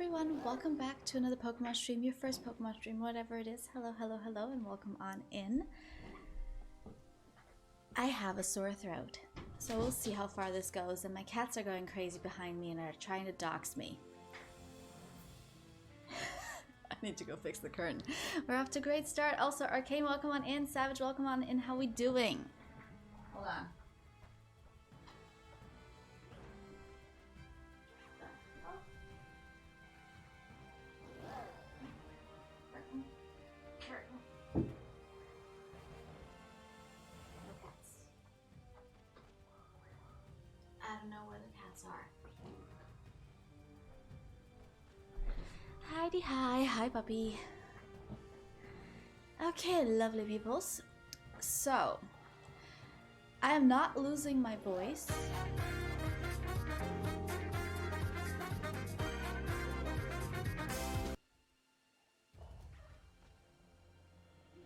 everyone, welcome back to another Pokemon stream, your first Pokemon stream, whatever it is. Hello, hello, hello, and welcome on in. I have a sore throat, so we'll see how far this goes, and my cats are going crazy behind me and are trying to dox me. I need to go fix the curtain. We're off to a great start. Also, Arcane, welcome on in. Savage, welcome on in. How we doing? Hold on. I don't know where the cats are. Heidi, hi. Hi, puppy. Okay, lovely peoples. So, I am not losing my voice.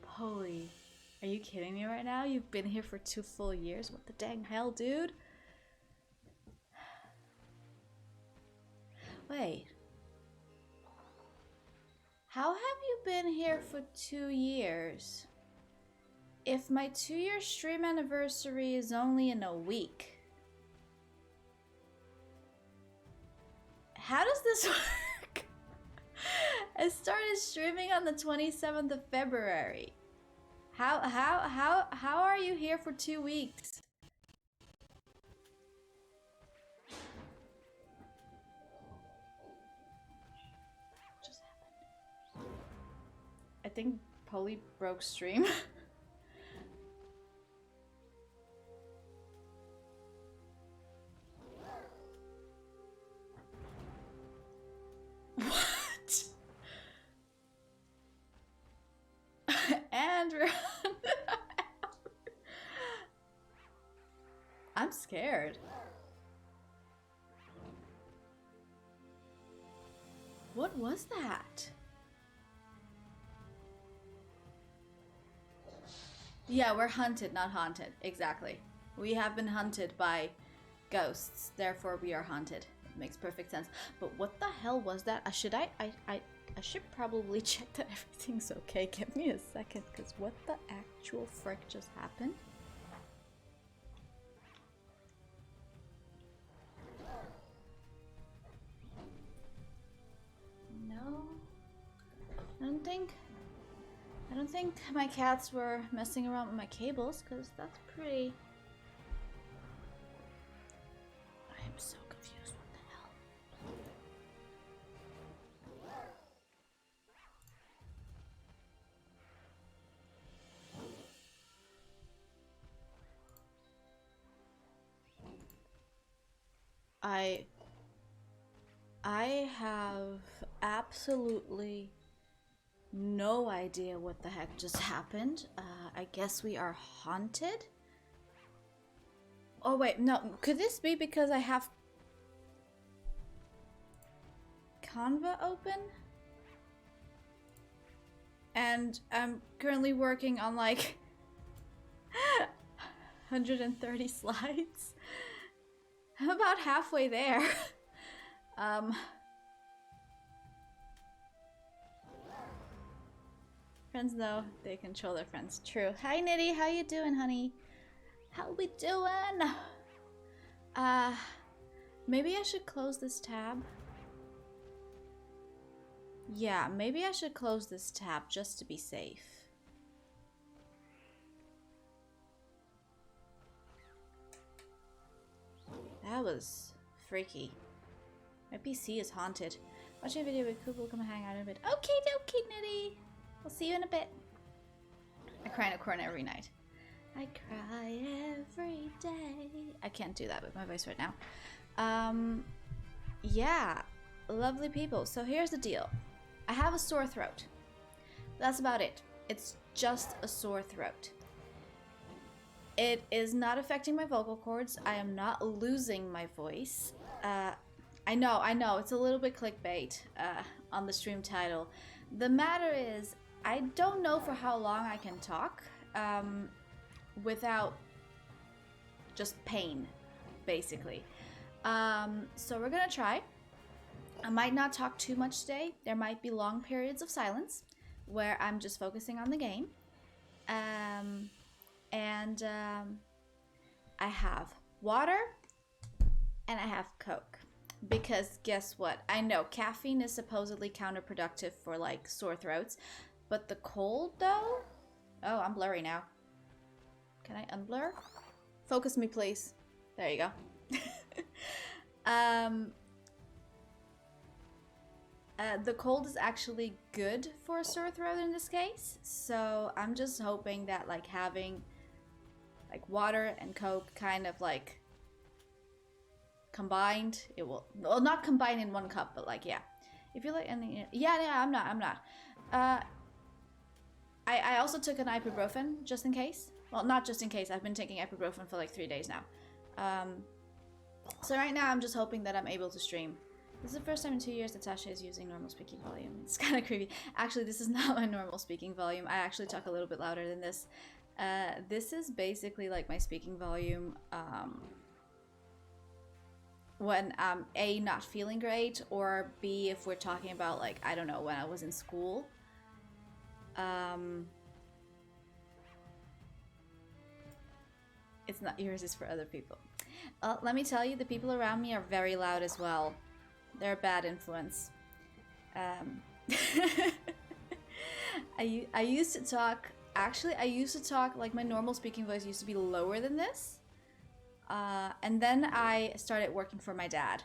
Holy, are you kidding me right now? You've been here for 2 full years? What the dang hell, dude? Wait. How have you been here for 2 years? If my 2-year stream anniversary is only in a week. How does this work? I started streaming on the 27th of February. How are you here for 2 weeks? What just happened? I think Polly broke stream. What? And I'm scared. What was that? Yeah, we're hunted, not haunted. Exactly. We have been hunted by ghosts, therefore we are haunted. It makes perfect sense. But what the hell was that? I should probably check that everything's okay. Give me a second, because what the actual frick just happened? No. I don't think my cats were messing around with my cables, because that's pretty... I am so confused. What the hell? I have absolutely no idea what the heck just happened. I guess we are haunted? Oh wait, no, could this be because I have Canva open? And I'm currently working on like 130 slides. I'm about halfway there. Friends though, they control their friends. True. Hi Nitty, how you doing, honey? How we doing? Maybe I should close this tab. Yeah, maybe I should close this tab just to be safe. That was freaky. My PC is haunted. Watching a video with Coop will come hang out in a bit. Okay, Nitty. We'll see you in a bit. I cry in a corner every night. I cry every day. I can't do that with my voice right now. Yeah, lovely people. So here's the deal. I have a sore throat. That's about it. It's just a sore throat. It is not affecting my vocal cords. I am not losing my voice. I know, it's a little bit clickbait on the stream title. The matter is, I don't know for how long I can talk without just pain, basically. So we're gonna try. I might not talk too much today. There might be long periods of silence where I'm just focusing on the game. I have water and I have Coke. Because guess what? I know caffeine is supposedly counterproductive for like sore throats, but the cold though? Oh, I'm blurry now. Can I unblur? Focus me, please. There you go. The cold is actually good for a sore throat in this case, so I'm just hoping that like having like water and Coke kind of like combined, it will, well, not combined in one cup, but like, yeah. If you're like, I'm not. I also took an ibuprofen just in case. Well, not just in case, I've been taking ibuprofen for like 3 days now. So right now I'm just hoping that I'm able to stream. This is the first time in 2 years that Tasha is using normal speaking volume. It's kind of creepy. Actually, this is not my normal speaking volume. I actually talk a little bit louder than this. This is basically like my speaking volume when I'm A, not feeling great, or B, if we're talking about like, I don't know, when I was in school. It's not yours, it's for other people. Let me tell you, the people around me are very loud as well. They're a bad influence. I used to talk, actually I used to talk, like my normal speaking voice used to be lower than this. And then I started working for my dad.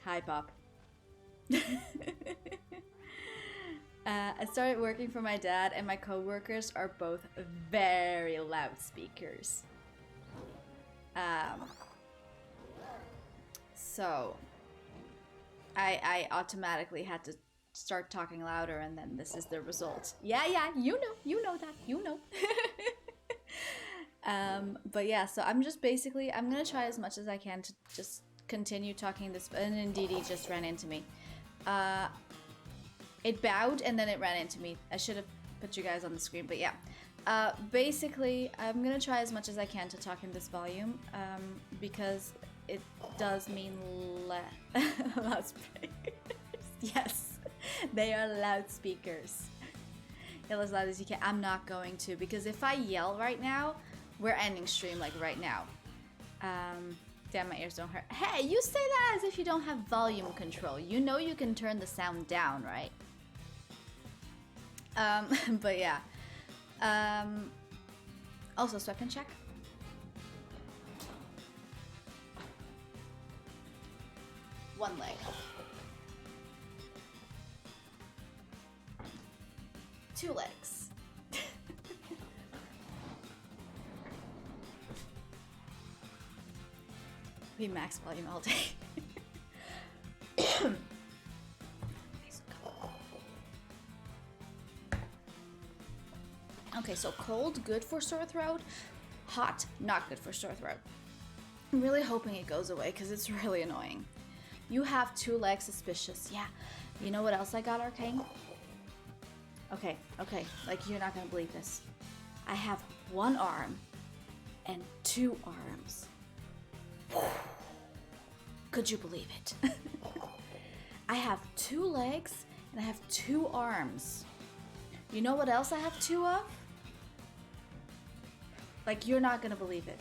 Hi, Pop. I started working for my dad, and my co-workers are both very loud speakers. So I automatically had to start talking louder, and then this is the result. Yeah, you know that. But yeah, so I'm just basically, I'm gonna try as much as I can to just continue talking this, and indeed he just ran into me. It bowed and then it ran into me. I should have put you guys on the screen, but yeah. Basically, I'm gonna try as much as I can to talk in this volume, because it does mean loudspeakers. Yes, they are loudspeakers. Yell as loud as you can. I'm not going to, because if I yell right now, we're ending stream like right now. Damn, my ears don't hurt. Hey, you say that as if you don't have volume control. You know you can turn the sound down, right? But yeah. Also, weapon check. One leg. 2 legs. Be max volume all day. Okay, so cold, good for sore throat. Hot, not good for sore throat. I'm really hoping it goes away because it's really annoying. You have 2 legs, suspicious. Yeah. You know what else I got, Arcane? Okay. Like, you're not gonna believe this. I have 1 arm and 2 arms. Could you believe it? I have 2 legs and I have 2 arms. You know what else I have 2 of? Like, you're not gonna believe it.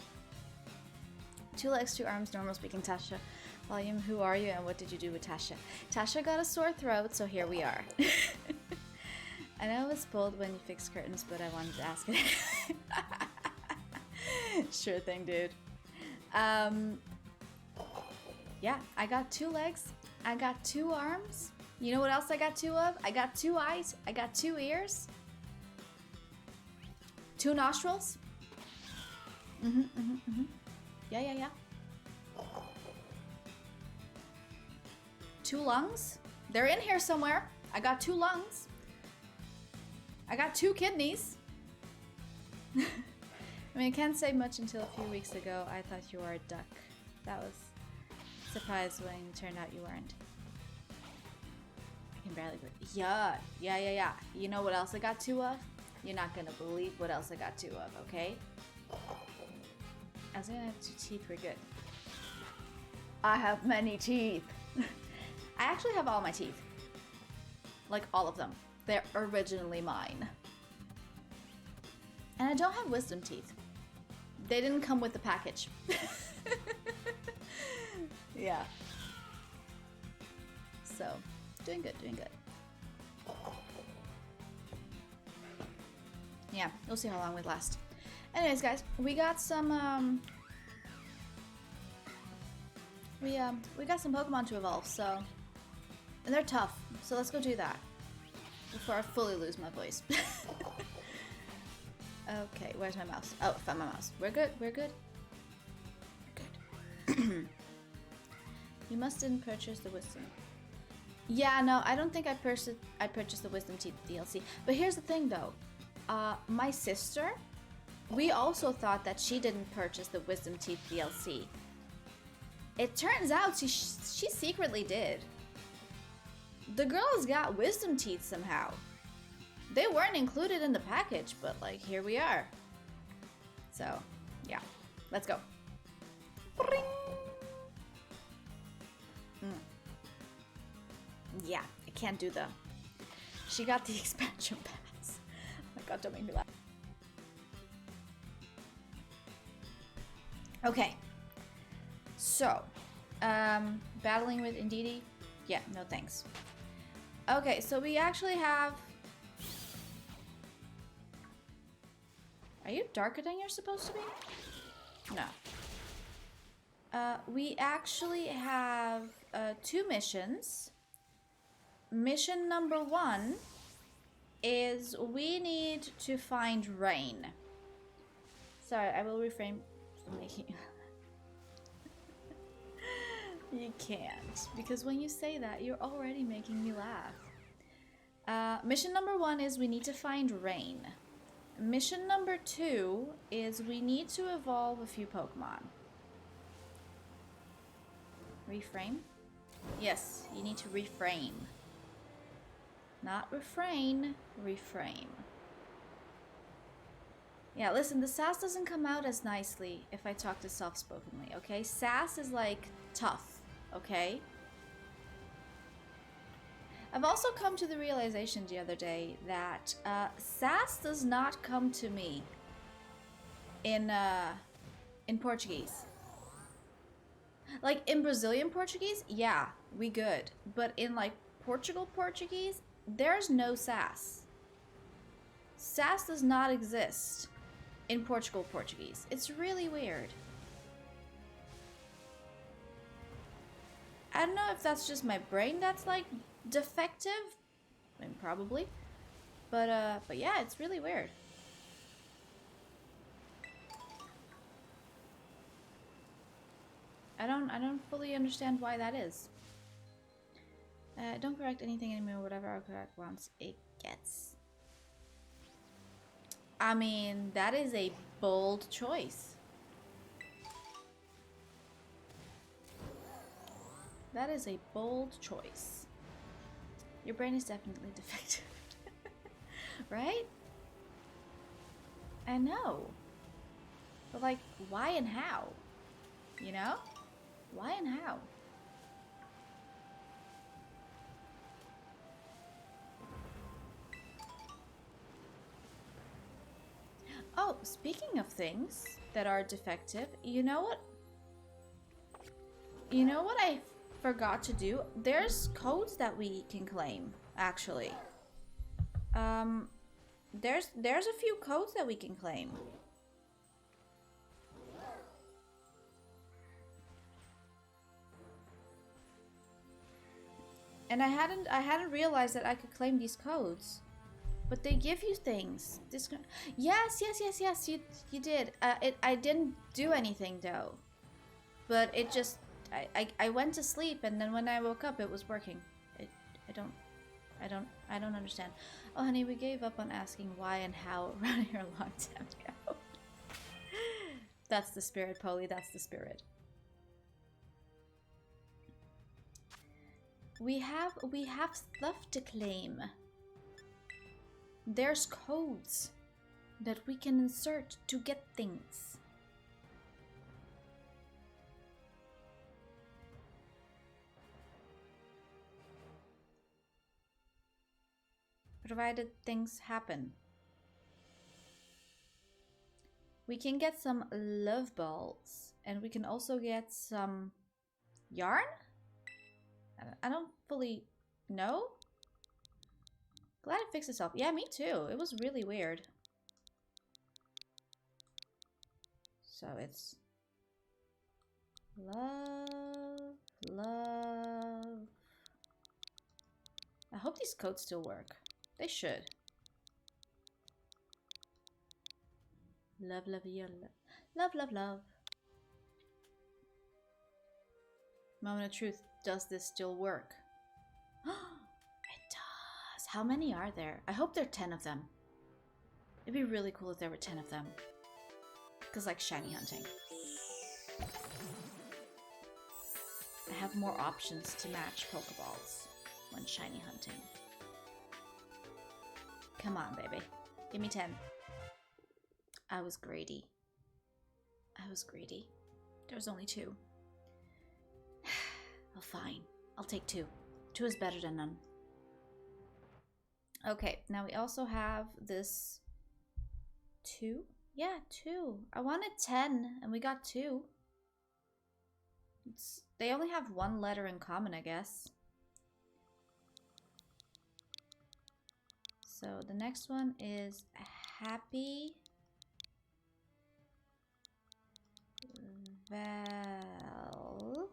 2 legs, 2 arms, normal speaking Tasha. Volume, who are you and what did you do with Tasha? Tasha got a sore throat, so here we are. I know I was spoiled when you fixed curtains, but I wanted to ask it. Sure thing, dude. Yeah, I got 2 legs. I got 2 arms. You know what else I got 2 of? I got 2 eyes. I got 2 ears. 2 nostrils. Yeah. 2 lungs. They're in here somewhere. I got 2 lungs. I got 2 kidneys. I mean, I can't say much until a few weeks ago. I thought you were a duck. That was surprised when it turned out you weren't. I can barely believe. Yeah. You know what else I got 2 of? You're not gonna believe what else I got 2 of, okay? I was gonna have 2 teeth were good. I have many teeth. actually have all my teeth. Like all of them. They're originally mine. And I don't have wisdom teeth. They didn't come with the package. Yeah. So, doing good, doing good. Yeah, we'll see how long we last. Anyways, guys, we got some we got some Pokemon to evolve, so, and they're tough, so let's go do that before I fully lose my voice. Okay, where's my mouse? Oh, found my mouse. We're good, we're good. Good. You must didn't purchase the wisdom. Yeah, no, I don't think I purchased the Wisdom Teeth DLC. But here's the thing, though. My sister, we also thought that she didn't purchase the Wisdom Teeth DLC. It turns out she secretly did. The girl's got wisdom teeth somehow. They weren't included in the package, but like, here we are. So, yeah, let's go. Bring. Yeah, I can't do the... She got the expansion pass. Oh my god, don't make me laugh. Okay. So, battling with Indeedee? Yeah, no thanks. Okay, so we actually have... Are you darker than you're supposed to be? No. We actually have 2 missions. Mission number 1 is we need to find Rain. Sorry, I will refrain from making... You can't, because when you say that, you're already making me laugh. Mission number 1 is we need to find Rain. Mission number 2 is we need to evolve a few Pokemon. Reframe? Yes, you need to reframe. Not refrain, reframe. Yeah, listen, the sass doesn't come out as nicely if I talk to soft-spokenly, okay? Sass is like tough, okay? I've also come to the realization the other day that sass does not come to me in Portuguese. Like in Brazilian Portuguese, yeah, we good. But in like Portugal Portuguese, there's no sass. Sass does not exist in Portugal Portuguese. It's really weird. I don't know if that's just my brain that's like defective. I mean, probably. But yeah, it's really weird. I don't fully understand why that is. Don't correct anything anymore, whatever I correct once it gets. I mean, that is a bold choice. That is a bold choice. Your brain is definitely defective. Right? I know. But like, why and how? You know? Why and how? Oh, speaking of things that are defective, you know what? You know what I forgot to do? There's codes that we can claim, actually. There's a few codes that we can claim. And I hadn't realized that I could claim these codes. But they give you things. Yes, you did. I didn't do anything though. But it just I went to sleep and then when I woke up it was working. I don't understand. Oh honey, we gave up on asking why and how around here a long time ago. That's the spirit, Polly, that's the spirit. We have stuff to claim. There's codes that we can insert to get things. provided things happen. We can get some love balls, and we can also get some yarn? I don't fully know. Glad it fixed itself. Yeah, me too. It was really weird. So it's love, love. I hope these codes still work. They should. Love, love, yeah, love, love, love. Moment of truth. Does this still work? It does. How many are there? I hope there are 10 of them. It'd be really cool if there were 10 of them. Because like shiny hunting. I have more options to match Pokeballs when shiny hunting. Come on, baby. Give me 10. I was greedy. I was greedy. There was only 2. Well, fine. I'll take 2. 2 is better than none. Okay, now we also have this 2. Yeah, 2. I wanted 10 and we got 2. They only have 1 letter in common, I guess. So the next one is happy Val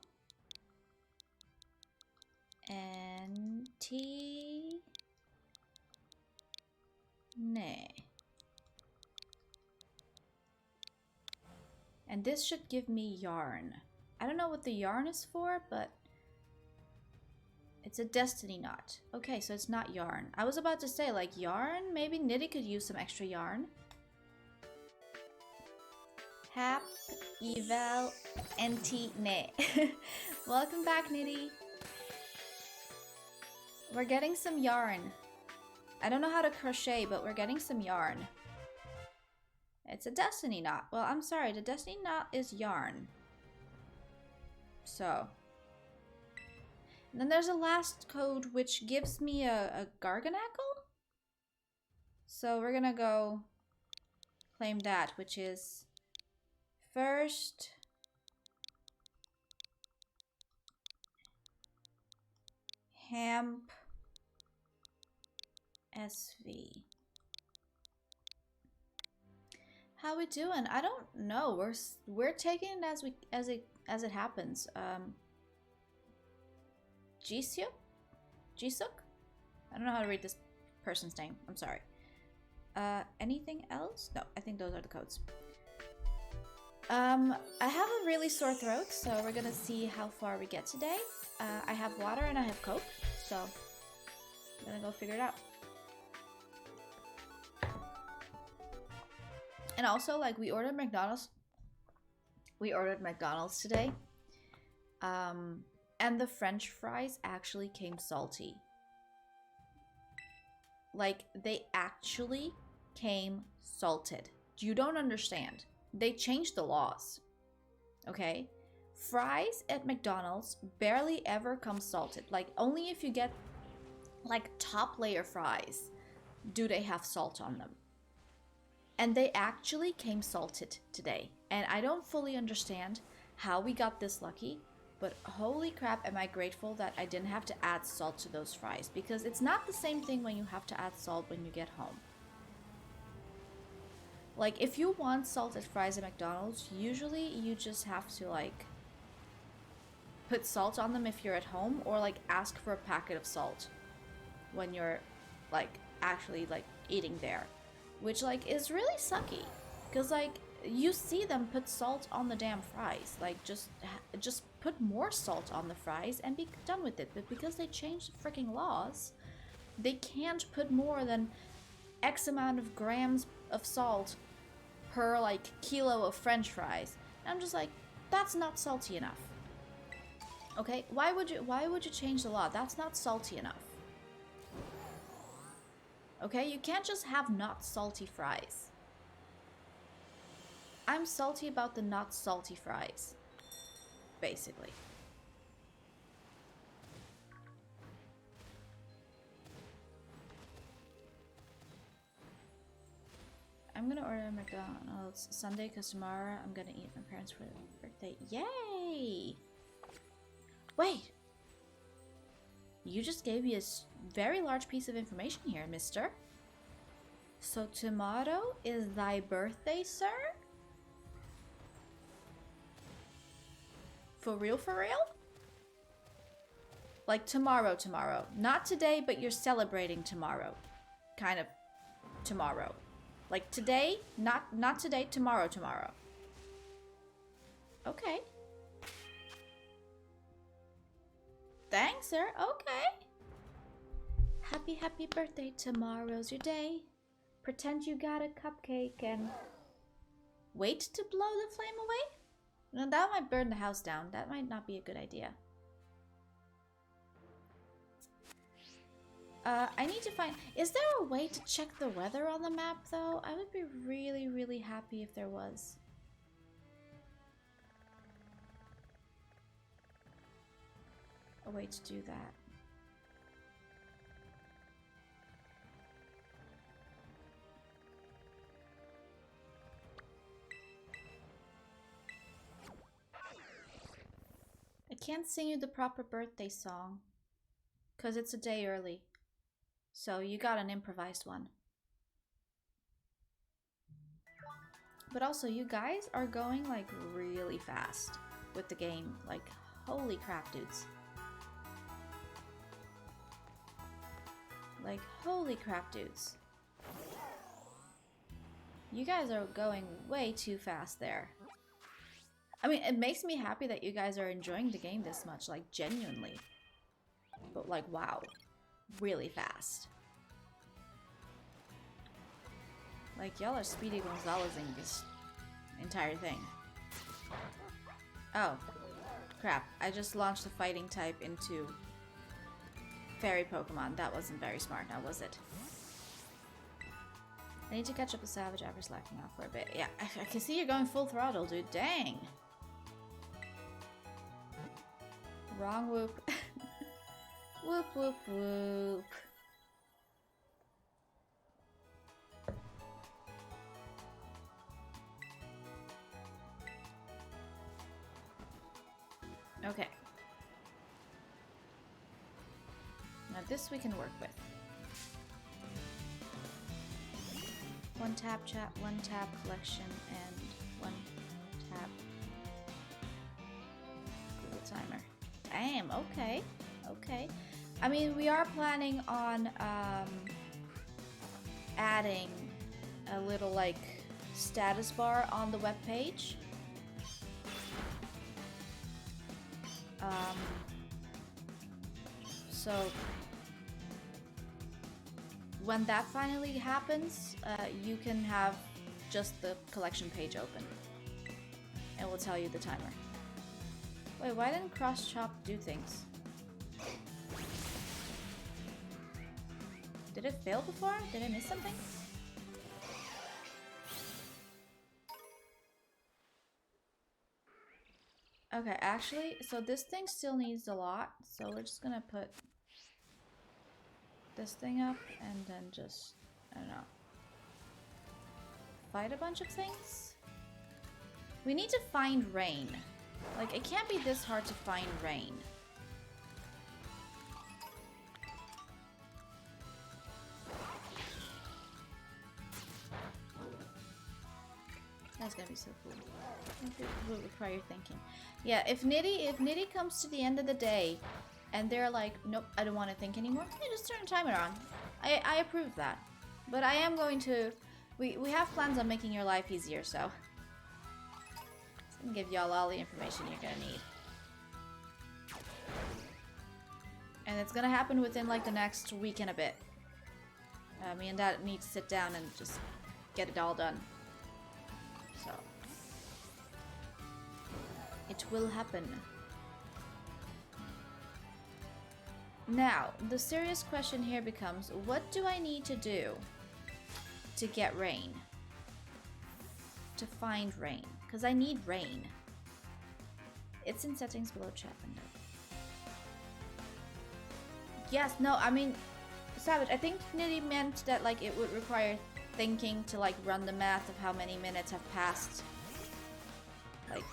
and T Nay. And this should give me yarn. I don't know what the yarn is for, but it's a destiny knot. Okay, so it's not yarn. I was about to say, like, yarn? Maybe Nitty could use some extra yarn. Hap, Eval, NT, Nay. Welcome back, Nitty. We're getting some yarn. I don't know how to crochet, but we're getting some yarn. It's a destiny knot. Well, I'm sorry, the destiny knot is yarn. So. And then there's a last code which gives me a Garganackle. So we're gonna go claim that, which is first Hamp SV. How we doing? I don't know. We're taking it as it happens. Jisuk? I don't know how to read this person's name. I'm sorry. Anything else? No, I think those are the codes. I have a really sore throat, so we're gonna see how far we get today. I have water and I have Coke, so I'm gonna go figure it out. And also, like, we ordered McDonald's. We ordered McDonald's today. And the French fries actually came salty. Like, they actually came salted. You don't understand. They changed the laws. Okay? Fries at McDonald's barely ever come salted. Like, only if you get, like, top layer fries do they have salt on them. And they actually came salted today. And I don't fully understand how we got this lucky. But holy crap, am I grateful that I didn't have to add salt to those fries. Because it's not the same thing when you have to add salt when you get home. Like, if you want salted fries at McDonald's, usually you just have to, like, put salt on them if you're at home. Or, like, ask for a packet of salt when you're, like, actually, like, eating there. Which, like, is really sucky. Because, like, you see them put salt on the damn fries. Like, just put more salt on the fries and be done with it. But because they changed the freaking laws, they can't put more than X amount of grams of salt per, like, kilo of French fries. And I'm just like, that's not salty enough. Okay, why would you change the law? That's not salty enough. Okay, you can't just have not salty fries. I'm salty about the not salty fries, basically. order McDonald's Sunday because tomorrow I'm gonna eat my parents for their birthday. Yay! Wait! You just gave me a very large piece of information here, mister. So tomorrow is thy birthday, sir? For real, for real? Like tomorrow. Not today, but you're celebrating tomorrow. Kind of tomorrow. Like today, not today, tomorrow. Okay. Thanks, sir. Okay. Happy birthday. Tomorrow's your day. Pretend you got a cupcake and wait to blow the flame away? No, that might burn the house down. That might not be a good idea. I need to find... Is there a way to check the weather on the map, though? I would be really, really happy if there was. A way to do that. I can't sing you the proper birthday song. Because it's a day early. So you got an improvised one. But also, you guys are going like really fast with the game. Like, holy crap, dudes. Like, holy crap, dudes. You guys are going way too fast there. I mean, it makes me happy that you guys are enjoying the game this much, like, genuinely. But, like, wow. Really fast. Like, y'all are Speedy Gonzalezing this entire thing. Oh. Crap. I just launched the fighting type into fairy Pokemon. That wasn't very smart now, was it? I need to catch up with Savage after slacking off for a bit. Yeah, I can see you're going full throttle, dude. Dang. Wrong whoop. Whoop, whoop, whoop. Okay. Now this we can work with. One tap chat, one tap collection, and one tap Google timer. Damn, okay. Okay. I mean, we are planning on adding a little like status bar on the webpage. So when that finally happens, you can have just the collection page open. It will tell you the timer. Wait, why didn't Cross Chop do things? Did it fail before? Did I miss something? Okay, actually, so this thing still needs a lot, so we're just gonna put this thing up and then just, I don't know, fight a bunch of things? We need to find rain. Like, it can't be this hard to find rain. That's gonna be so cool. It will require thinking. Yeah, if Nitty comes to the end of the day and they're like, nope, I don't want to think anymore, yeah, just turn the timer on. I approve that. But I am going to... We have plans on making your life easier, so... I'm gonna give y'all all the information you're gonna need. And it's gonna happen within like the next week and a bit. Me and Dad need to sit down and just get it all done. So... it will happen. Now, the serious question here becomes, what do I need to do to get rain? To find rain. Because I need rain. It's in settings below chat window. Yes, no, I mean, Savage, I think Nitty meant that like it would require thinking to like run the math of how many minutes have passed. Like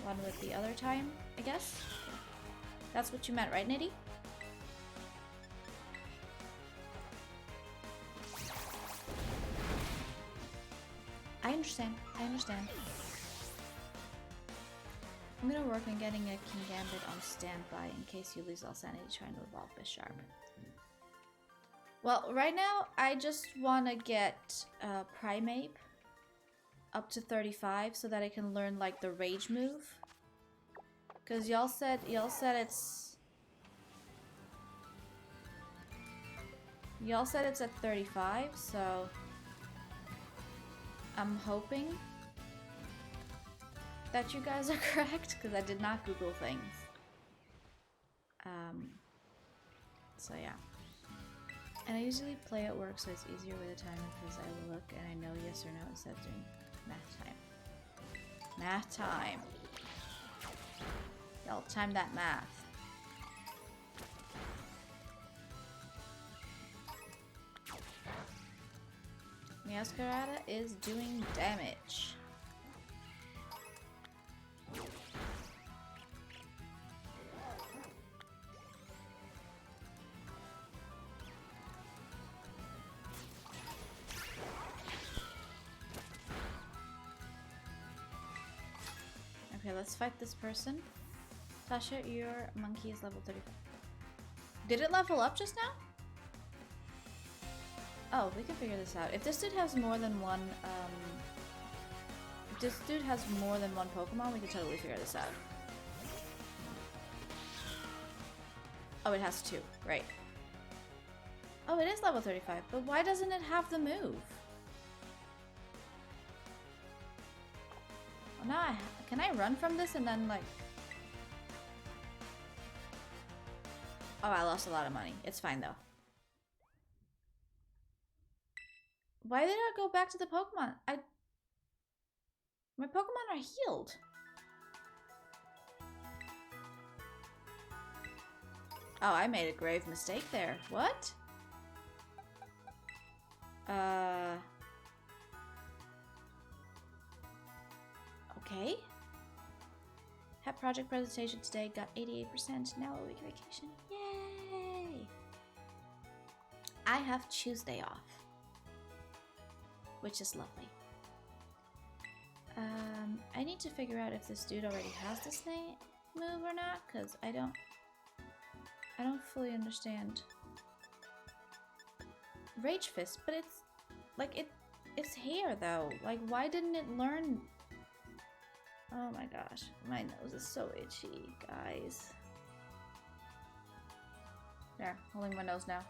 one with the other time, I guess. That's what you meant, right, Nitty? I understand. I understand. I'm gonna work on getting a King Gambit on standby in case you lose all sanity trying to evolve Bisharp. Well, right now, I just want to get Primeape up to 35 so that I can learn, like, the Rage move. Because y'all said it's... Y'all said it's at 35, so... I'm hoping that you guys are correct, because I did not Google things. So yeah. And I usually play at work, so it's easier with the time because I will look and I know yes or no instead of doing math time. Math time. Y'all time that math. Meowscarada is doing damage. Okay, let's fight this person. Tasha, your monkey is level 35. Did it level up just now? Oh, we can figure this out. If this dude has more than one, if this dude has more than one Pokemon, we can totally figure this out. Oh, it has two. Right. Oh, it is level 35, but why doesn't it have the move? Well, now can I run from this and then, like... Oh, I lost a lot of money. It's fine, though. Why did I go back to the Pokemon? My Pokemon are healed. Oh, I made a grave mistake there. What? Okay. Had project presentation today, got 88%, now a week vacation. Yay! I have Tuesday off, which is lovely. I need to figure out if this dude already has the snake move or not, because I don't fully understand. Rage Fist, but it's like it's here though. Like, why didn't it learn? Oh my gosh, my nose is so itchy, guys. There, holding my nose now.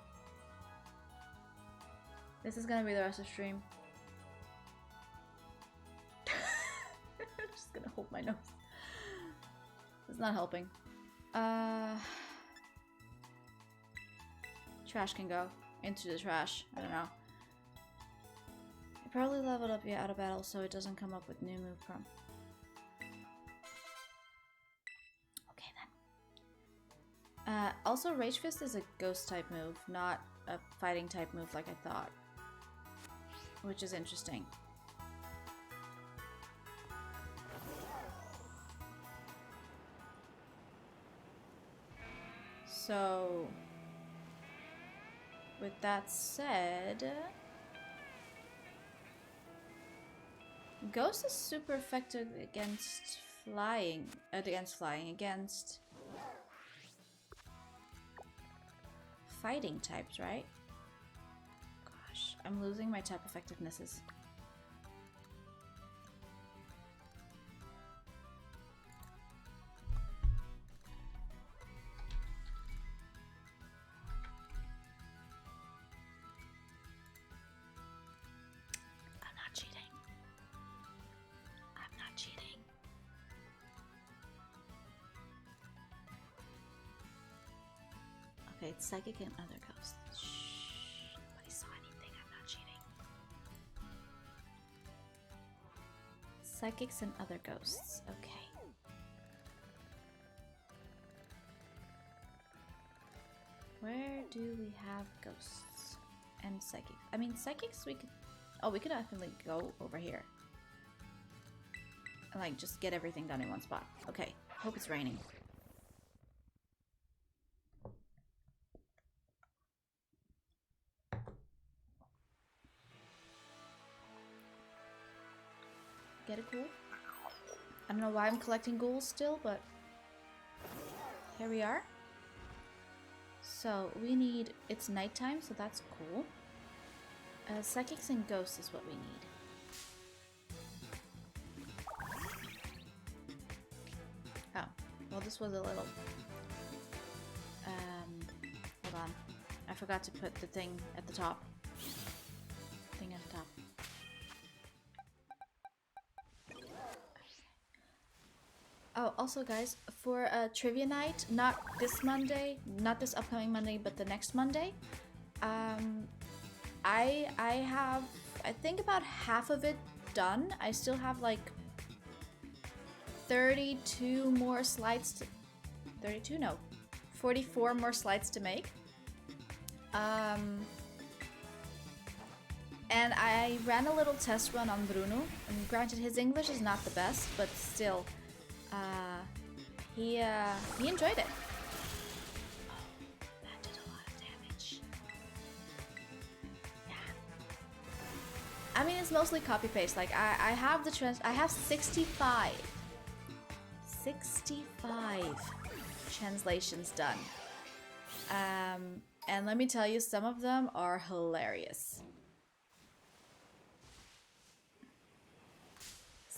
This is gonna be the rest of the stream. I'm just gonna hold my nose. It's not helping. Trash can go into the trash. I don't know. I probably leveled up yet out of battle, so it doesn't come up with new move prompt. Okay then. Also, Rage Fist is a ghost type move, not a fighting type move like I thought, which is interesting. So, with that said, Ghost is super effective against flying, against fighting types, right? Gosh, I'm losing my type effectivenesses. Okay, it's psychic and other ghosts. Shh, nobody saw anything. I'm not cheating. Psychics and other ghosts. Okay. Where do we have ghosts and psychics? I mean, psychics we could Oh, we could definitely go over here. And like just get everything done in one spot. Okay, hope it's raining. Get a ghoul? I don't know why I'm collecting ghouls still, but here we are. So we need, it's nighttime, so that's cool. Psychics and ghosts is what we need. Oh, well this was a little... hold on. I forgot to put the thing at the top. Thing at the top. Oh, also guys, for trivia night, not this Monday, not this upcoming Monday, but the next Monday, I have, I think about half of it done. I still have like 32 more slides to, 32? No, 44 more slides to make. And I ran a little test run on Bruno, and granted his English is not the best, but still, he enjoyed it. Oh, that did a lot of damage. Yeah. I mean, it's mostly copy paste. Like I have the I have 65 translations done. And let me tell you, some of them are hilarious.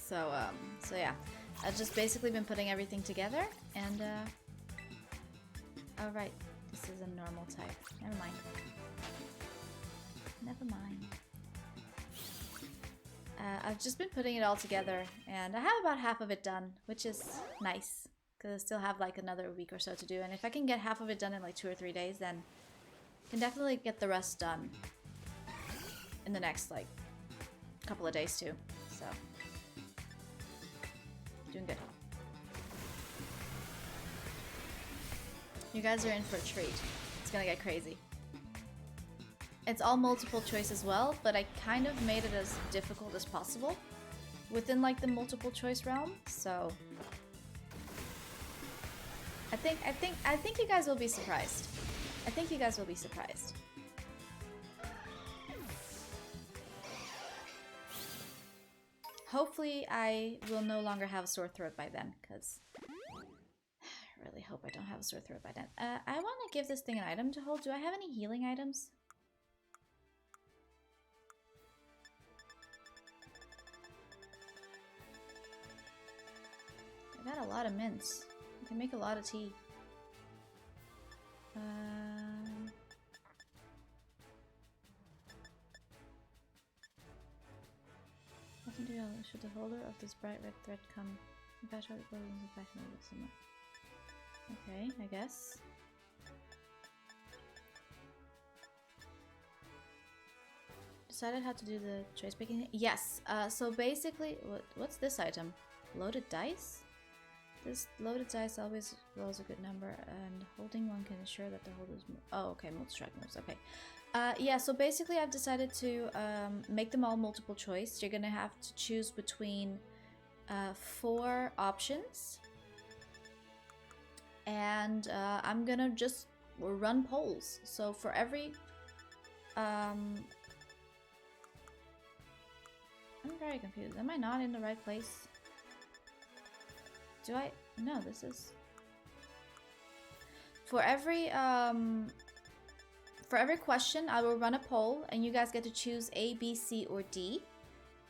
So yeah, I've just basically been putting everything together, and all right, this is a normal type. Never mind. Never mind. I've just been putting it all together, and I have about half of it done, which is nice, because I still have like another week or so to do, and if I can get half of it done in like 2 or 3 days, then I can definitely get the rest done in the next like couple of days too, so doing good. You guys are in for a treat. It's gonna get crazy. It's all multiple choice as well, but I kind of made it as difficult as possible within like the multiple choice realm. So I think you guys will be surprised. I think you guys will be surprised. Hopefully I will no longer have a sore throat by then, because I really hope I don't have a sore throat by then. I want to give this thing an item to hold. Do I have any healing items? I got a lot of mints. I can make a lot of tea. Nothing to do. Should the holder of this bright red thread come? Okay, I guess. Decided how to do the choice picking? Yes. So basically, what's this item? Loaded dice? This loaded dice always rolls a good number, and holding one can ensure that the holder's... Oh, okay, multi-strike moves, okay. Yeah, so basically I've decided to make them all multiple choice. You're gonna have to choose between 4 options. And I'm gonna just run polls. So for every... I'm very confused. Am I not in the right place? Do I? No, this is... For every question, I will run a poll, and you guys get to choose A, B, C, or D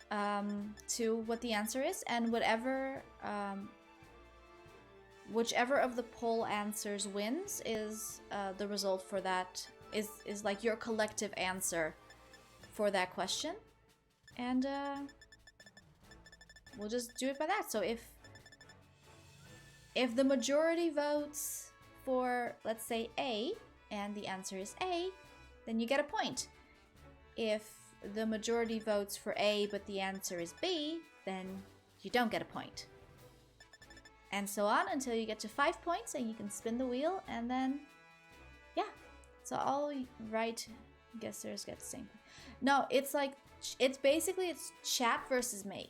to what the answer is, and whatever, whichever of the poll answers wins is the result for that, is like your collective answer for that question, and we'll just do it by that. So if the majority votes for, let's say, A, and the answer is A, then you get a point. If the majority votes for A, but the answer is B, then you don't get a point. And so on until you get to 5 points, and you can spin the wheel, and then, yeah. So I'll write Guessers get the same. No, it's like, it's basically, it's chat versus me.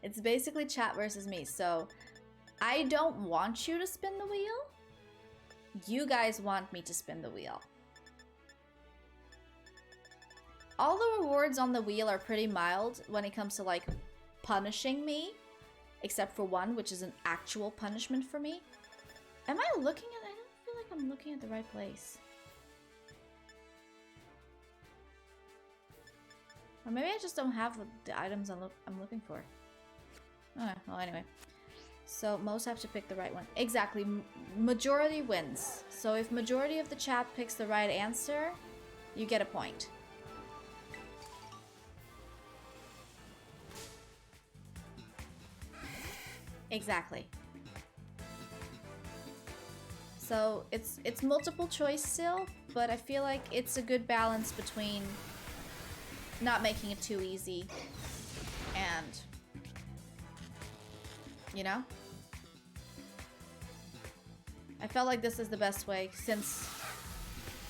It's basically chat versus me. So I don't want you to spin the wheel. You guys want me to spin the wheel. All the rewards on the wheel are pretty mild when it comes to like punishing me, except for one, which is an actual punishment for me. Am I looking at, I don't feel like I'm looking at the right place. Or maybe I just don't have the items I'm looking for. Oh, well, anyway. So most have to pick the right one. Exactly. Majority wins. So if majority of the chat picks the right answer, you get a point. Exactly. So it's multiple choice still, but I feel like it's a good balance between not making it too easy and, you know? I felt like this is the best way since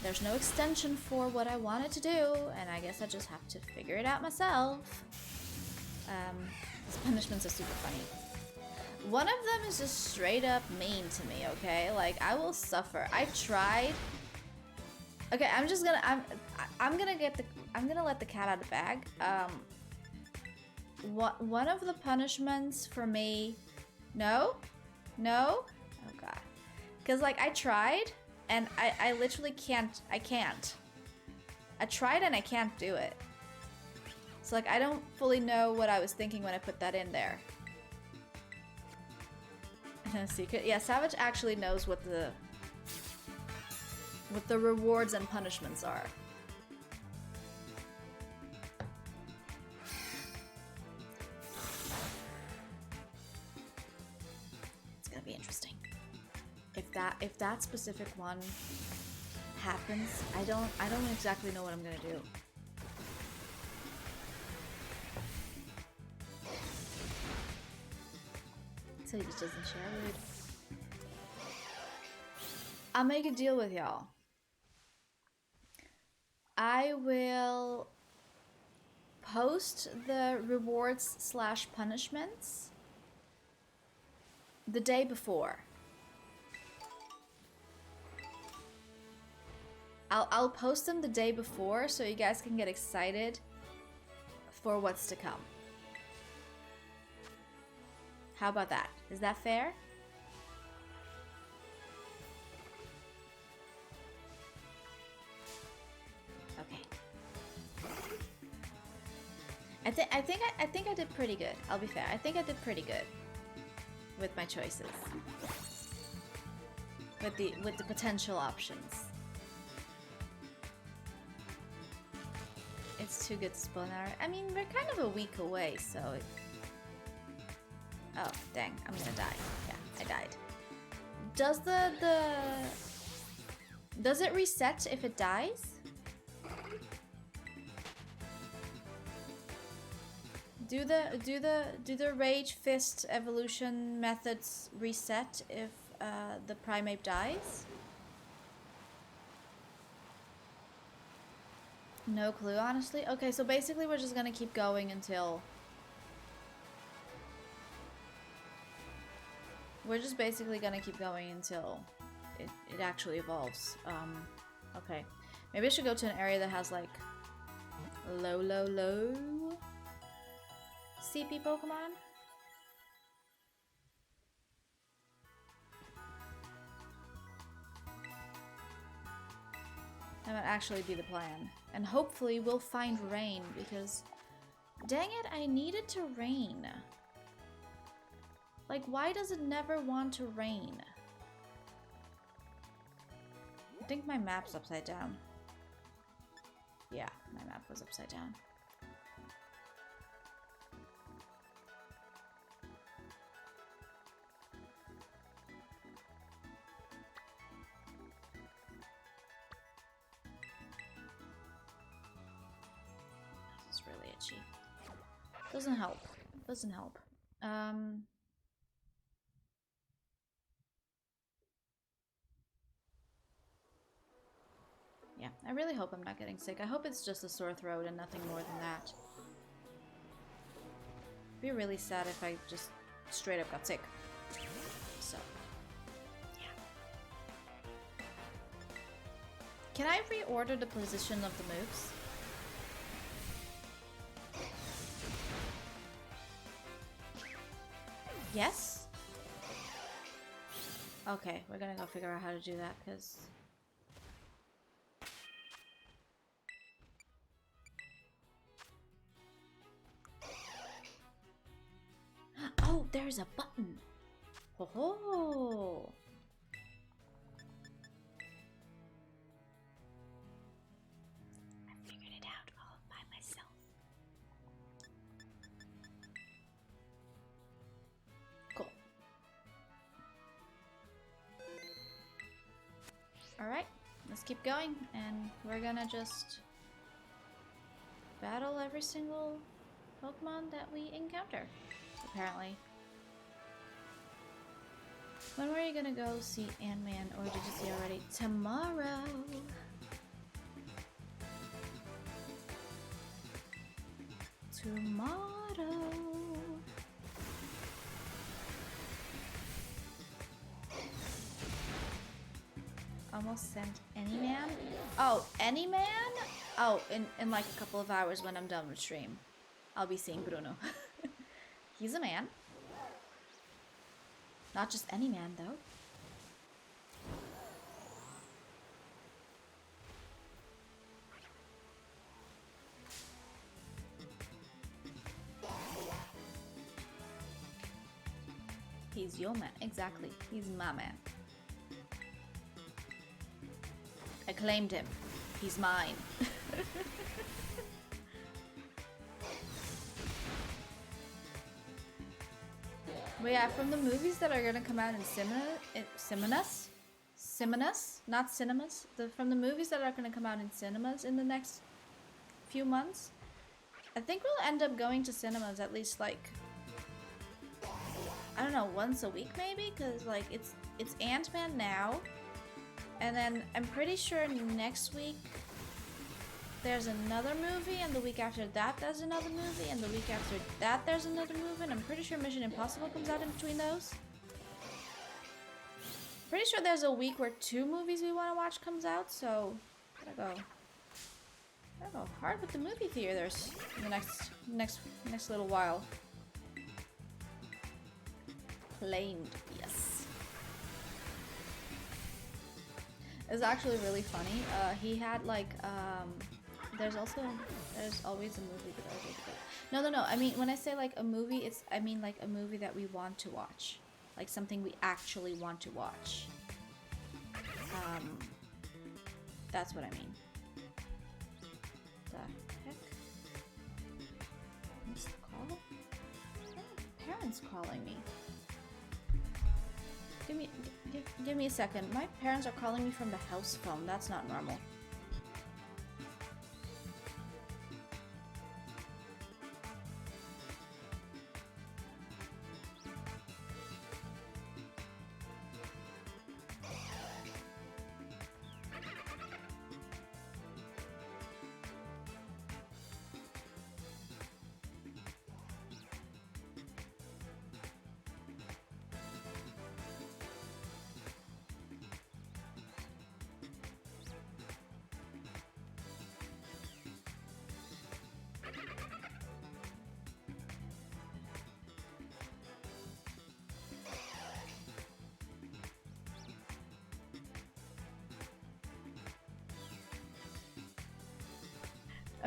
there's no extension for what I wanted to do, and I guess I just have to figure it out myself. These punishments are super funny. One of them is just straight up mean to me, okay? Like, I will suffer. I tried. Okay, I'm gonna let the cat out of the bag. One of the punishments for me, no, oh god, because like I tried and I literally can't. I tried and I can't do it. So like I don't fully know what I was thinking when I put that in there. Secret, yeah. Savage actually knows what the rewards and punishments are. It's gonna be interesting. If that specific one happens, I don't exactly know what I'm gonna do. So he just doesn't share. Rude. I'll make a deal with y'all. I will post the rewards / punishments the day before. I'll post them the day before so you guys can get excited for what's to come. How about that? Is that fair? Okay. I think I did pretty good. I'll be fair. I think I did pretty good with my choices. With the potential options. It's too good to spawn out. I mean, we're kind of a week away, so it... Oh, dang. I'm gonna die. Yeah, I died. Does it reset if it dies? Do the Rage Fist evolution methods reset if the Primeape dies? No clue, honestly. Okay, so basically we're just gonna keep going until... We're just basically gonna keep going until it actually evolves. Okay. Maybe I should go to an area that has like low CP Pokemon. That might actually be the plan. And hopefully we'll find rain because dang it, I needed to rain. Like, why does it never want to rain? I think my map's upside down. Yeah, my map was upside down. This is really itchy. Doesn't help. Doesn't help. Yeah, I really hope I'm not getting sick. I hope it's just a sore throat and nothing more than that. It'd be really sad if I just straight up got sick. So, yeah. Can I reorder the position of the moves? Yes? Okay, we're gonna go figure out how to do that, because... Oh, there's a button! Ho ho! I figured it out all by myself. Cool. Alright, let's keep going, and we're gonna just battle every single Pokemon that we encounter, apparently. When were you gonna go see Ant-Man, or did you see already? Tomorrow! Tomorrow! Almost sent Anyman? Oh, Anyman? Oh, in like a couple of hours when I'm done with stream. I'll be seeing Bruno. He's a man. Not just any man, though. He's your man. Exactly. He's my man. I claimed him. He's mine. But yeah, from the movies that are gonna come out in cinemas, not cinemas. From the movies that are gonna come out in cinemas in the next few months, I think we'll end up going to cinemas at least like, I don't know, once a week maybe, because like it's Ant-Man now, and then I'm pretty sure next week there's another movie, and the week after that there's another movie, and the week after that there's another movie, and I'm pretty sure Mission Impossible comes out in between those. Pretty sure there's a week where 2 movies we want to watch comes out, so gotta go hard with the movie theaters in the next little while. Claimed, yes. It's actually really funny. He had like there's always a movie that I really good. No. I mean, when I say like a movie, I mean like a movie that we want to watch, like something we actually want to watch. That's what I mean. The heck? Missed call? Oh, parents calling me. Give me a second. My parents are calling me from the house phone. That's not normal.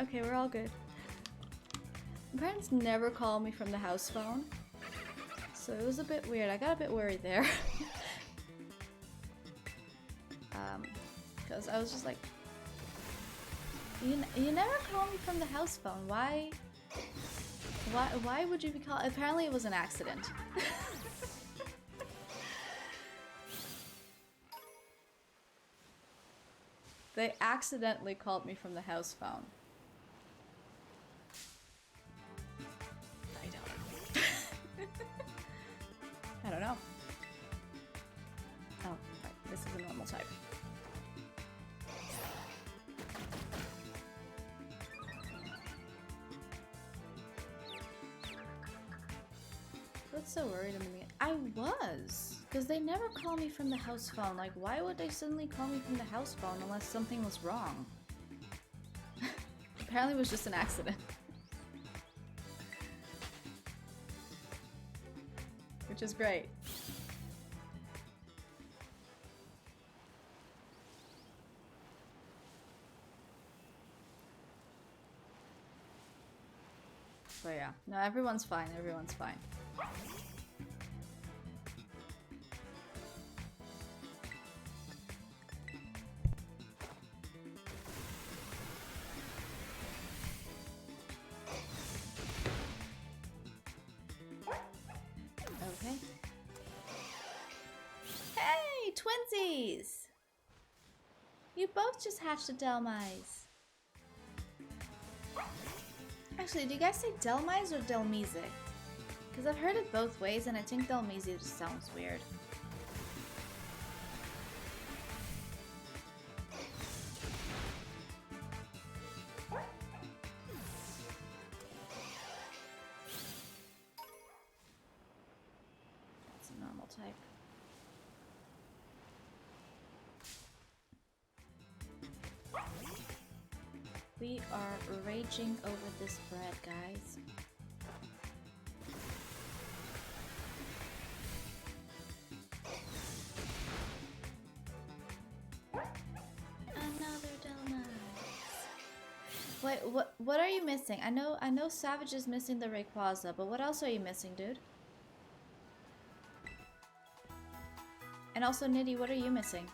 Okay, we're all good. My parents never call me from the house phone, so it was a bit weird. I got a bit worried there. Because I was just like, you never call me from the house phone. Why would you be called? Apparently it was an accident. They accidentally called me from the house phone. I don't know. Oh, right. This is a normal type. so worried in the beginning. I was, because they never call me from the house phone. Like, why would they suddenly call me from the house phone unless something was wrong? Apparently it was just an accident. Which is great. But yeah, no, everyone's fine, everyone's fine. Okay. Hey, twinsies! You both just hatched a Delmise. Actually, do you guys say Delmise or Delmise? Because I've heard it both ways, and I think Delmise just sounds weird. It's a normal type. We are raging over this bread, guys. Another Delmise. Wait, what are you missing? I know Savage is missing the Rayquaza, but what else are you missing, dude? And also Nitty, what are you missing?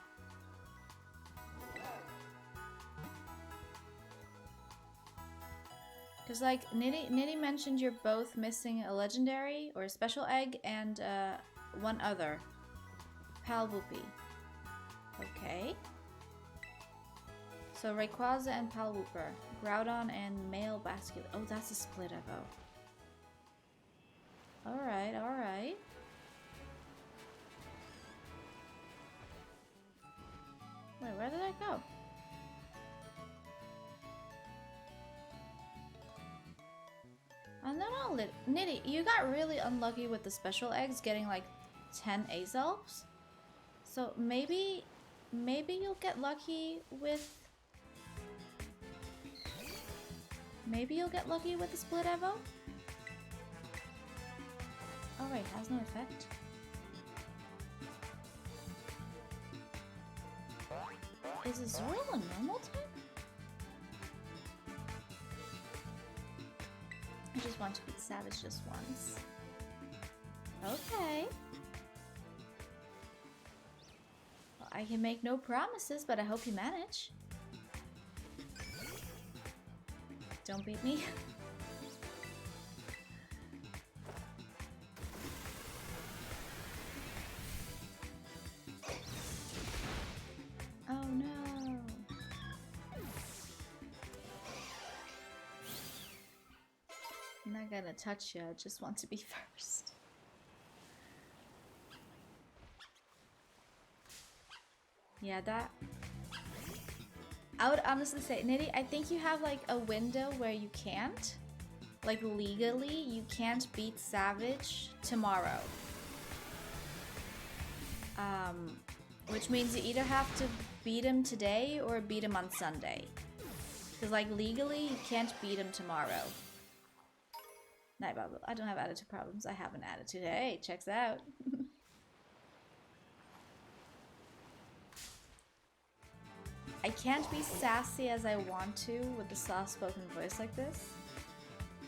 Because, like, Nitty mentioned you're both missing a legendary or a special egg and one other. Palwhoopie. Okay. So Rayquaza and Palwhooper. Groudon and Male Basculin. Oh, that's a split Evo. Alright, alright. Wait, where did I go? And then I'll Nitty, you got really unlucky with the special eggs getting like 10 Azelfs. So maybe you'll get lucky with... Maybe you'll get lucky with the split Evo? Oh wait, has no effect. Is Azurill a normal type? I just want to beat Savage just once. Okay. Well, I can make no promises, but I hope you manage. Don't beat me. Oh no. I'm not gonna touch you, I just want to be first. Yeah, that... I would honestly say, Nitty, I think you have like a window where you can't. Like legally, you can't beat Savage tomorrow. Which means you either have to beat him today or beat him on Sunday. Because like legally, you can't beat him tomorrow. Night Bubble. I don't have attitude problems. I have an attitude. Hey, checks out. I can't be sassy as I want to with a soft-spoken voice like this.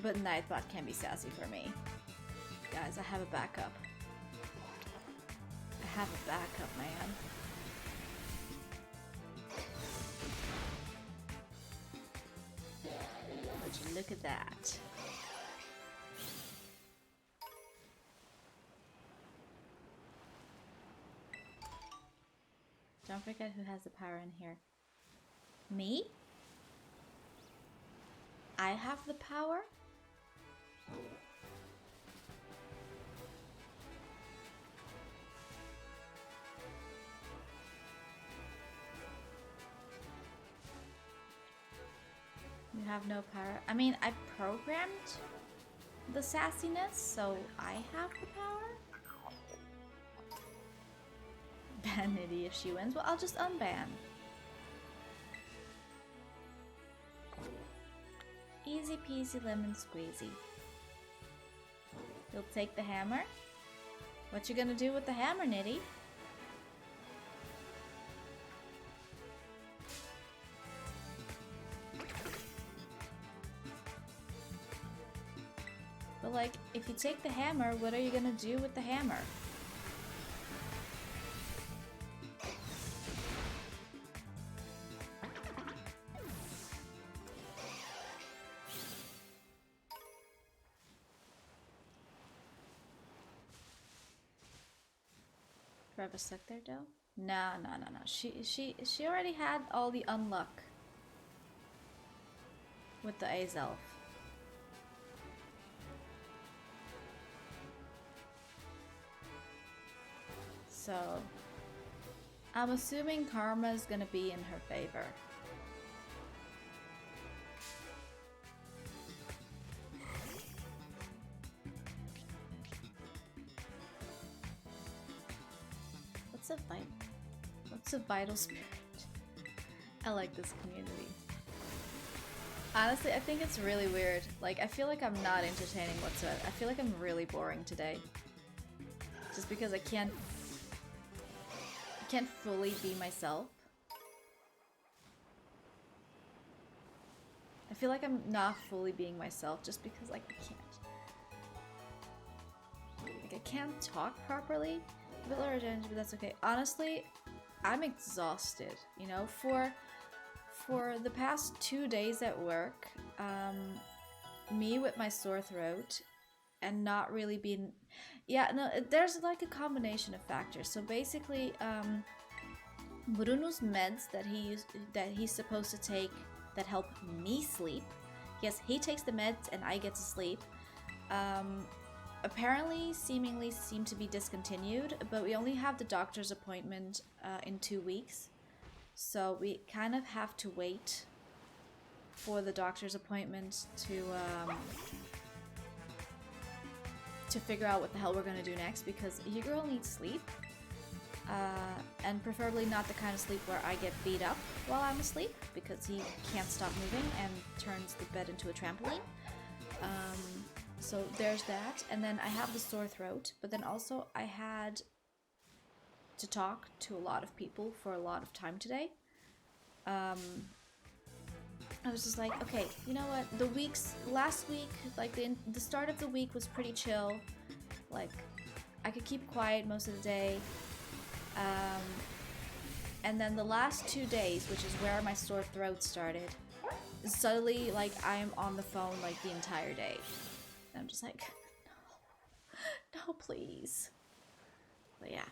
But Nightbot can be sassy for me. Guys, I have a backup. I have a backup, man. Would you look at that? Don't forget who has the power in here. Me? I have the power? You have no power. I mean, I programmed the sassiness, so I have the power. Ban Nitty if she wins. Well, I'll just unban. Easy peasy lemon squeezy. You'll take the hammer? What you gonna do with the hammer, Nitty? But like, if you take the hammer, what are you gonna do with the hammer? Forever stuck there, though? No. She already had all the unluck with the Azelf. So I'm assuming karma is gonna be in her favor. What's a vital spirit? I like this community. Honestly, I think it's really weird. Like, I feel like I'm not entertaining whatsoever. I feel like I'm really boring today. Just because I can't fully be myself. I feel like I'm not fully being myself just because, like, I can't talk properly. A bit lower energy, but that's okay. Honestly, I'm exhausted, you know, for the past 2 days at work, me with my sore throat and not really being, yeah, no, there's like a combination of factors. So basically, Bruno's meds that he's supposed to take that help me sleep. Yes, he takes the meds and I get to sleep. Apparently, seemingly seem to be discontinued, but we only have the doctor's appointment in 2 weeks. So we kind of have to wait for the doctor's appointment to figure out what the hell we're gonna do next, because your girl needs sleep. And preferably not the kind of sleep where I get beat up while I'm asleep, because he can't stop moving and turns the bed into a trampoline. So there's that, and then I have the sore throat, but then also I had to talk to a lot of people for a lot of time today. I was just like, okay, you know what, last week, like the start of the week was pretty chill, like I could keep quiet most of the day, and then the last 2 days, which is where my sore throat started, suddenly, like, I'm on the phone like the entire day. And I'm just like, no, please. But yeah.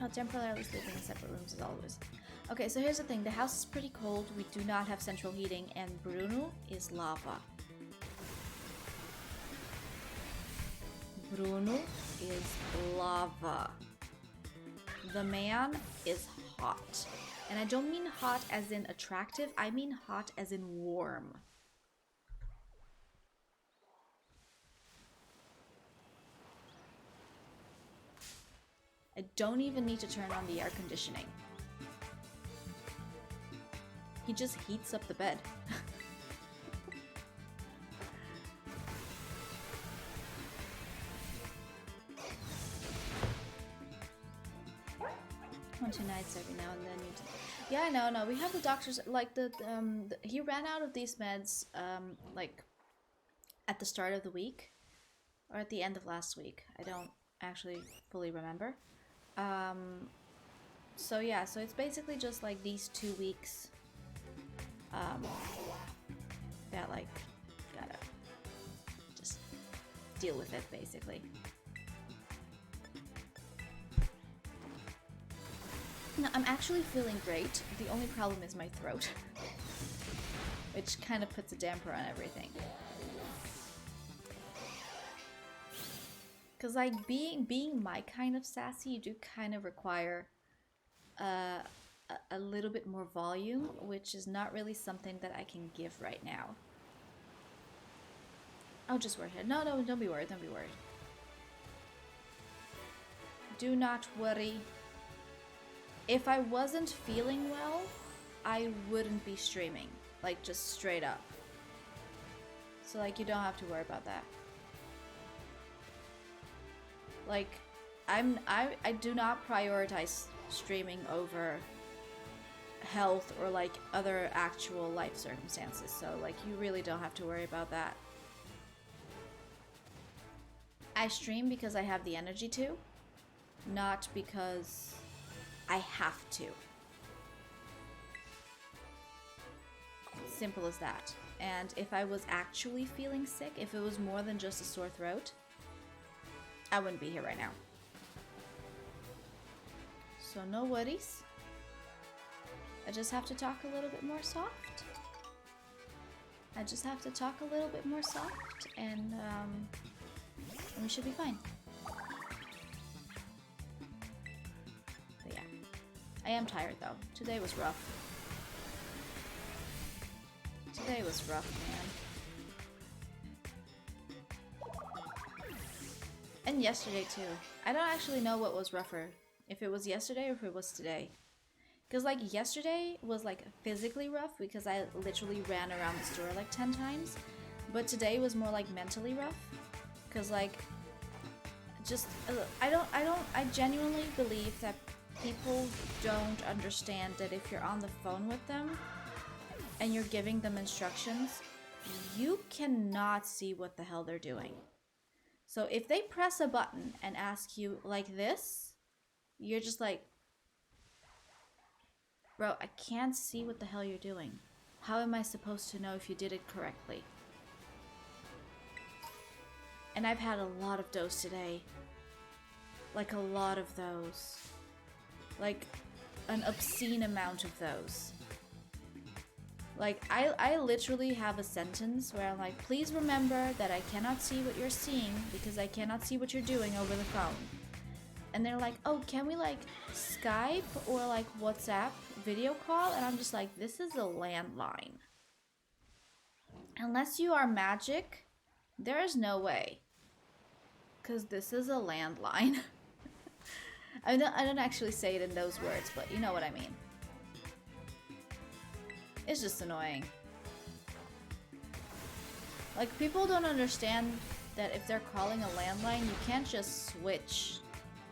I'll temporarily sleeping in separate rooms as always. Okay, so here's the thing. The house is pretty cold. We do not have central heating, and Bruno is lava. Bruno is lava. The man is hot. And I don't mean hot as in attractive. I mean hot as in warm. I don't even need to turn on the air conditioning. He just heats up the bed. 1 2 nights every now and then. Yeah, no, we have the doctors, like he ran out of these meds like at the start of the week or at the end of last week. I don't actually fully remember. So yeah, so it's basically just like these 2 weeks that like gotta just deal with it basically. No, I'm actually feeling great. The only problem is my throat, which kind of puts a damper on everything. Cause like being my kind of sassy, you do kind of require a little bit more volume, which is not really something that I can give right now. Oh, just word head. No, no, don't be worried. Don't be worried. Do not worry. If I wasn't feeling well, I wouldn't be streaming. Like, just straight up. So, like, you don't have to worry about that. Like, I do not prioritize streaming over health or, like, other actual life circumstances. So, like, you really don't have to worry about that. I stream because I have the energy to, not because I have to. Simple as that. And if I was actually feeling sick, if it was more than just a sore throat, I wouldn't be here right now. So no worries. I just have to talk a little bit more soft. I just have to talk a little bit more soft, and we should be fine. But yeah, I am tired though. Today was rough. Today was rough, man. And yesterday too. I don't actually know what was rougher. If it was yesterday or if it was today. Because like yesterday was like physically rough because I literally ran around the store like 10 times. But today was more like mentally rough. Because like, just, I genuinely believe that people don't understand that if you're on the phone with them and you're giving them instructions, you cannot see what the hell they're doing. So if they press a button and ask you like this, you're just like, bro, I can't see what the hell you're doing. How am I supposed to know if you did it correctly? And I've had a lot of those today. Like a lot of those. Like an obscene amount of those. Like, I literally have a sentence where I'm like, please remember that I cannot see what you're seeing because I cannot see what you're doing over the phone. And they're like, oh, can we like Skype or like WhatsApp video call? And I'm just like, this is a landline. Unless you are magic, there is no way. Because this is a landline. I don't actually say it in those words, but you know what I mean. It's just annoying. Like, people don't understand that if they're calling a landline, you can't just switch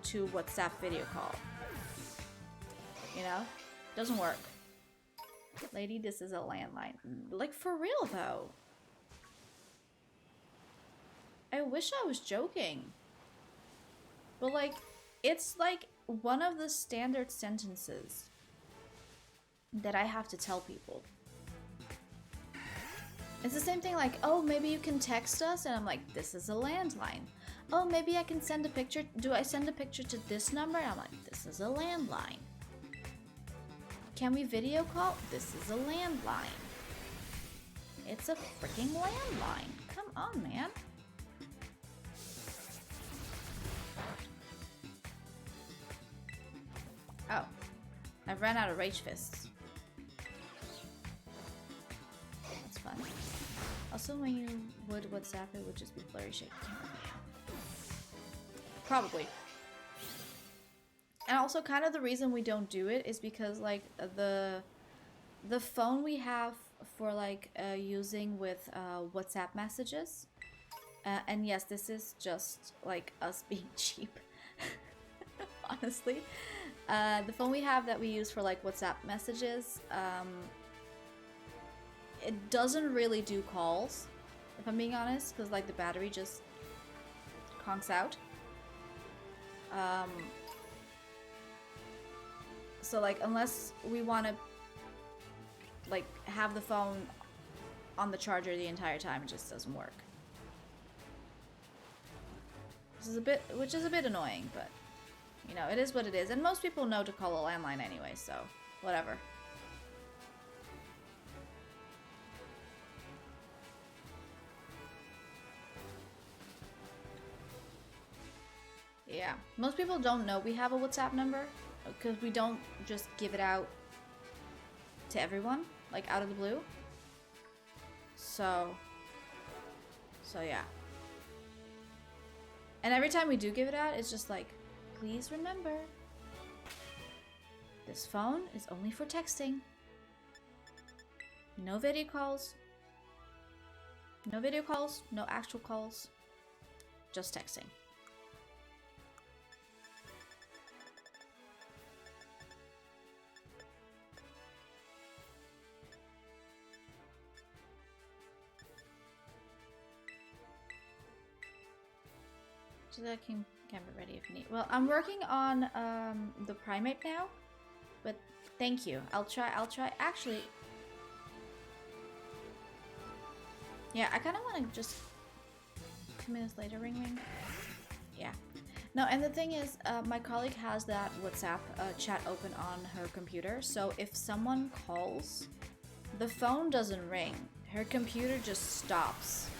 to WhatsApp video call. You know? Doesn't work. Lady, this is a landline. Like, for real, though. I wish I was joking. But, like, it's like one of the standard sentences that I have to tell people. It's the same thing like, oh, maybe you can text us? And I'm like, this is a landline. Oh, maybe I can send a picture. Do I send a picture to this number? And I'm like, this is a landline. Can we video call? This is a landline. It's a freaking landline. Come on, man. Oh, I've ran out of rage fists. That's fun. Also, when you would WhatsApp, it would just be blurry shape. Probably. And also, kind of the reason we don't do it is because, like, the phone we have for, like, using with WhatsApp messages. And yes, this is just, like, us being cheap. Honestly. The phone we have that we use for, like, WhatsApp messages, it doesn't really do calls, if I'm being honest, because, like, the battery just conks out. So, like, unless we want to, like, have the phone on the charger the entire time, it just doesn't work. Which is a bit annoying, but, you know, it is what it is. And most people know to call a landline anyway, so whatever. Yeah, most people don't know we have a WhatsApp number because we don't just give it out to everyone, like out of the blue. So So yeah. And every time we do give it out, it's just like, please remember, this phone is only for texting. No video calls. No video calls, no actual calls. Just texting. So that can be ready if you need. Well, I'm working on the primate now, but thank you. I'll try. Actually, yeah, I kind of want to just 2 minutes later ring. Yeah. No, and the thing is, my colleague has that WhatsApp chat open on her computer. So if someone calls, the phone doesn't ring. Her computer just stops.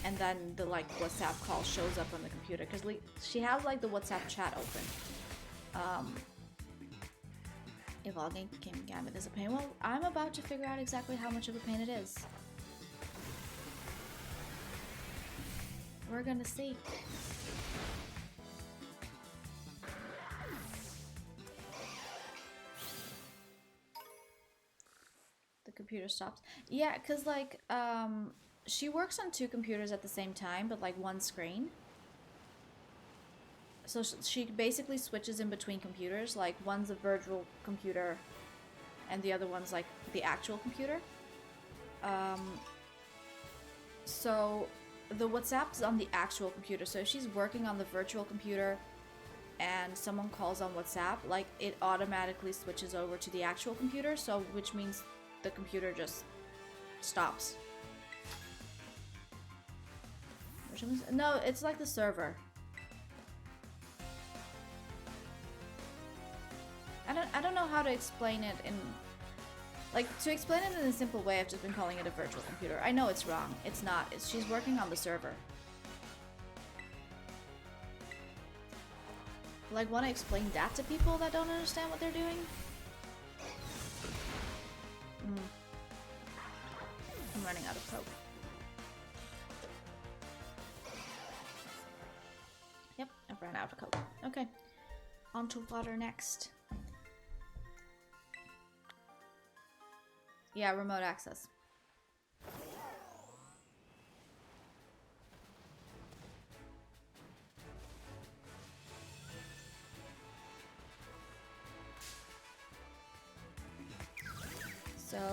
And then the like WhatsApp call shows up on the computer because like, she has like the WhatsApp chat open. Evolving Game Gambit is a pain. Well, I'm about to figure out exactly how much of a pain it is. We're gonna see. The computer stops. Yeah, because like she works on 2 computers at the same time, but like one screen. So she basically switches in between computers. Like one's a virtual computer and the other one's like the actual computer. So the WhatsApp is on the actual computer. So if she's working on the virtual computer and someone calls on WhatsApp, like it automatically switches over to the actual computer. So which means the computer just stops. No, it's like the server. I don't know how to explain it in... Like, to explain it in a simple way, I've just been calling it a virtual computer. I know it's wrong. It's not. She's working on the server. Like, want to explain that to people that don't understand what they're doing? I'm running out of Coke. Yep, I've run out of Coke. Okay. On to water next. Yeah, remote access.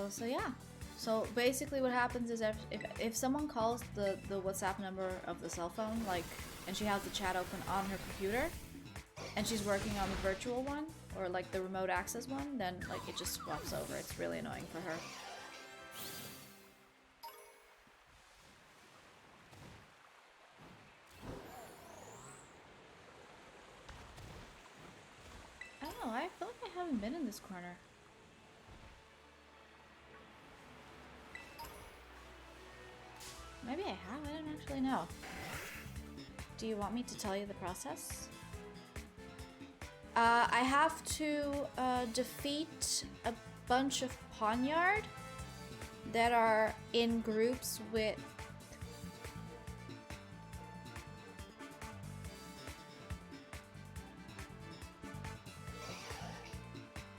So yeah. So basically what happens is if someone calls the WhatsApp number of the cell phone, like, and she has the chat open on her computer, and she's working on the virtual one, or like the remote access one, then like it just swaps over. It's really annoying for her. I don't know, I feel like I haven't been in this corner. Maybe I have, I don't actually know. Do you want me to tell you the process? I have to defeat a bunch of Pawnyard that are in groups with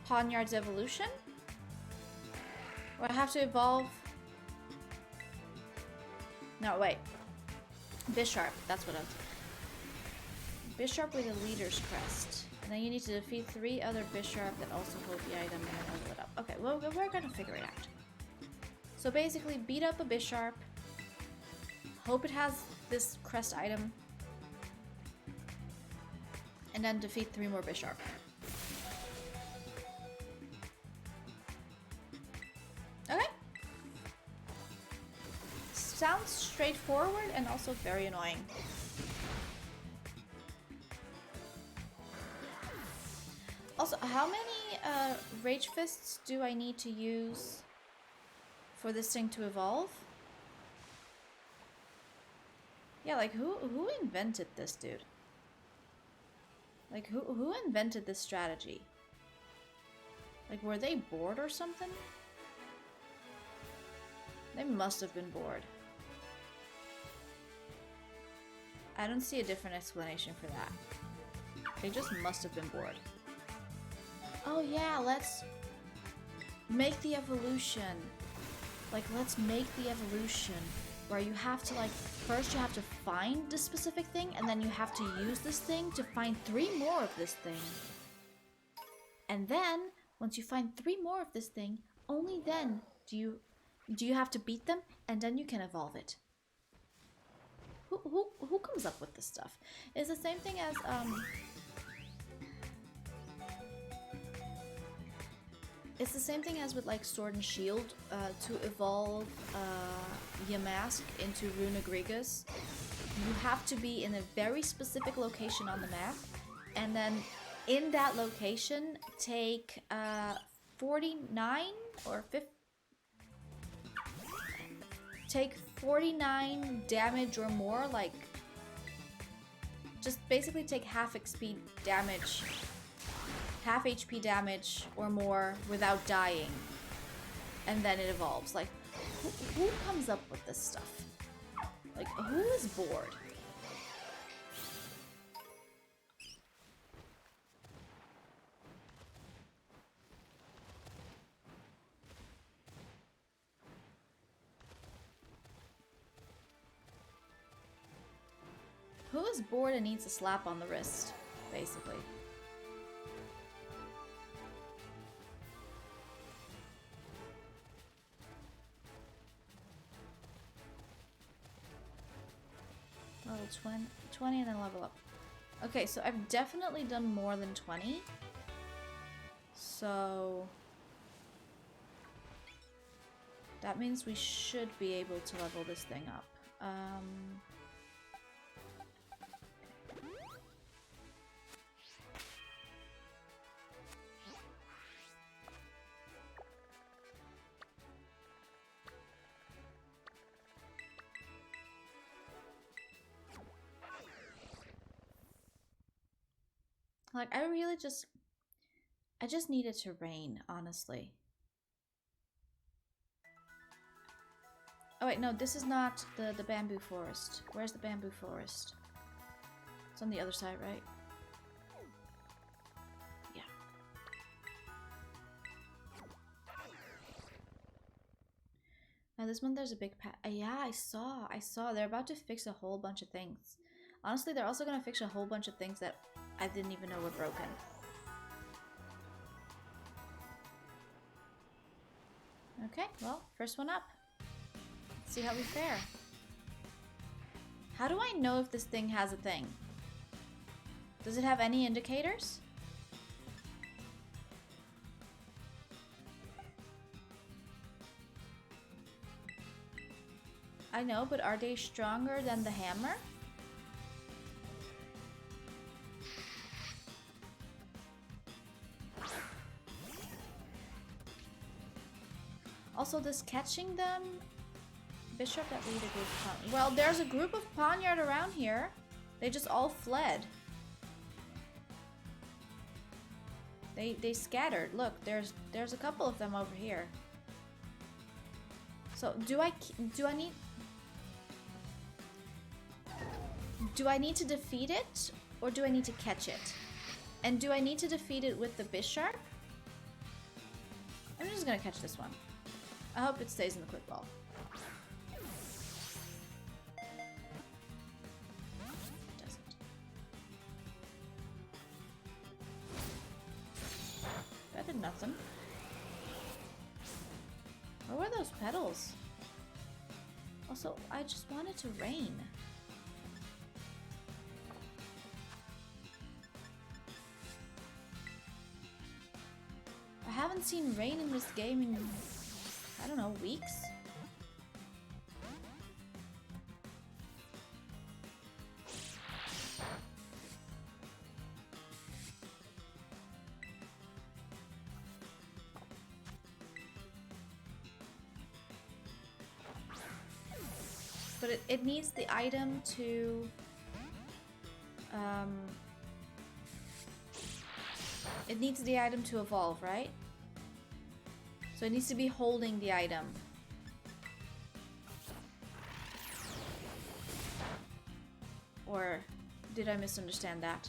Pawnyard's evolution. Or I have to evolve... No, wait. Bisharp, that's what I was... Bisharp with a leader's crest. And then you need to defeat 3 other Bisharp that also hold the item and then level it up. Okay, well, we're gonna figure it out. So basically, beat up a Bisharp. Hope it has this crest item. And then defeat 3 more Bisharp. Okay. Sounds straightforward and also very annoying. Also, how many Rage Fists do I need to use for this thing to evolve? Yeah, like who invented this, dude? Like who invented this strategy? Like were they bored or something? They must have been bored. I don't see a different explanation for that. They just must have been bored. Oh yeah, let's make the evolution. Like, let's make the evolution where you have to, like, first you have to find this specific thing, and then you have to use this thing to find 3 more of this thing. And then, once you find 3 more of this thing, only then do you have to beat them, and then you can evolve it. Who comes up with this stuff? It's the same thing as it's the same thing as with like Sword and Shield. To evolve Yamask into Rune Egregious, you have to be in a very specific location on the map, and then in that location take 49 or 50. Take 49 damage or more, like just basically take half XP damage, half HP damage or more without dying, and then it evolves. Like, who comes up with this stuff? Like, who is bored? Who is bored and needs a slap on the wrist, basically? Level 20 and then level up. Okay, so I've definitely done more than 20. So that means we should be able to level this thing up. Like, I just need it to rain, honestly. Oh wait, no, this is not the bamboo forest. Where's the bamboo forest? It's on the other side, right? Yeah. Now this one, there's a big yeah, I saw. They're about to fix a whole bunch of things. Honestly, they're also gonna fix a whole bunch of things that I didn't even know were broken. Okay, well, first one up. Let's see how we fare. How do I know if this thing has a thing? Does it have any indicators? I know, but are they stronger than the hammer? Also, does catching them... Bishop that lead a group of Pawniard. Well, there's a group of Pawniard around here. They just all fled. They scattered. Look, there's a couple of them over here. So do I need to defeat it, or do I need to catch it? And do I need to defeat it with the Bisharp? I'm just gonna catch this one. I hope it stays in the quick ball. It doesn't. That did nothing. Where were those petals? Also, I just wanted to rain. I haven't seen rain in this game in, I don't know, weeks? But it needs the item to... it needs the item to evolve, right? So it needs to be holding the item. Or did I misunderstand that?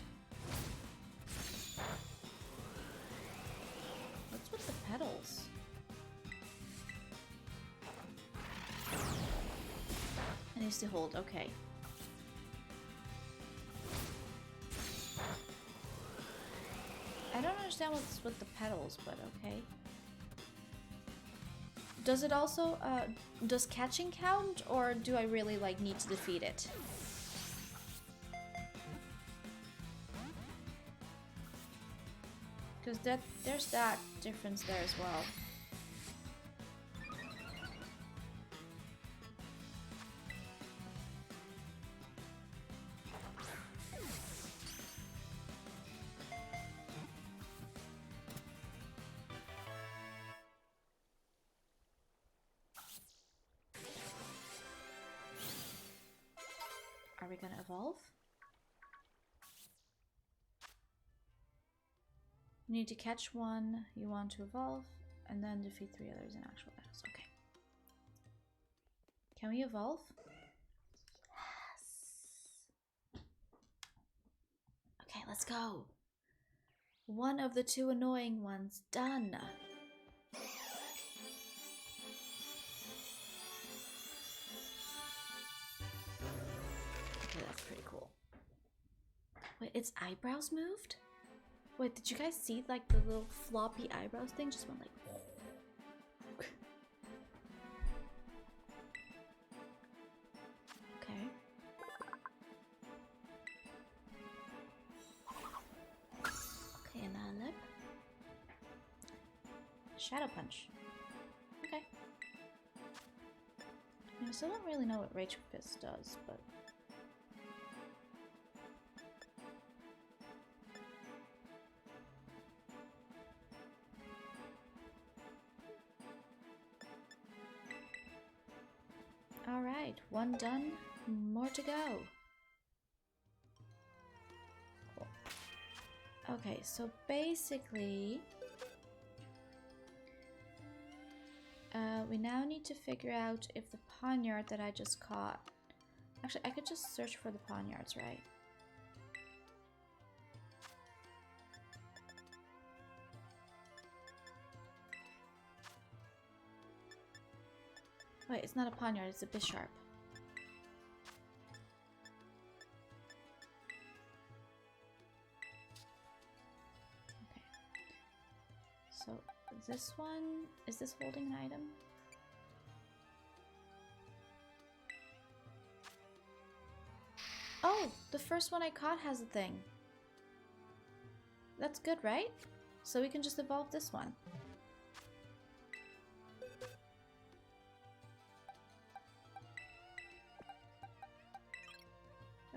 What's with the petals? It needs to hold, okay. I don't understand what's with the petals, but okay. Does it also, does catching count, or do I really, like, need to defeat it? Because there's that difference there as well. Are we gonna evolve? You need to catch one you want to evolve, and then defeat 3 others in actual battles. Okay. Can we evolve? Yes. Okay, let's go. One of the 2 annoying ones done. Okay, that's pretty cool. Wait, its eyebrows moved? Wait, did you guys see like the little floppy eyebrows thing just went like okay. Okay, another lip. Shadow Punch. Okay. I mean, I still don't really know what Rage Fist does, but alright, one done, more to go. Cool. Okay, so basically, we now need to figure out if the poniard that I just caught... Actually, I could just search for the poniards, right? Wait, it's not a poniard, it's a Bisharp. Okay. So, this one... Is this holding an item? Oh! The first one I caught has a thing. That's good, right? So we can just evolve this one.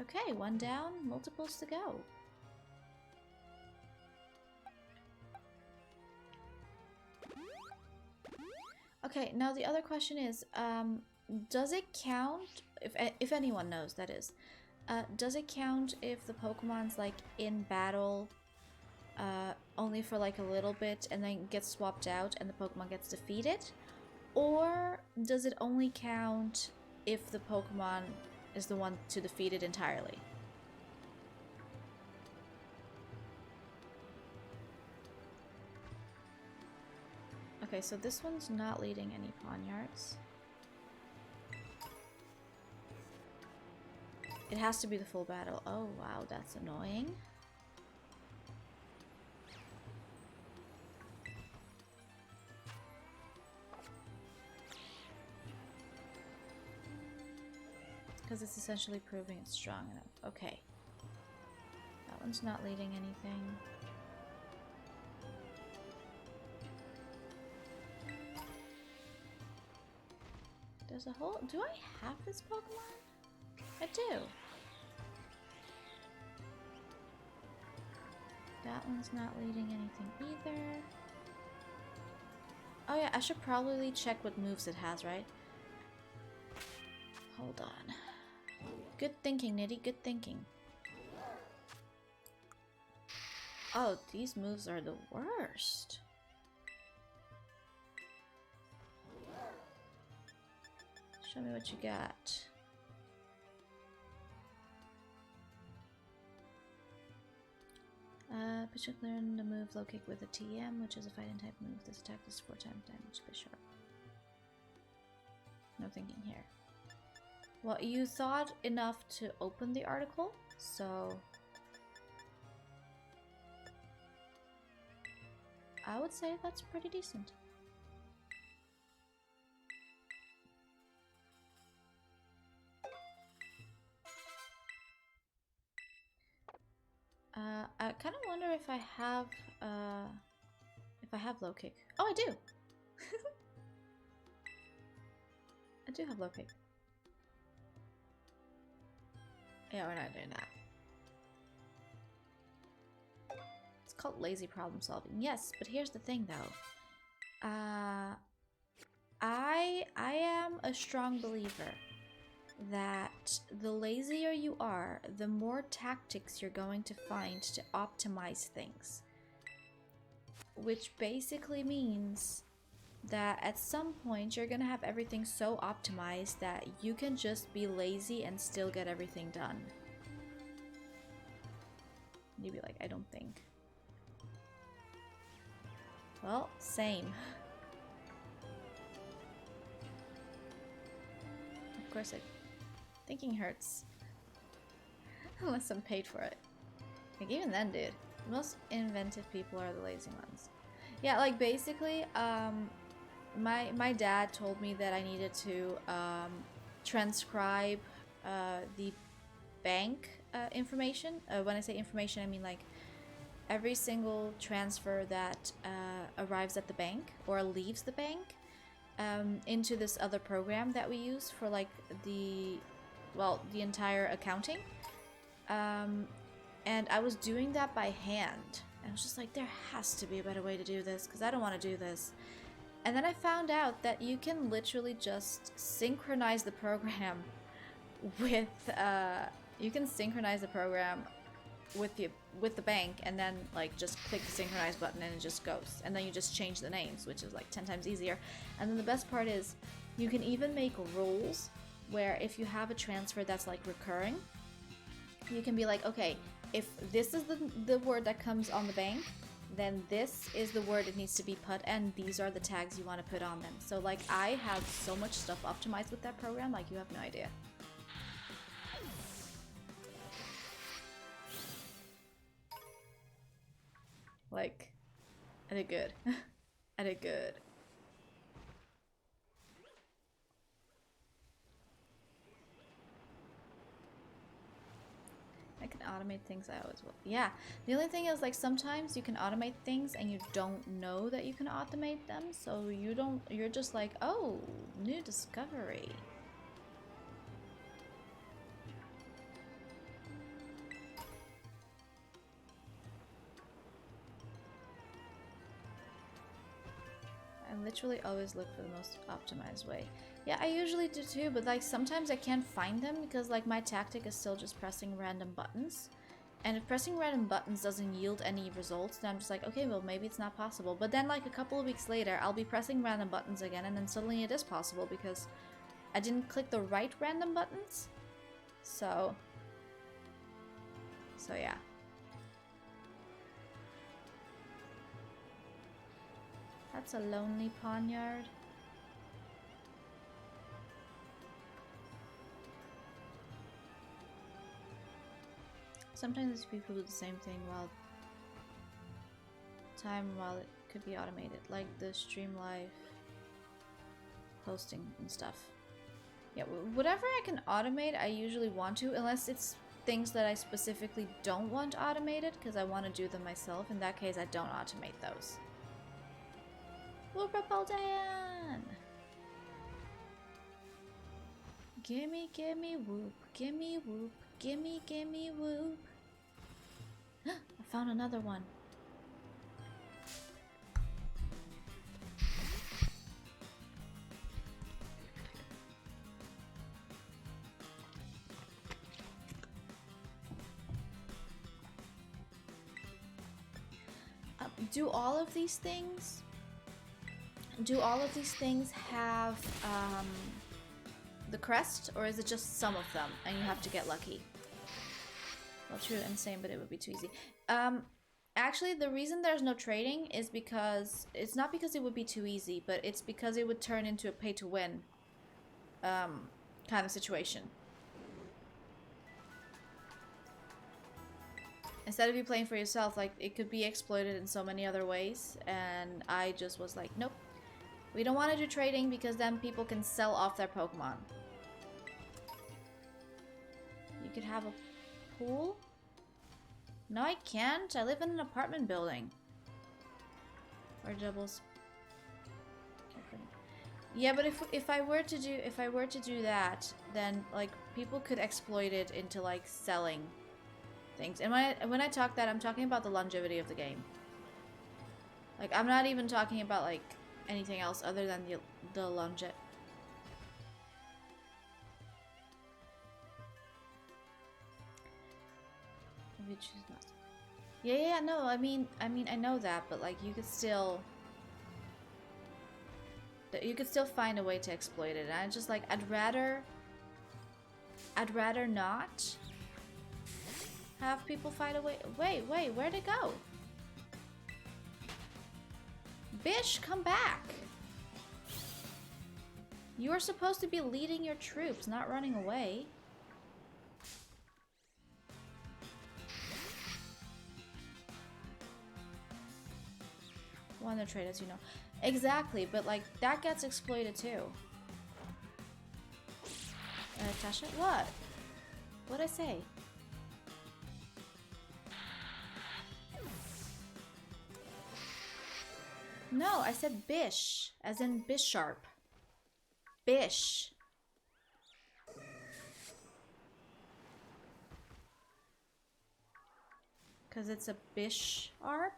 Okay, one down, multiples to go. Okay, now the other question is, does it count, if anyone knows, that is, does it count if the Pokemon's like in battle only for like a little bit and then gets swapped out and the Pokemon gets defeated? Or does it only count if the Pokemon is the one to defeat it entirely? Okay, so this one's not leading any poniards. It has to be the full battle. Oh wow, that's annoying. Because it's essentially proving it's strong enough. Okay. That one's not leading anything. There's a whole... Do I have this Pokemon? I do. That one's not leading anything either. Oh yeah, I should probably check what moves it has, right? Hold on. Good thinking, Nitty. Good thinking. Oh, these moves are the worst. Show me what you got. Particularly in the move low kick with a TM, which is a fighting type move. This attack is 4 times damage. Be sharp. No thinking here. Well, you thought enough to open the article, so I would say that's pretty decent. I kind of wonder if I have low kick. Oh, I do. I do have low kick. Yeah, we're not doing that. It's called lazy problem solving. Yes, but here's the thing though. I am a strong believer that the lazier you are, the more tactics you're going to find to optimize things. Which basically means that at some point you're gonna have everything so optimized that you can just be lazy and still get everything done. You'd be like, I don't think. Well, same. Of course, thinking hurts. Unless I'm paid for it. Like, even then, dude, the most inventive people are the lazy ones. Yeah, like, basically, my dad told me that I needed to transcribe the bank information. When I say information, I mean like every single transfer that arrives at the bank or leaves the bank into this other program that we use for like the entire accounting. And I was doing that by hand. And I was just like, there has to be a better way to do this because I don't want to do this. And then I found out that you can literally just synchronize the program with with the bank, and then like just click the synchronize button and it just goes. And then you just change the names, which is like 10 times easier. And then the best part is you can even make rules where if you have a transfer that's like recurring, you can be like, okay, if this is the word that comes on the bank, then this is the word it needs to be put, and these are the tags you want to put on them. So like I have so much stuff optimized with that program, like you have no idea. Like, I did good. I did good. I can automate things, I always will. Yeah, the only thing is like sometimes you can automate things and you don't know that you can automate them, so you're just like, oh, new discovery. I literally always look for the most optimized way. Yeah, I usually do too, but like sometimes I can't find them because like my tactic is still just pressing random buttons. And if pressing random buttons doesn't yield any results, then I'm just like, okay, well maybe it's not possible. But then like a couple of weeks later, I'll be pressing random buttons again, and then suddenly it is possible because I didn't click the right random buttons. So yeah. That's a lonely poniard. Sometimes people do the same thing while it could be automated, like the stream live posting and stuff. Yeah, whatever I can automate, I usually want to, unless it's things that I specifically don't want automated because I want to do them myself. In that case, I don't automate those. Whoop up, Aldean! Gimme, gimme, whoop, gimme, whoop, gimme, gimme, whoop. I found another one. Do all of these things have the crest, or is it just some of them and you have to get lucky? Well, true, insane, but it would be too easy. Actually, the reason there's no trading is because it's not because it would be too easy, but it's because it would turn into a pay-to-win kind of situation. Instead of you playing for yourself, like, it could be exploited in so many other ways, and I just was like, nope. We don't want to do trading because then people can sell off their Pokemon. You could have a pool? No, I can't. I live in an apartment building. Or doubles. Yeah, but if I were to do that, then like people could exploit it into like selling things. And when I talk that, I'm talking about the longevity of the game. Like, I'm not even talking about like anything else other than the longevity. If you choose not to. Yeah, no, I mean, I know that, but like, you could still find a way to exploit it. And I just like, I'd rather not have people find a way. Wait, where'd it go? Bish, come back! You are supposed to be leading your troops, not running away. One of the trade, as you know. Exactly, but like, that gets exploited too. Tasha? What? What'd I say? No, I said Bish, as in Bisharp. Bish. Because it's a Bisharp.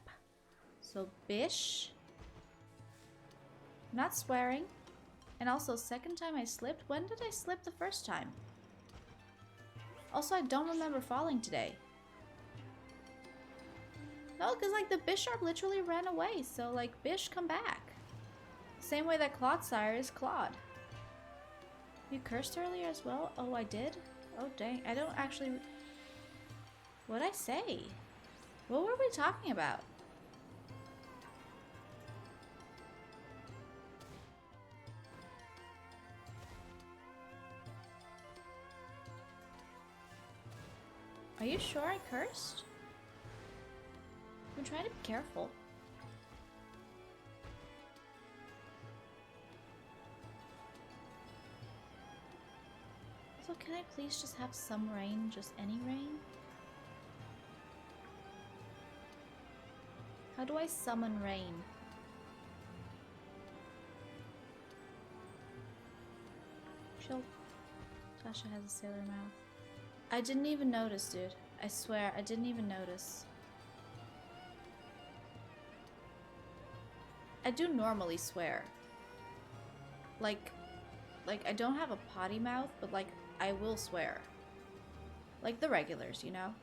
So Bish. I'm not swearing. And also, second time I slipped. When did I slip the first time? Also, I don't remember falling today. No, because like the Bisharp literally ran away. So like, Bish, come back. Same way that Clodsire is Claude. You cursed earlier as well? Oh, I did? Oh, dang. I don't actually... What'd I say? What were we talking about? Are you sure I cursed? I'm trying to be careful. So can I please just have some rain? Just any rain? How do I summon rain? Chill. Tasha has a sailor mouth. I didn't even notice, dude. I swear, I didn't even notice. I do normally swear. Like I don't have a potty mouth, but like, I will swear. Like the regulars, you know?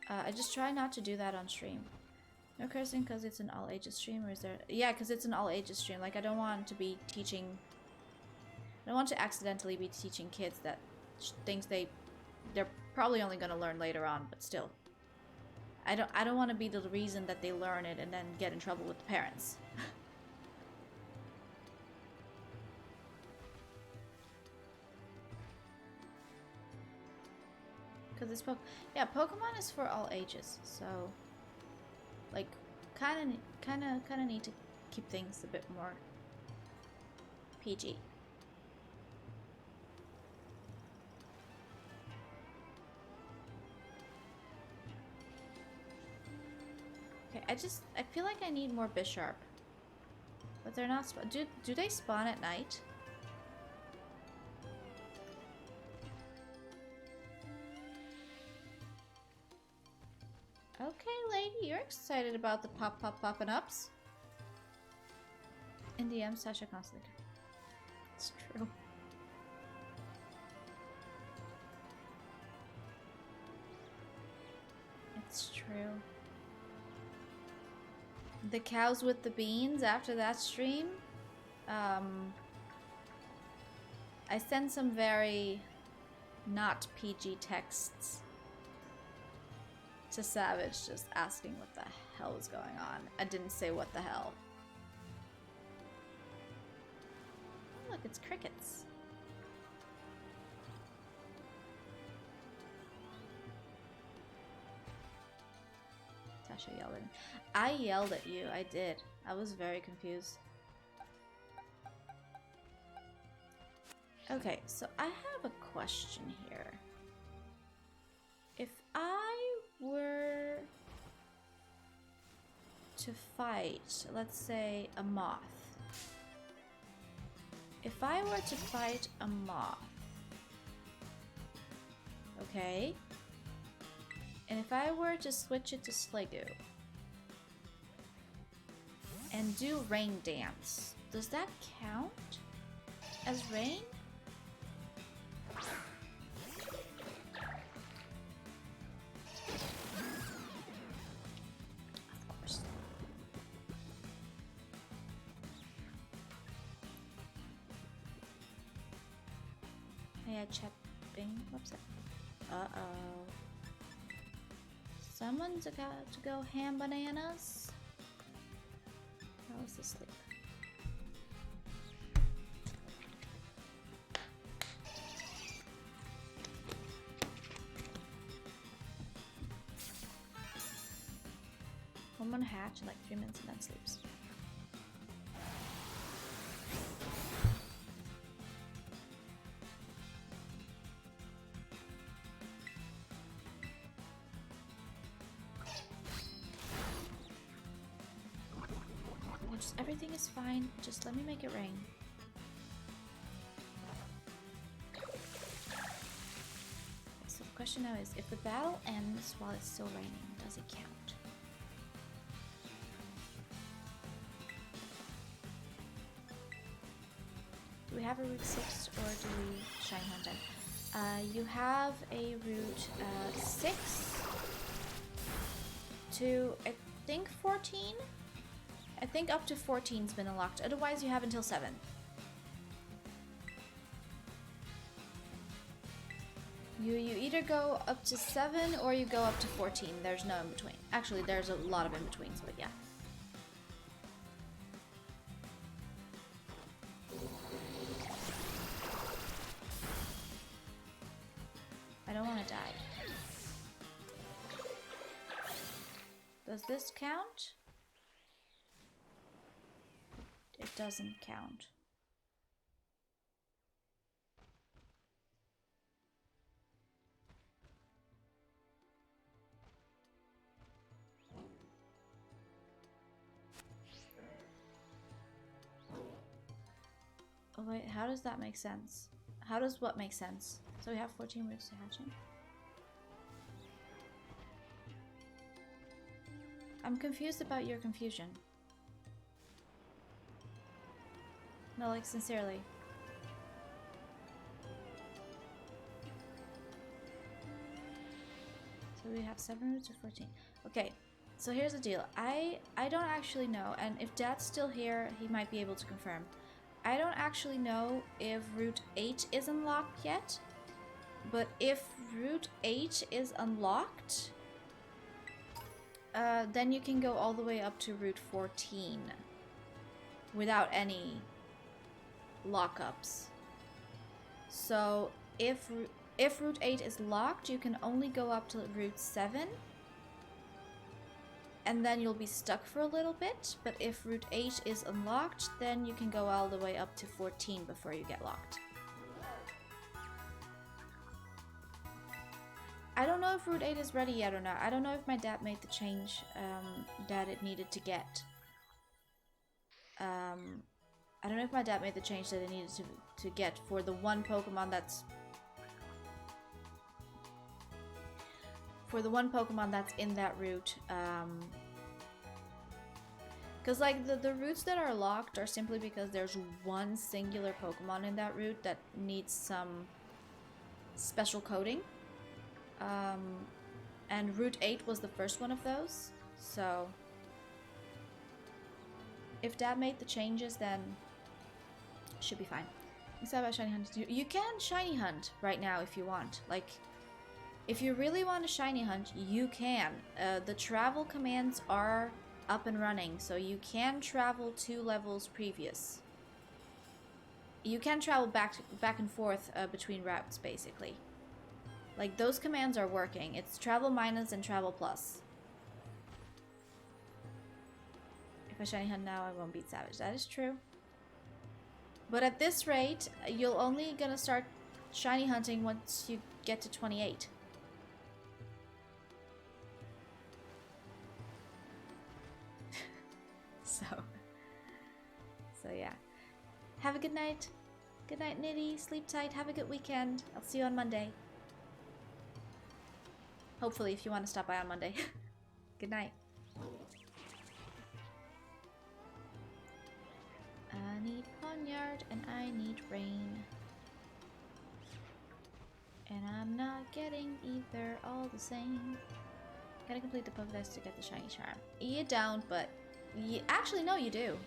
I just try not to do that on stream. No cursing because it's an all ages stream, or is there? Yeah, because it's an all ages stream. Like, I don't want to be teaching... I don't want to accidentally be teaching kids that things they're probably only going to learn later on, but still. I don't want to be the reason that they learn it and then get in trouble with the parents. Because it's Pokemon is for all ages, so like kind of need to keep things a bit more PG. Okay, I feel like I need more Bisharp. But they're not do they spawn at night? Okay, lady, you're excited about the popping ups. In DM, Sasha constantly. It's true. It's true. The cows with the beans after that stream. I sent some very not PG texts. to Savage, just asking what the hell is going on. I didn't say what the hell. Oh, look, it's crickets. Tasha yelled at me. I yelled at you. I did. I was very confused. Okay, so I have a question here. If I were to fight, let's say, a moth. If I were to fight a moth, okay? And if I were to switch it to Sliggoo and do rain dance, does that count as rain? Of course. Hey, chat Bing. Whoops. Uh-oh. Someone's got to go ham bananas. I was asleep. Woman hatch in like 3 minutes and then sleeps. Just everything is fine. Just let me make it rain. So the question now is, if the battle ends while it's still raining, does it count? Do we have a Route 6 or do we Shiny Hunt it? You have a Route 6 to, I think, 14? I think up to 14's been unlocked. Otherwise, you have until 7. You either go up to 7 or you go up to 14. There's no in between. Actually, there's a lot of in betweens, but yeah. I don't want to die. Does this count? It doesn't count. Oh wait, how does that make sense? How does what make sense? So we have 14 routes to hatching. I'm confused about your confusion. No, like, sincerely. So we have 7 routes or 14. Okay, so here's the deal. I don't actually know, and if Dad's still here, he might be able to confirm. I don't actually know if Route 8 is unlocked yet, but if Route 8 is unlocked, then you can go all the way up to Route 14 without any lockups. So if Route 8 is locked, you can only go up to Route 7 and then you'll be stuck for a little bit, but if Route 8 is unlocked, then you can go all the way up to 14 before you get locked. I don't know if Route 8 is ready yet or not. I don't know if my dad made the change that it needed to get. I don't know if my dad made the change that it needed to get for the one Pokemon that's... For the one Pokemon that's in that route. Because like the routes that are locked are simply because there's one singular Pokemon in that route that needs some special coding. And Route 8 was the first one of those. So if Dad made the changes, then should be fine. Except about Shiny Hunt. You can Shiny Hunt right now if you want. Like, If you really want a shiny hunt, you can. The travel commands are up and running, so you can travel 2 levels previous. You can travel back and forth between routes, basically. Like, those commands are working. It's travel minus and travel plus. If I shiny hunt now, I won't beat Savage. That is true. But at this rate, you're only gonna start shiny hunting once you get to 28. So yeah. Have a good night. Good night, Nitty. Sleep tight. Have a good weekend. I'll see you on Monday. Hopefully, if you want to stop by on Monday. Good night. I need Poniard and I need Rain. And I'm not getting either all the same. Gotta complete the Pokédex to get the shiny charm. You don't, but you actually no, you do.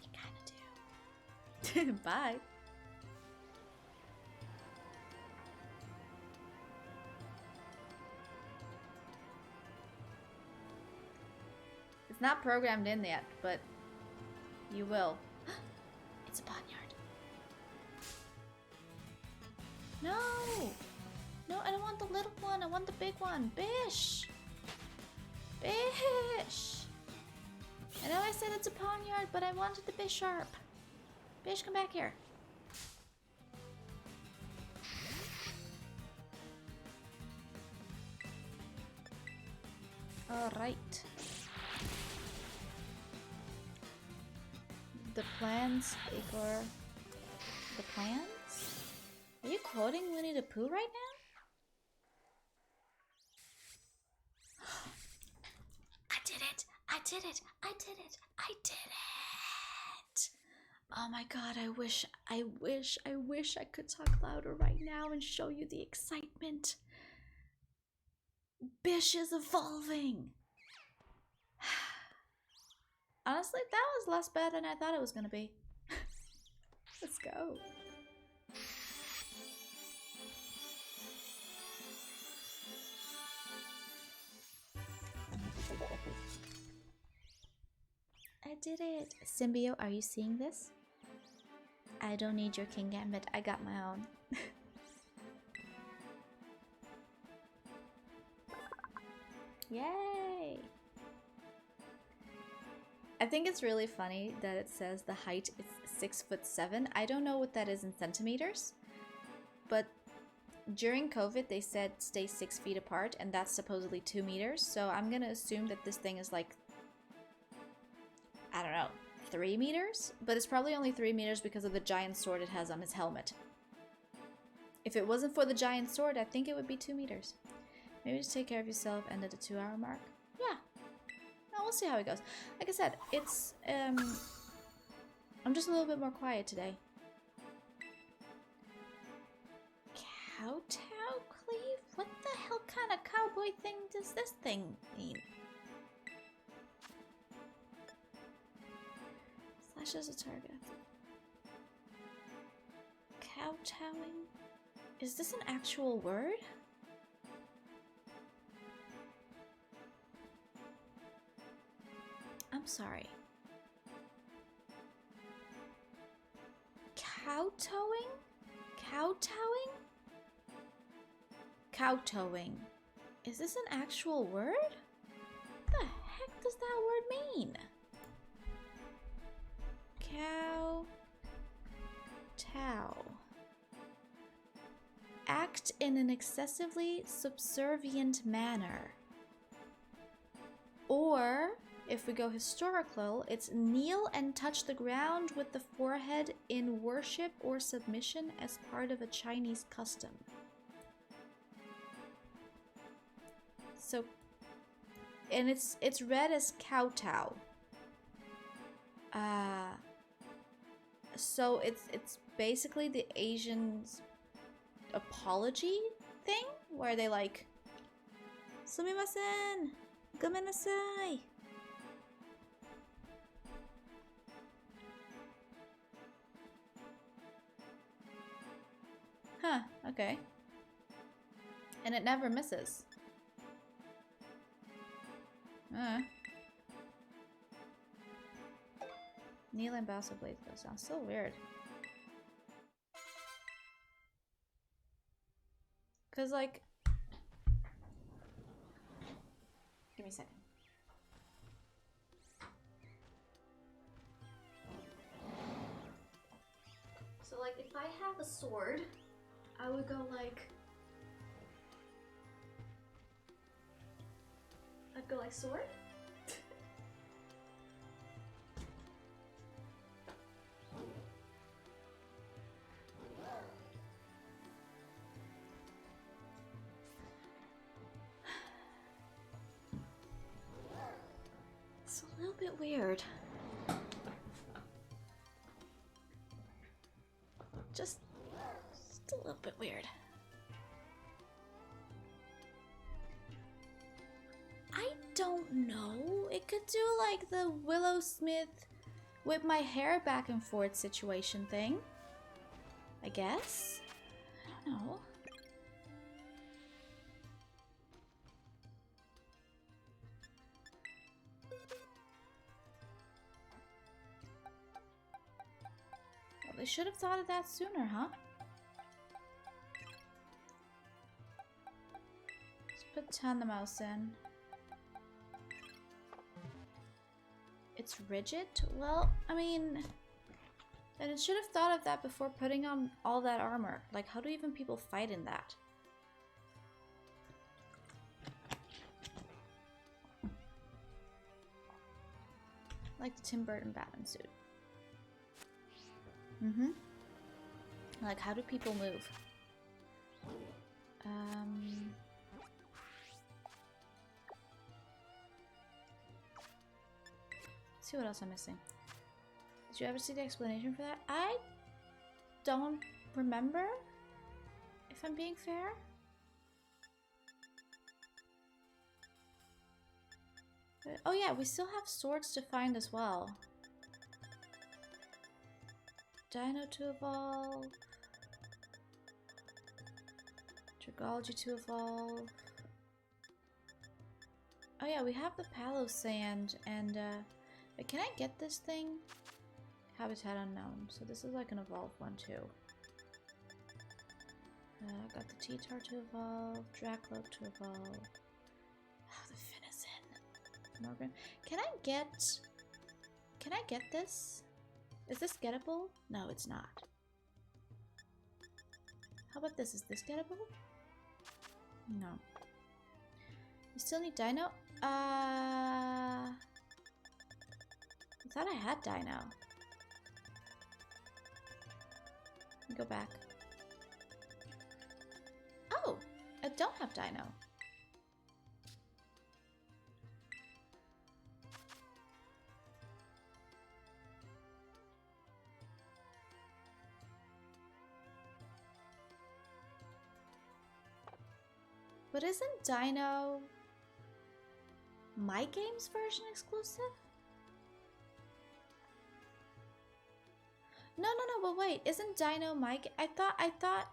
You kinda do. Bye. It's not programmed in yet, but you will. It's a Poniard. No! No, I don't want the little one. I want the big one. Bish! Bish! I know I said it's a Poniard, but I wanted the Bisharp. Bish, come back here. Alright. The plans for... The plans? Are you quoting Winnie the Pooh right now? I did it! I did it! I did it! I did it! Oh my god, I wish I could talk louder right now and show you the excitement. Bish is evolving! Honestly, that was less bad than I thought it was gonna be. Let's go. I did it! Symbio, are you seeing this? I don't need your Kingambit, I got my own. Yay! I think it's really funny that it says the height is 6'7". I don't know what that is in centimeters, but during COVID they said stay 6 feet apart, and that's supposedly 2 meters. So I'm gonna assume that this thing is like, I don't know, 3 meters? But it's probably only 3 meters because of the giant sword it has on his helmet. If it wasn't for the giant sword, I think it would be 2 meters. Maybe just take care of yourself and at the 2-hour mark. Yeah. No, we'll see how it goes. Like I said, it's I'm just a little bit more quiet today. Kowtow Cleave? What the hell kind of cowboy thing does this thing mean? Slashes a target. Kowtowing? Is this an actual word? I'm sorry. Kowtowing? Kowtowing? Kowtowing. Is this an actual word? What the heck does that word mean? Kowtow. Act in an excessively subservient manner. Or, if we go historical, it's kneel and touch the ground with the forehead in worship or submission as part of a Chinese custom. So, and it's read as kowtow. So it's basically the Asians' apology thing, where they like, sumimasen, gomenasai. Okay. And it never misses. Neil and Basso Blades, that sounds so weird. Cause like, give me a second. So like, if I have a sword, I would go like, I'd go like sword. It's a little bit weird. Just a little bit weird. I don't know. It could do like the Willow Smith whip my hair back and forth situation thing. I guess. I don't know. Well, they should have thought of that sooner, huh? Let's put Tandemaus in. It's rigid? Well, I mean, then it should have thought of that before putting on all that armor. Like, how do even people fight in that? Like the Tim Burton Batman suit. Like, how do people move? Let's see what else I'm missing. Did you ever see the explanation for that? I don't remember, if I'm being fair. Oh yeah, we still have swords to find as well. Dino to evolve. Dragology to evolve. Oh yeah, we have the Palos Sand and wait, can I get this thing? Habitat unknown. So this is like an evolved one too. Got the T-Tar to evolve, Dracloak to evolve. Oh, the Finizen. Morgan. Can I get this? Is this gettable? No, it's not. How about this? Is this gettable? No. You still need Dino? I thought I had Dino. Let me go back. Oh! I don't have Dino. But isn't Dino My Games version exclusive? No, but wait, isn't Dino my I thought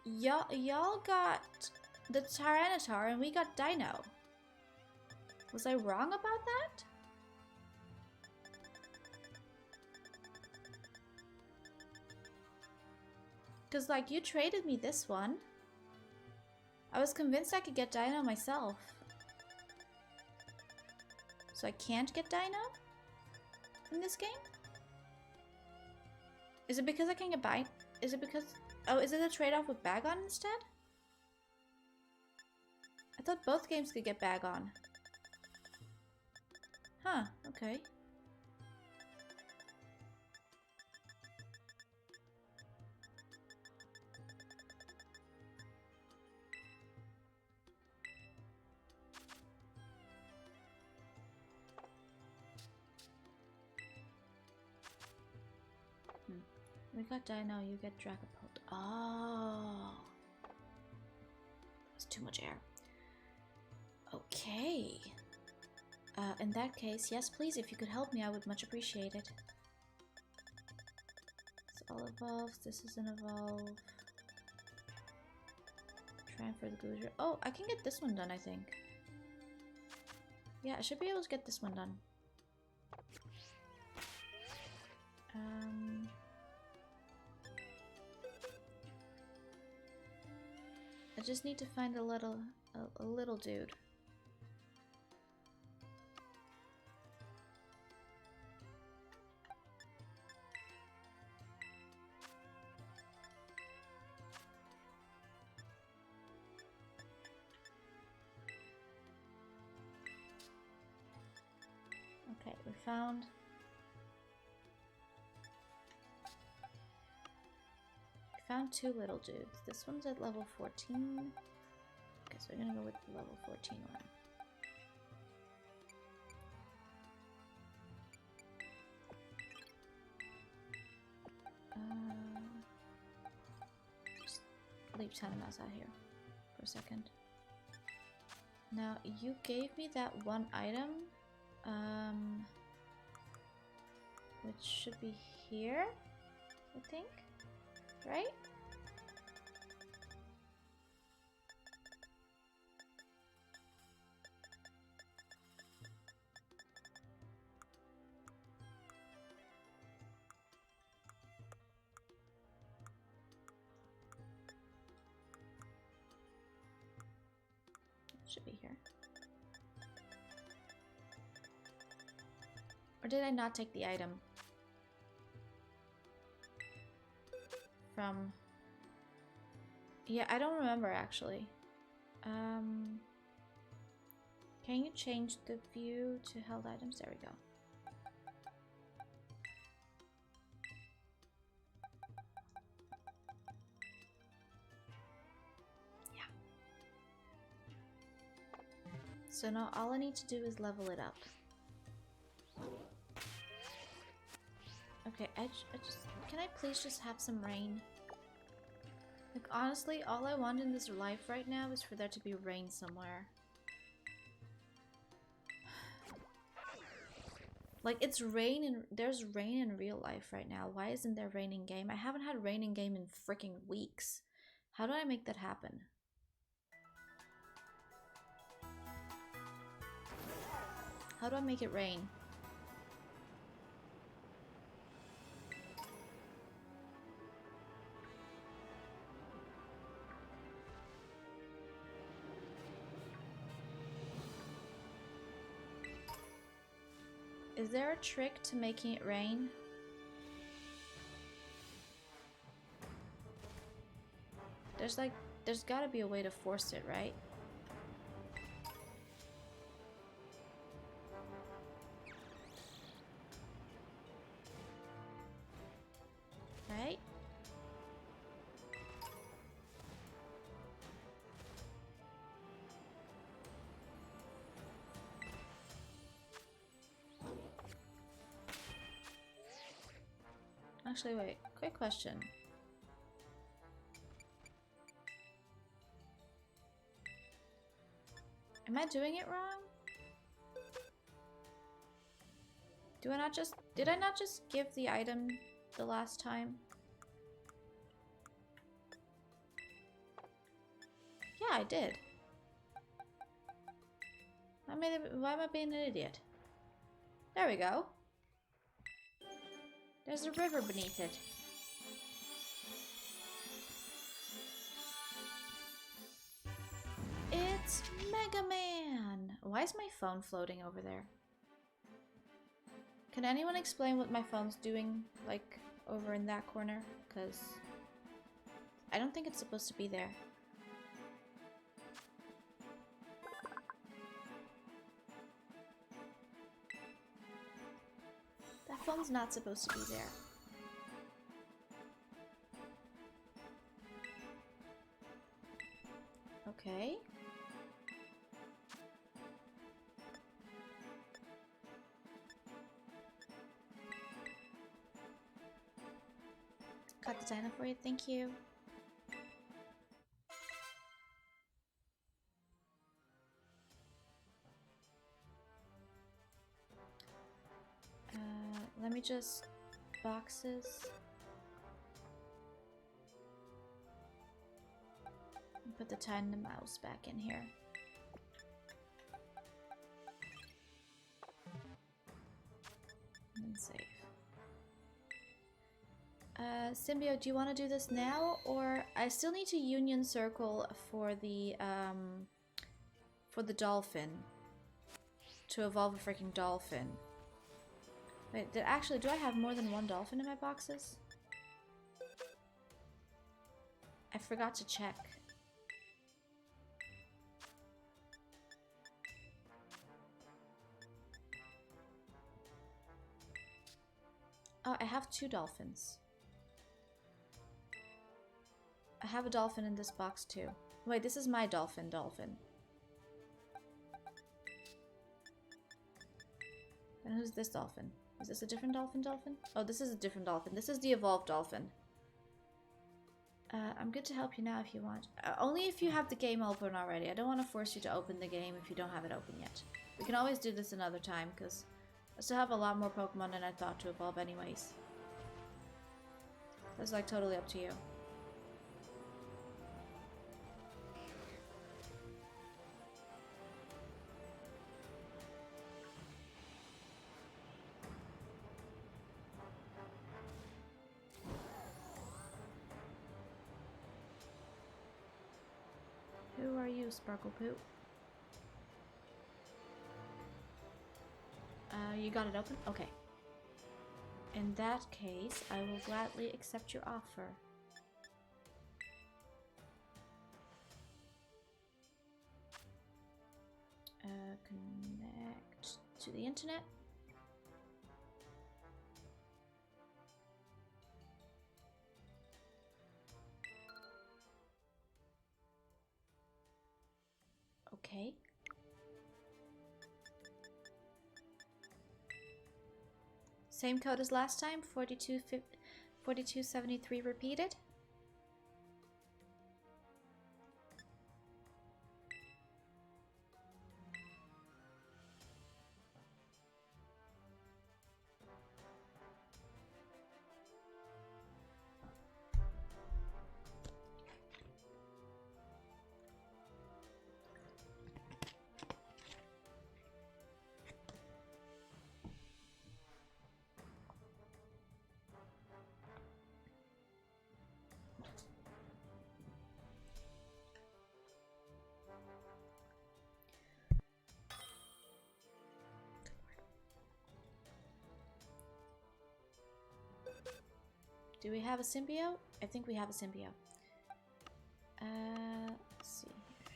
y'all got the Tyranitar and we got Dino. Was I wrong about that? Cause like you traded me this one. I was convinced I could get Dino myself. So I can't get Dino in this game? Is it because I can get Bite? Is it because... Oh, is it a trade-off with Bagon instead? I thought both games could get Bagon. Huh, okay. We got Dino, you get Dragapult. Oh. That's too much air. Okay. In that case, yes please, if you could help me, I would much appreciate it. It's all evolves, this is an evolve. Shrine for the Gujar. Oh, I can get this one done, I think. Yeah, I should be able to get this one done. I just need to find a little dude. Okay, we found two little dudes. This one's at level 14. Okay, so we're gonna go with the level 14 one. Just leave Tanamas out here for a second. Now, you gave me that one item, which should be here, I think, right? Should be here. Or did I not take the item from... Yeah, I don't remember actually. Can you change the view to held items? There we go. So now all I need to do is level it up. Okay, can I please just have some rain? Like, honestly, all I want in this life right now is for there to be rain somewhere. Like, it's rain and there's rain in real life right now. Why isn't there rain in game? I haven't had rain in game in freaking weeks. How do I make that happen? How do I make it rain? Is there a trick to making it rain? There's gotta be a way to force it, right? Right? Actually, wait. Quick question. Am I doing it wrong? Did I not just give the item the last time? Yeah, I did. Why am I being an idiot? There we go. There's a river beneath it. It's Mega Man! Why is my phone floating over there? Can anyone explain what my phone's doing, like, over in that corner? Because I don't think it's supposed to be there. That phone's not supposed to be there. Okay. Got the dino for you, thank you. Let me just... boxes. Put the tiny mouse back in here. And save. Symbiote, do you want to do this now, or I still need to union circle for the dolphin to evolve a freaking dolphin. Wait, actually, do I have more than one dolphin in my boxes? I forgot to check. Oh, I have 2 dolphins. I have a dolphin in this box too. Wait, this is my dolphin. And who's this dolphin? Is this a different dolphin? Oh, this is a different dolphin. This is the evolved dolphin. I'm good to help you now if you want. Only if you have the game open already. I don't want to force you to open the game if you don't have it open yet. We can always do this another time, because I still have a lot more Pokemon than I thought to evolve anyways. That's like totally up to you. Who are you, Sparkle Poop? You got it open? Okay. In that case, I will gladly accept your offer. Connect to the internet. Okay. Same code as last time, 4273 repeated. Do we have a symbiote? I think we have a symbiote. Let's see here.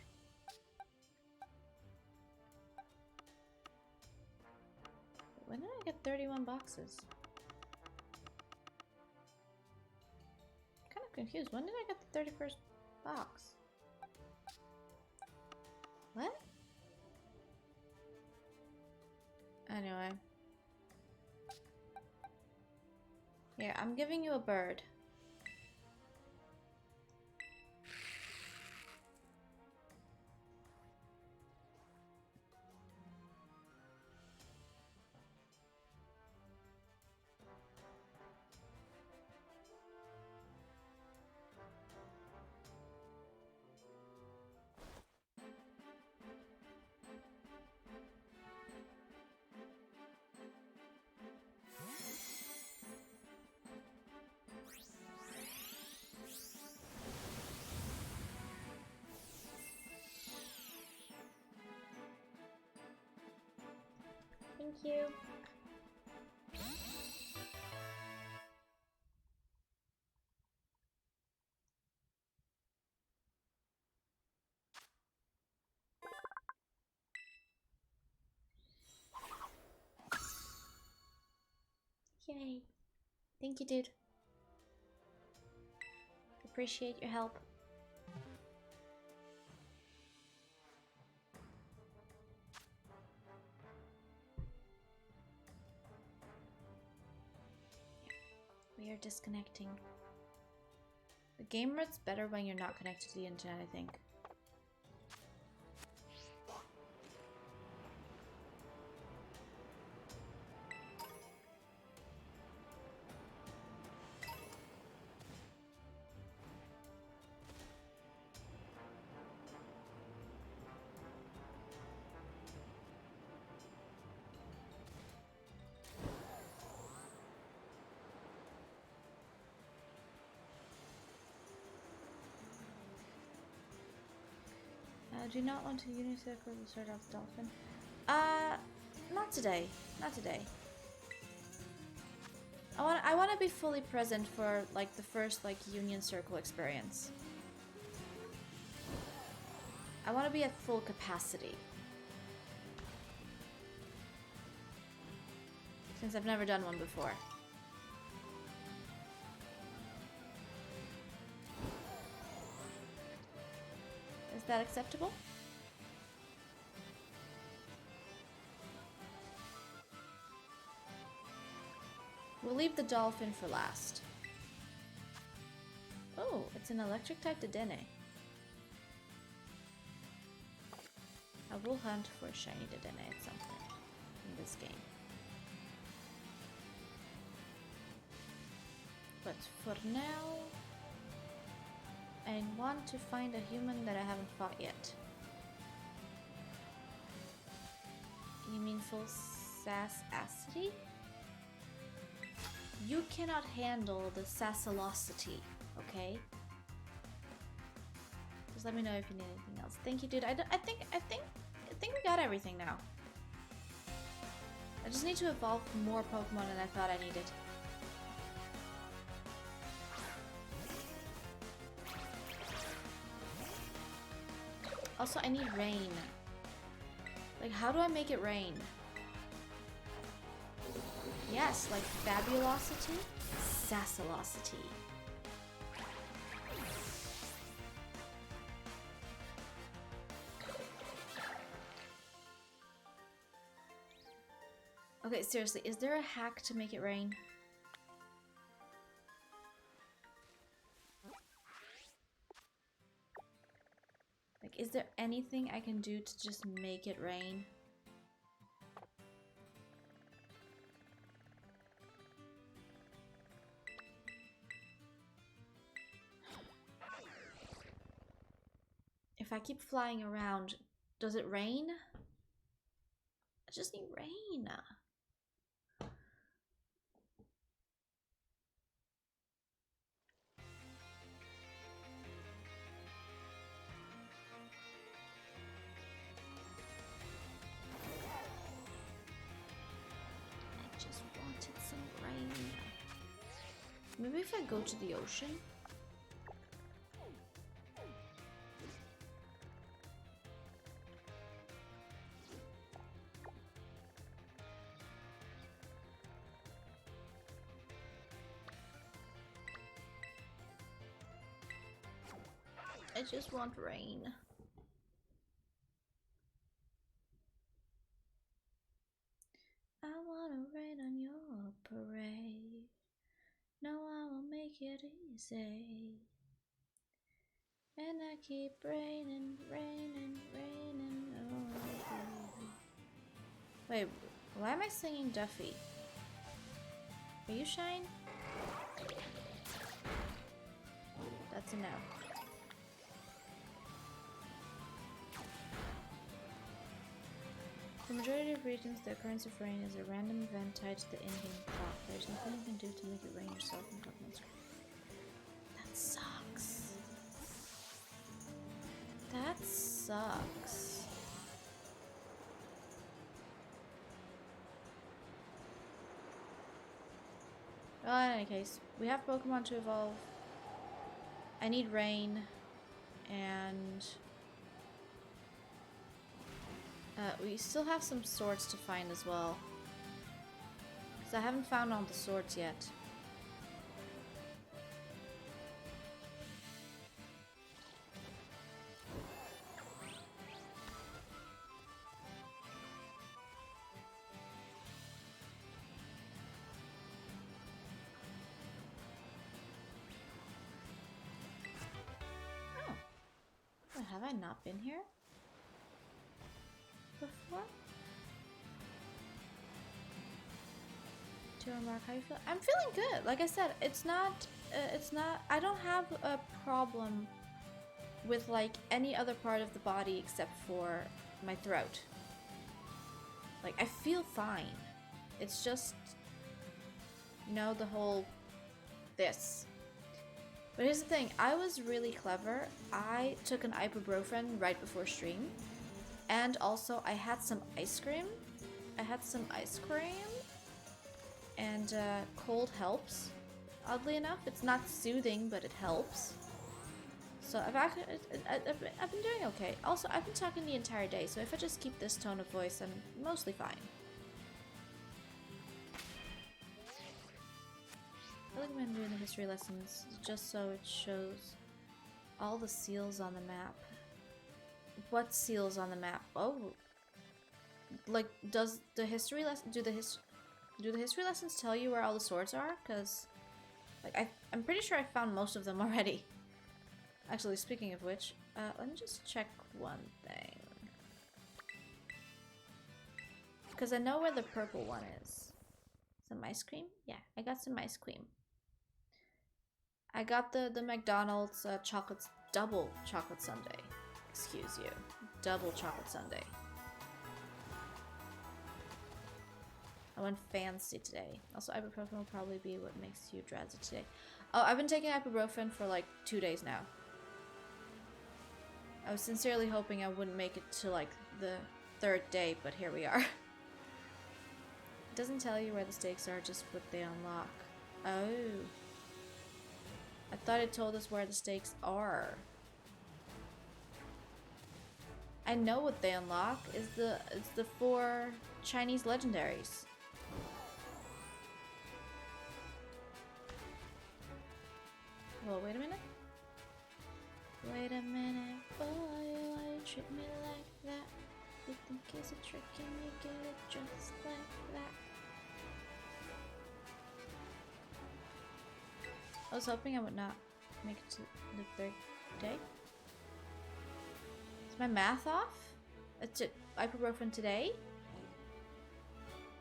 When did I get 31 boxes? I'm kind of confused. When did I get the 31st box? What? Anyway. Here, I'm giving you a bird. Thank you. Yay. Thank you, dude. Appreciate your help. We are disconnecting. The game runs better when you're not connected to the internet, I think. do not want to unicircle the sword of the dolphin. Not today. Not today. I want to be fully present for like the first like Union Circle experience. I want to be at full capacity. Since I've never done one before. Is that acceptable? We'll leave the dolphin for last. Oh, it's an electric type Dedenne. I will hunt for a shiny Dedenne at some point in this game. But for now, I want to find a human that I haven't fought yet. You mean full sassacity? You cannot handle the sassalosity, okay? Just let me know if you need anything else. Thank you, dude. I think we got everything now. I just need to evolve more Pokemon than I thought I needed. Also, I need rain. Like, how do I make it rain? Yes, like Fabulosity, Sassalosity. Okay, seriously, is there a hack to make it rain? Like, is there anything I can do to just make it rain? If I keep flying around, does it rain? I just need rain. I just wanted some rain. Maybe if I go to the ocean? I just want rain. I wanna rain on your parade. No, I will make it easy. And I keep raining, raining, raining. Oh. Wait, why am I singing Duffy? Are you Shine? That's a no. For the majority of regions, the occurrence of rain is a random event tied to the in-game clock. There's nothing you can do to make it rain yourself in Pokemon's. That sucks. That sucks. Well, in any case, we have Pokemon to evolve. I need rain, and we still have some swords to find as well. Because I haven't found all the swords yet. Oh. Well, have I not been here before? To remark how you feel. I'm feeling good. Like I said, it's not. I don't have a problem with like any other part of the body except for my throat. Like I feel fine. It's just, you know, the whole this. But here's the thing, I was really clever. I took an ibuprofen right before stream. And also I had some ice cream. And cold helps. Oddly enough, it's not soothing, but it helps. So I've been doing okay. Also, I've been talking the entire day, so if I just keep this tone of voice, I'm mostly fine. I recommend doing the history lessons just so it shows all the seals on the map. What seals on the map? Oh, like does the history lesson do the history lessons tell you where all the swords are? Because like I'm pretty sure I found most of them already. Actually, speaking of which, let me just check one thing. Because I know where the purple one is. Some ice cream? Yeah, I got some ice cream. I got the McDonald's double chocolate sundae. Excuse you. Double chocolate sundae. I went fancy today. Also, ibuprofen will probably be what makes you drowsy today. Oh, I've been taking ibuprofen for like 2 days now. I was sincerely hoping I wouldn't make it to like the 3rd day, but here we are. It doesn't tell you where the stakes are, just what they unlock. Oh. I thought it told us where the stakes are. I know what they unlock. It's the 4 Chinese legendaries. Well, wait a minute. Wait a minute, boy, why you treat me like that? You think it's a trick and you get it just like that. I was hoping I would not make it to the 3rd day. Is my math off? I took ibuprofen today.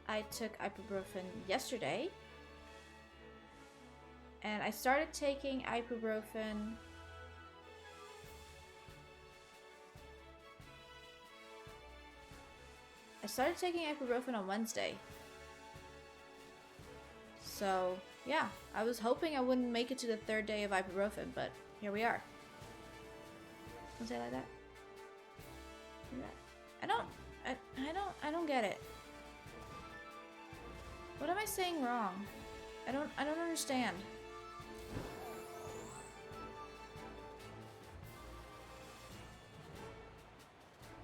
I took ibuprofen yesterday. And I started taking ibuprofen on Wednesday. So, yeah, I was hoping I wouldn't make it to the 3rd day of ibuprofen, but here we are. Don't say it like that. I don't get it. What am I saying wrong? I don't understand.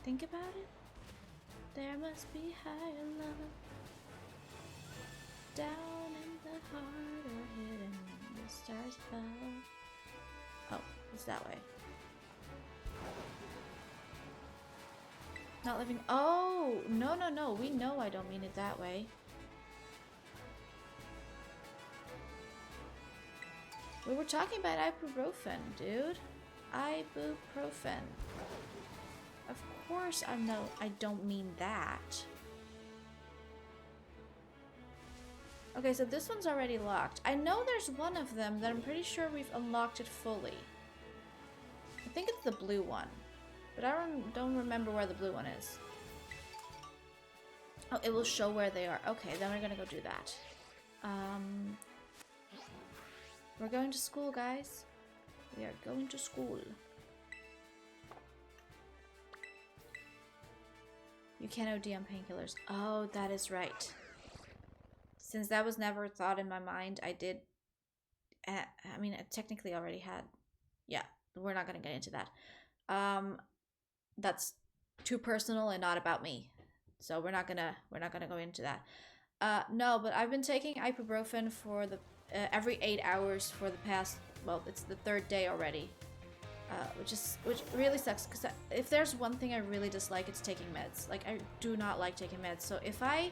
Think about it. There must be higher love down in the heart or hidden in the stars above. Oh, it's that way. Not living. Oh, no. We know I don't mean it that way. We were talking about ibuprofen, dude. Ibuprofen. Of course I don't mean that. Okay, so this one's already locked. I know there's one of them that I'm pretty sure we've unlocked it fully. I think it's the blue one. But I don't remember where the blue one is. Oh, it will show where they are. Okay, then we're gonna go do that. We're going to school, guys. We are going to school. You can OD on painkillers. Oh, that is right. Since that was never thought in my mind, I did... I mean, I technically already had... Yeah, we're not gonna get into that. That's too personal and not about me. So we're not gonna go into that. No, but I've been taking ibuprofen for the every 8 hours for the past, well, it's the 3rd day already. Which really sucks, because if there's one thing I really dislike, it's taking meds. Like, I do not like taking meds. So if I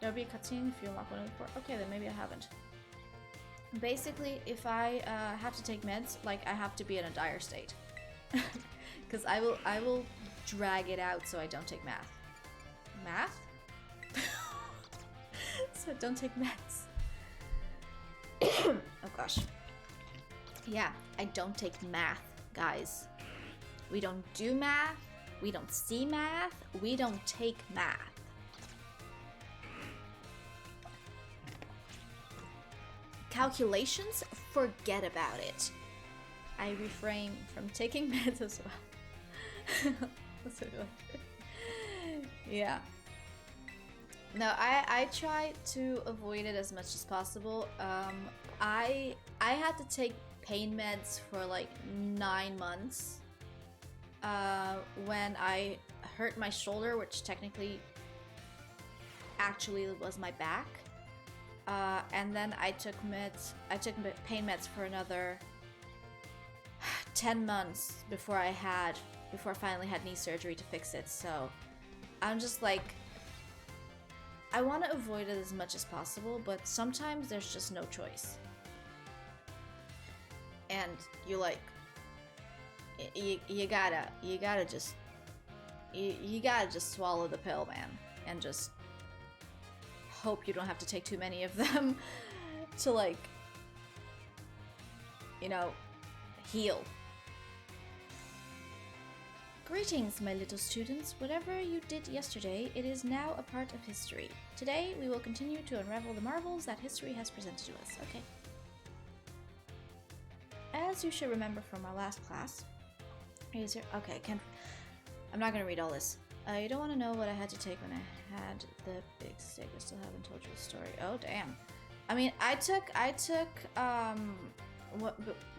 there'll be a cutscene if you unlock one of the 4. Okay, then maybe I haven't. Basically, if I have to take meds, like, I have to be in a dire state. Because I will drag it out so I don't take math. Math? So I don't take meds. Oh gosh. Yeah, I don't take math, guys. We don't do math. We don't see math. We don't take math. calculations, forget about it. I refrain from taking meds as well. Yeah. No, I try to avoid it as much as possible. I had to take pain meds for like 9 months when I hurt my shoulder, which technically actually was my back. And then I took pain meds for another 10 months before I finally had knee surgery to fix it. So I'm just like, I want to avoid it as much as possible, but sometimes there's just no choice. And you like, you gotta just swallow the pill, man, and just hope you don't have to take too many of them to, like, you know, heal. Greetings, my little students. Whatever you did yesterday, it is now a part of history. Today, we will continue to unravel the marvels that history has presented to us. Okay. As you should remember from our last class, okay, I'm not gonna read all this. You don't want to know what I had to take when I had the big stick. I still haven't told you the story. Oh, damn. I mean, I took,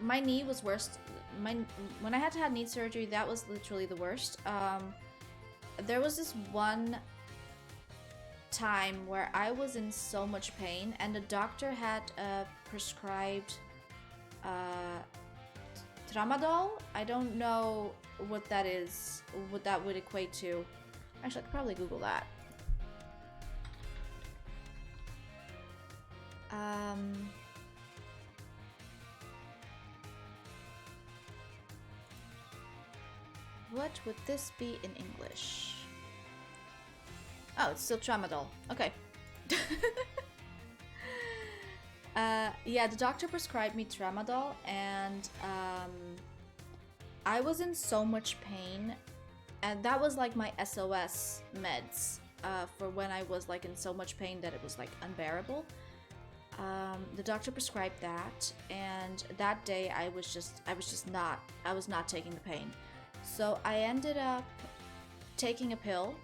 my knee was worst. When I had to have knee surgery, that was literally the worst. There was this one time where I was in so much pain, and the doctor had prescribed tramadol. I don't know what that is, what that would equate to. Actually, I could probably Google that. What would this be in English? Oh, it's still tramadol. Okay. Yeah, the doctor prescribed me tramadol, and I was in so much pain, and that was like my SOS meds for when I was like in so much pain that it was like unbearable. The doctor prescribed that, and that day I was not taking the pain. So I ended up taking a pill.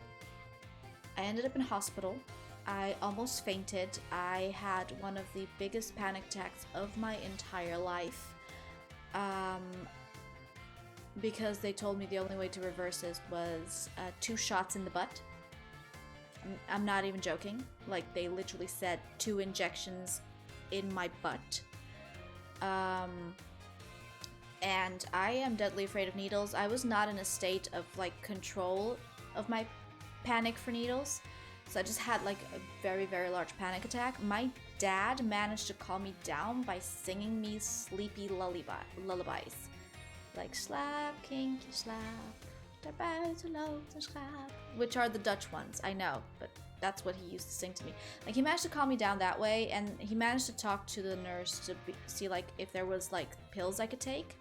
I ended up in hospital. I almost fainted. I had one of the biggest panic attacks of my entire life. Because they told me the only way to reverse this was 2 shots in the butt. I'm not even joking. Like, they literally said 2 injections in my butt. And I am deadly afraid of needles. I was not in a state of like control of my panic for needles. So I just had like a very, very large panic attack. My dad managed to calm me down by singing me sleepy lullabies. Like slap, kinky slap, which are the Dutch ones, I know, but that's what he used to sing to me. Like, he managed to calm me down that way, and he managed to talk to the nurse to see like if there was like pills I could take.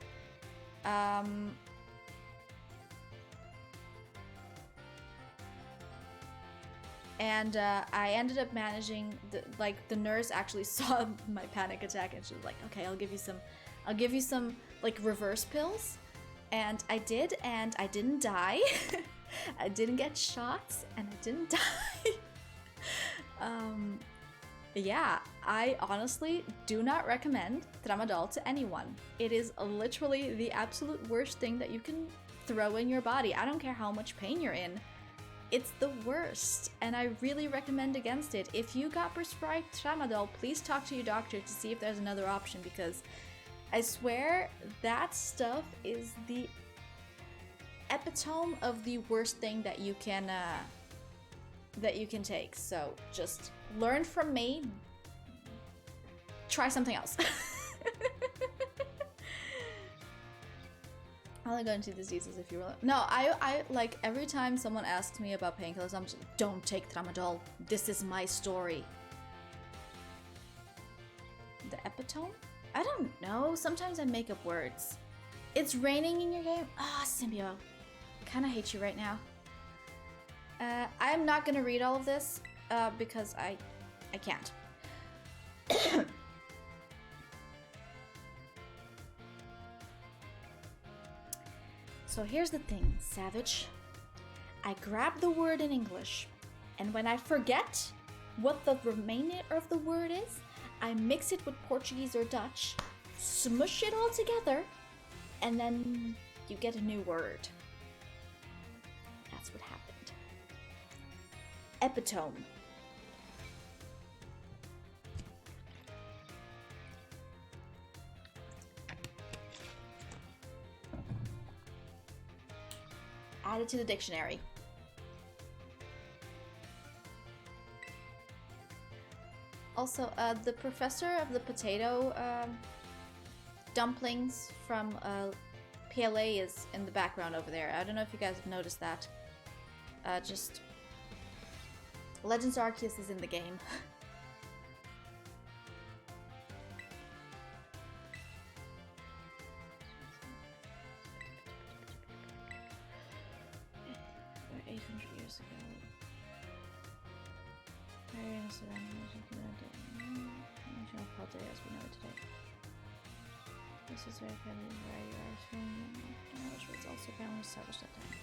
And I ended up managing the nurse actually saw my panic attack, and she was like, okay, I'll give you some like reverse pills. And I did, and I didn't die. I didn't get shots, and I didn't die. Yeah, I honestly do not recommend tramadol to anyone. It is literally the absolute worst thing that you can throw in your body. I don't care how much pain you're in. It's the worst, and I really recommend against it. If you got prescribed tramadol, please talk to your doctor to see if there's another option, because I swear that stuff is the epitome of the worst thing that you can take. So just learn from me. Try something else. I'll only go into diseases if you will. No, I like every time someone asks me about painkillers, I'm just like, don't take tramadol. This is my story. The epitome? I don't know. Sometimes I make up words. It's raining in your game? Ah, Symbio. I kind of hate you right now. I'm not gonna read all of this because I can't. So here's the thing, Savage. I grab the word in English, and when I forget what the remainder of the word is, I mix it with Portuguese or Dutch, smush it all together, and then you get a new word. That's what happened. Epitome. Add it to the dictionary. Also, the professor of the potato dumplings from PLA is in the background over there. I don't know if you guys have noticed that. Just Legends Arceus is in the game. About 800 years ago. Very innocent animals as we know it today. This is very friendly variety of from which was also apparently established at that time.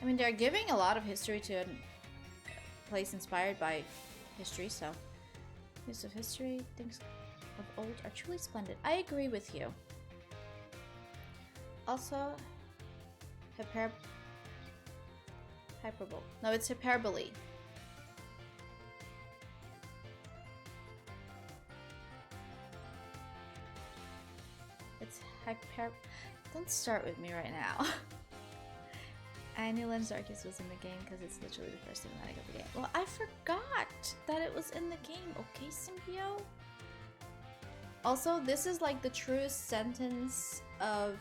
I mean, they're giving a lot of history to a place inspired by history, so use of history, things of old are truly splendid. I agree with you. Also, hyperbole. No, it's hyperbole. It's Don't start with me right now. I knew Legends Arceus was in the game because it's literally the first cinematic of the game. Well, I forgot that it was in the game. Okay, Symbio. Also, this is like the truest sentence of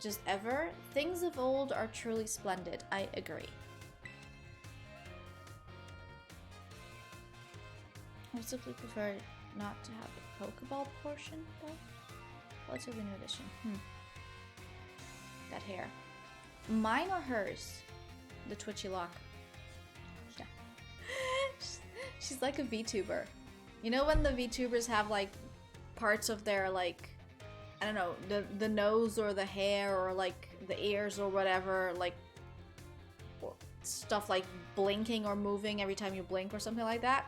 just ever. Things of old are truly splendid. I agree. I would simply prefer not to have the Pokeball portion, though. Relatively new edition. That hair. Mine or hers? The twitchy lock. Yeah. She's like a VTuber. You know when the VTubers have like parts of their like, I don't know, the nose or the hair or like the ears or whatever, like stuff like blinking or moving every time you blink or something like that?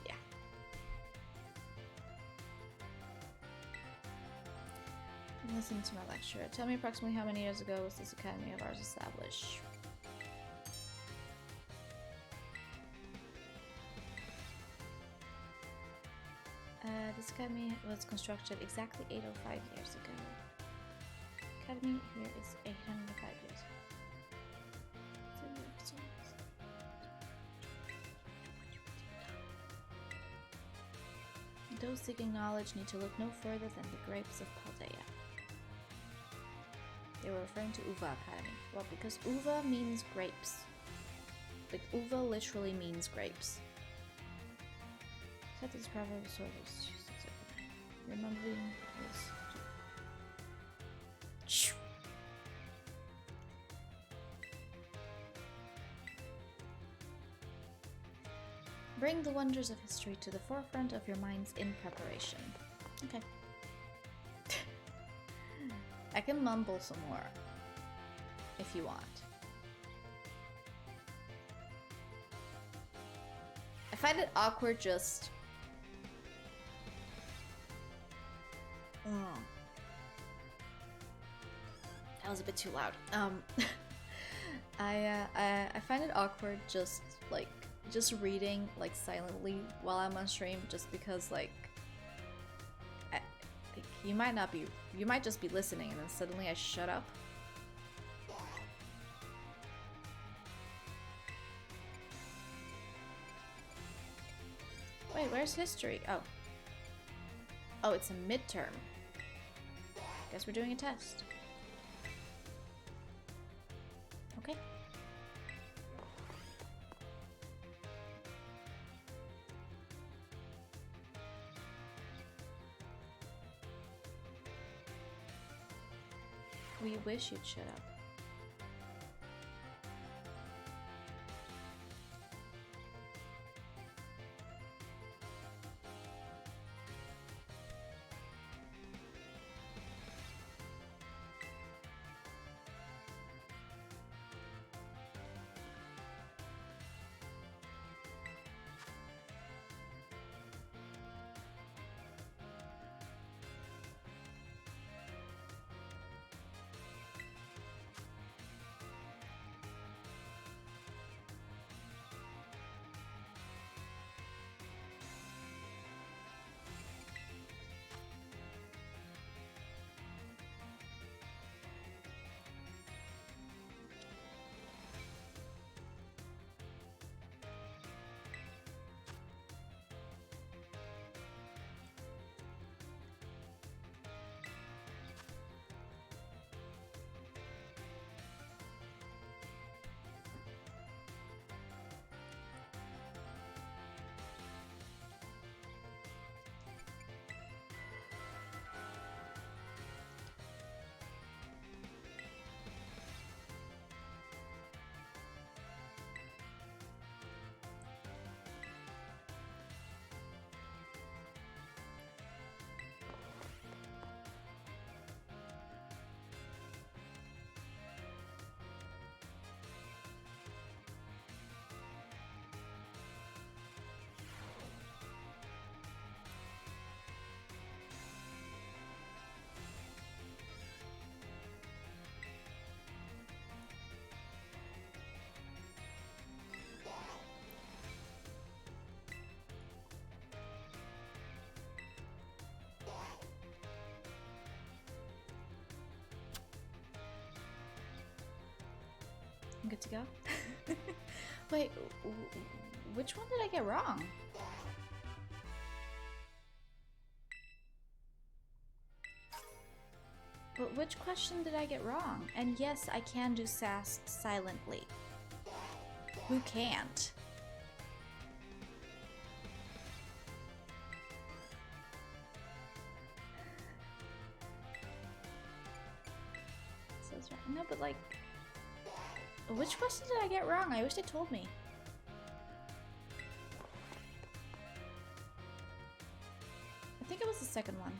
Yeah. Listen to my lecture. Tell me approximately how many years ago was this academy of ours established? This academy was constructed exactly 805 years ago. Academy here is 805 years. Those seeking knowledge need to look no further than the grapes of Paldea. They were referring to Uva Academy. Well, because Uva means grapes. Like, Uva literally means grapes. Set this proverb of service. Remembering is... Bring the wonders of history to the forefront of your minds in preparation. Okay. I can mumble some more, if you want. I find it awkward just... That was a bit too loud. I find it awkward just, like, just reading, like, silently while I'm on stream, just because, like, you might just be listening and then suddenly I shut up. Wait, where's history? Oh. Oh, it's a midterm. Guess we're doing a test. Okay. We wish you'd shut up. I'm good to go. Wait, which one did I get wrong? But which question did I get wrong? And yes, I can do sass silently. Who can't? So it's right. No, but like, which question did I get wrong? I wish they told me. I think it was the second one.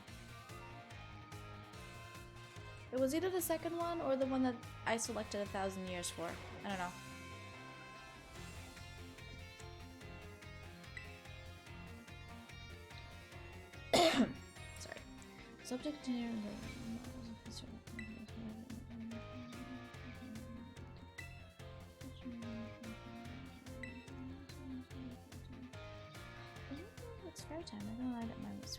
It was either the second one or the one that I selected 1,000 years for. I don't know. Sorry. Subject to it's fair time. I don't like that my was.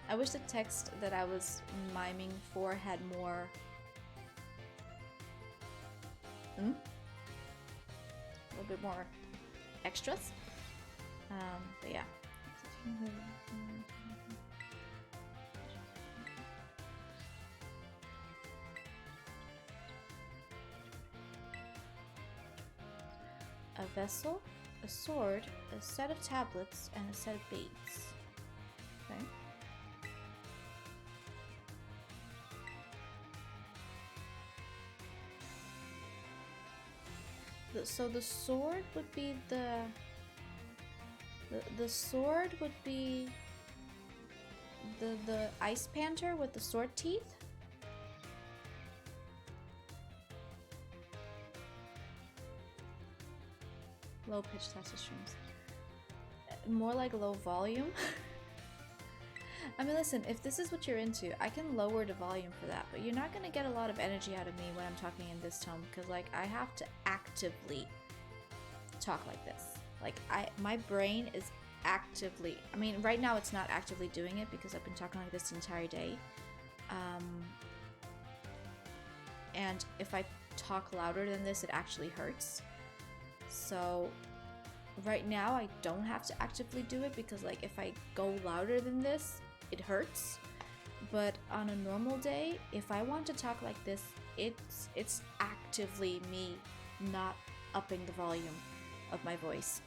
I wish the text that I was miming for had more. A little bit more extras. But yeah. A vessel, a sword, a set of tablets, and a set of beads. Okay. So the sword would be the sword would be the ice panther with the sword teeth. Low pitch test streams. More like low volume. I mean, listen, if this is what you're into, I can lower the volume for that, but you're not gonna get a lot of energy out of me when I'm talking in this tone, because like I have to actively talk like this. Like my brain is actively, I mean, right now it's not actively doing it because I've been talking like this the entire day. And if I talk louder than this, it actually hurts. So right now I don't have to actively do it because like if I go louder than this, it hurts. But on a normal day, if I want to talk like this, it's actively me not upping the volume of my voice.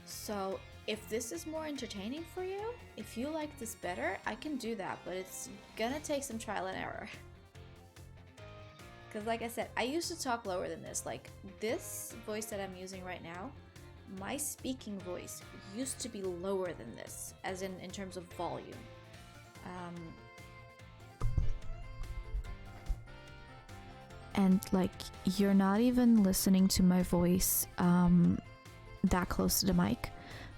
So if this is more entertaining for you, if you like this better, I can do that, but it's gonna take some trial and error. Because like I said, I used to talk lower than this. Like this voice that I'm using right now, my speaking voice used to be lower than this, as in terms of volume. And like, you're not even listening to my voice that close to the mic,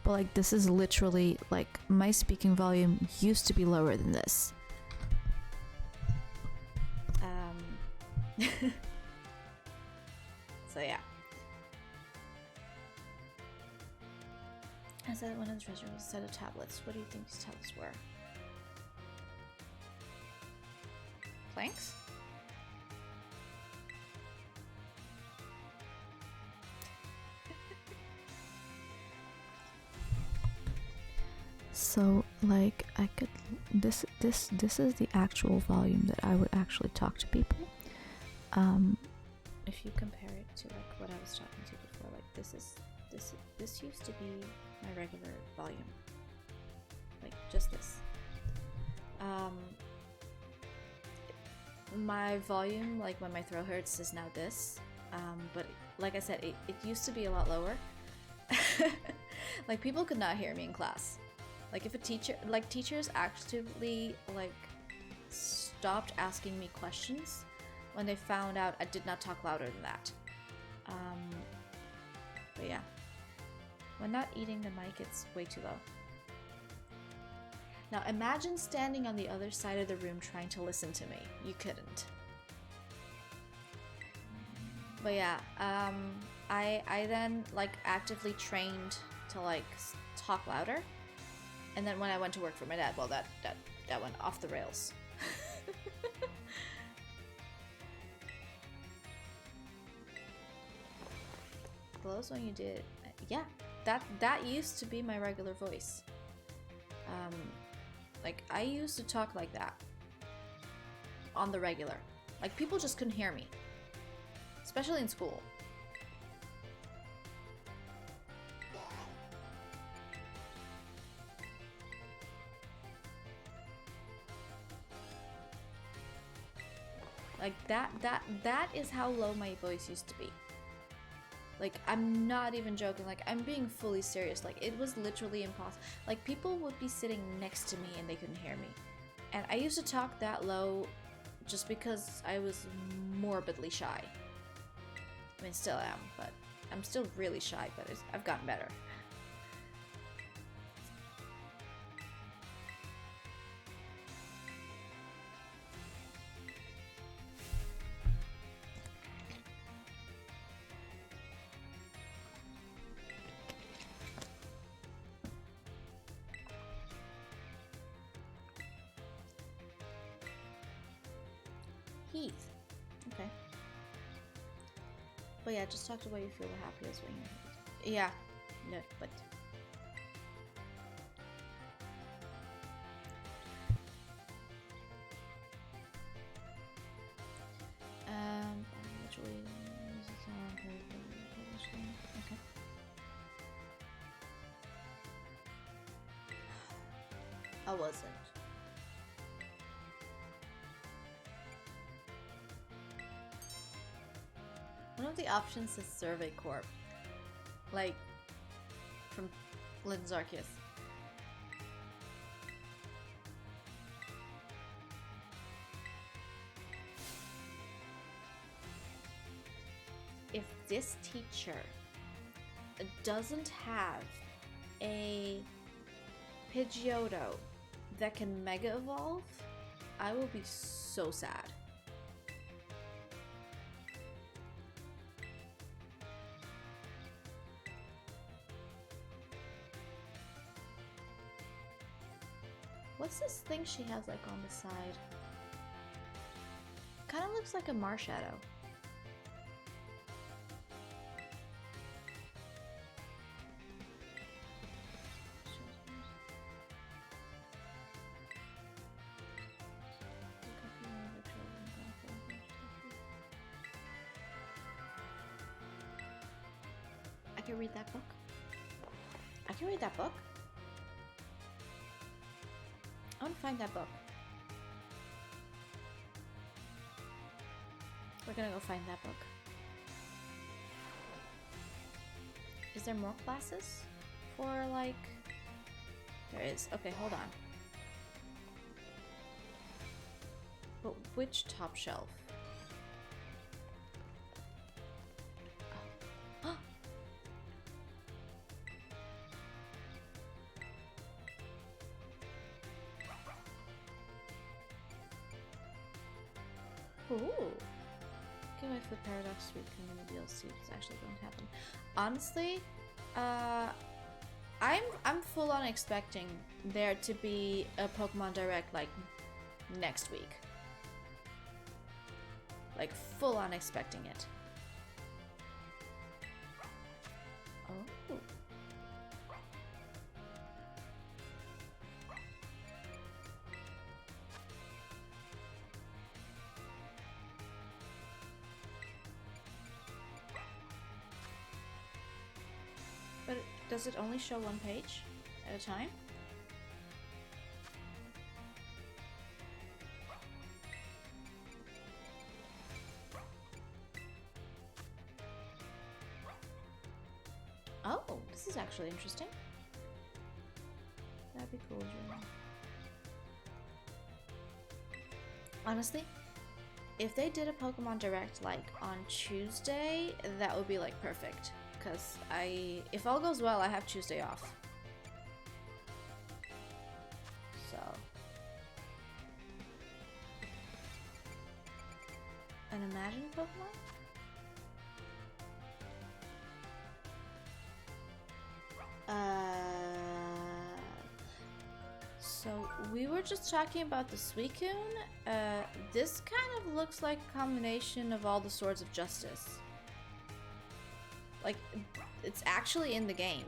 but like this is literally like my speaking volume used to be lower than this. So yeah. I said one of the treasure was a set of tablets. What do you think these tablets were? Planks? So like I could this is the actual volume that I would actually talk to people. If you compare it to like what I was talking to before, like this used to be my regular volume. Like just this. My volume, like when my throat hurts, is now this. But like I said, it used to be a lot lower. Like people could not hear me in class. Like if a teacher, like teachers actively like stopped asking me questions when they found out I did not talk louder than that. But yeah, when not eating the mic, it's way too low. Now imagine standing on the other side of the room trying to listen to me. You couldn't. But yeah, I then like actively trained to like talk louder. And then when I went to work for my dad, well, that went off the rails. Glows when you did, yeah. That used to be my regular voice. Like I used to talk like that on the regular. Like people just couldn't hear me, especially in school. Like that is how low my voice used to be. Like, I'm not even joking. Like, I'm being fully serious. Like, it was literally impossible. Like, people would be sitting next to me and they couldn't hear me. And I used to talk that low just because I was morbidly shy. I mean, still am, but I'm still really shy, but I've gotten better. Heath. Okay. But yeah, just talk to why you feel the happiest when you're... Yeah. No, but... Okay. I wasn't. One of the options is Survey Corp. Like, from Lynn's Arceus. If this teacher doesn't have a Pidgeotto that can Mega Evolve, I will be so sad. What's this thing she has like on the side? Kind of looks like a Marshadow. I can read that book. I can read that book. I want to find that book. We're gonna go find that book. Is there more classes? For like... There is. Okay, hold on. But which top shelf? Oh. Ooh. Give my Foot Paradox Sweet Community DLC. It's actually going to happen. Honestly, I'm full on expecting there to be a Pokemon Direct like next week. Like full on expecting it. Oh. But does it only show one page at a time? Oh, this is actually interesting. That'd be cool, Julian. Honestly, if they did a Pokemon Direct like on Tuesday, that would be like perfect. Because if all goes well, I have Tuesday off. So. An Imagine Pokemon? So we were just talking about the Suicune. This kind of looks like a combination of all the Swords of Justice. Like, it's actually in the game.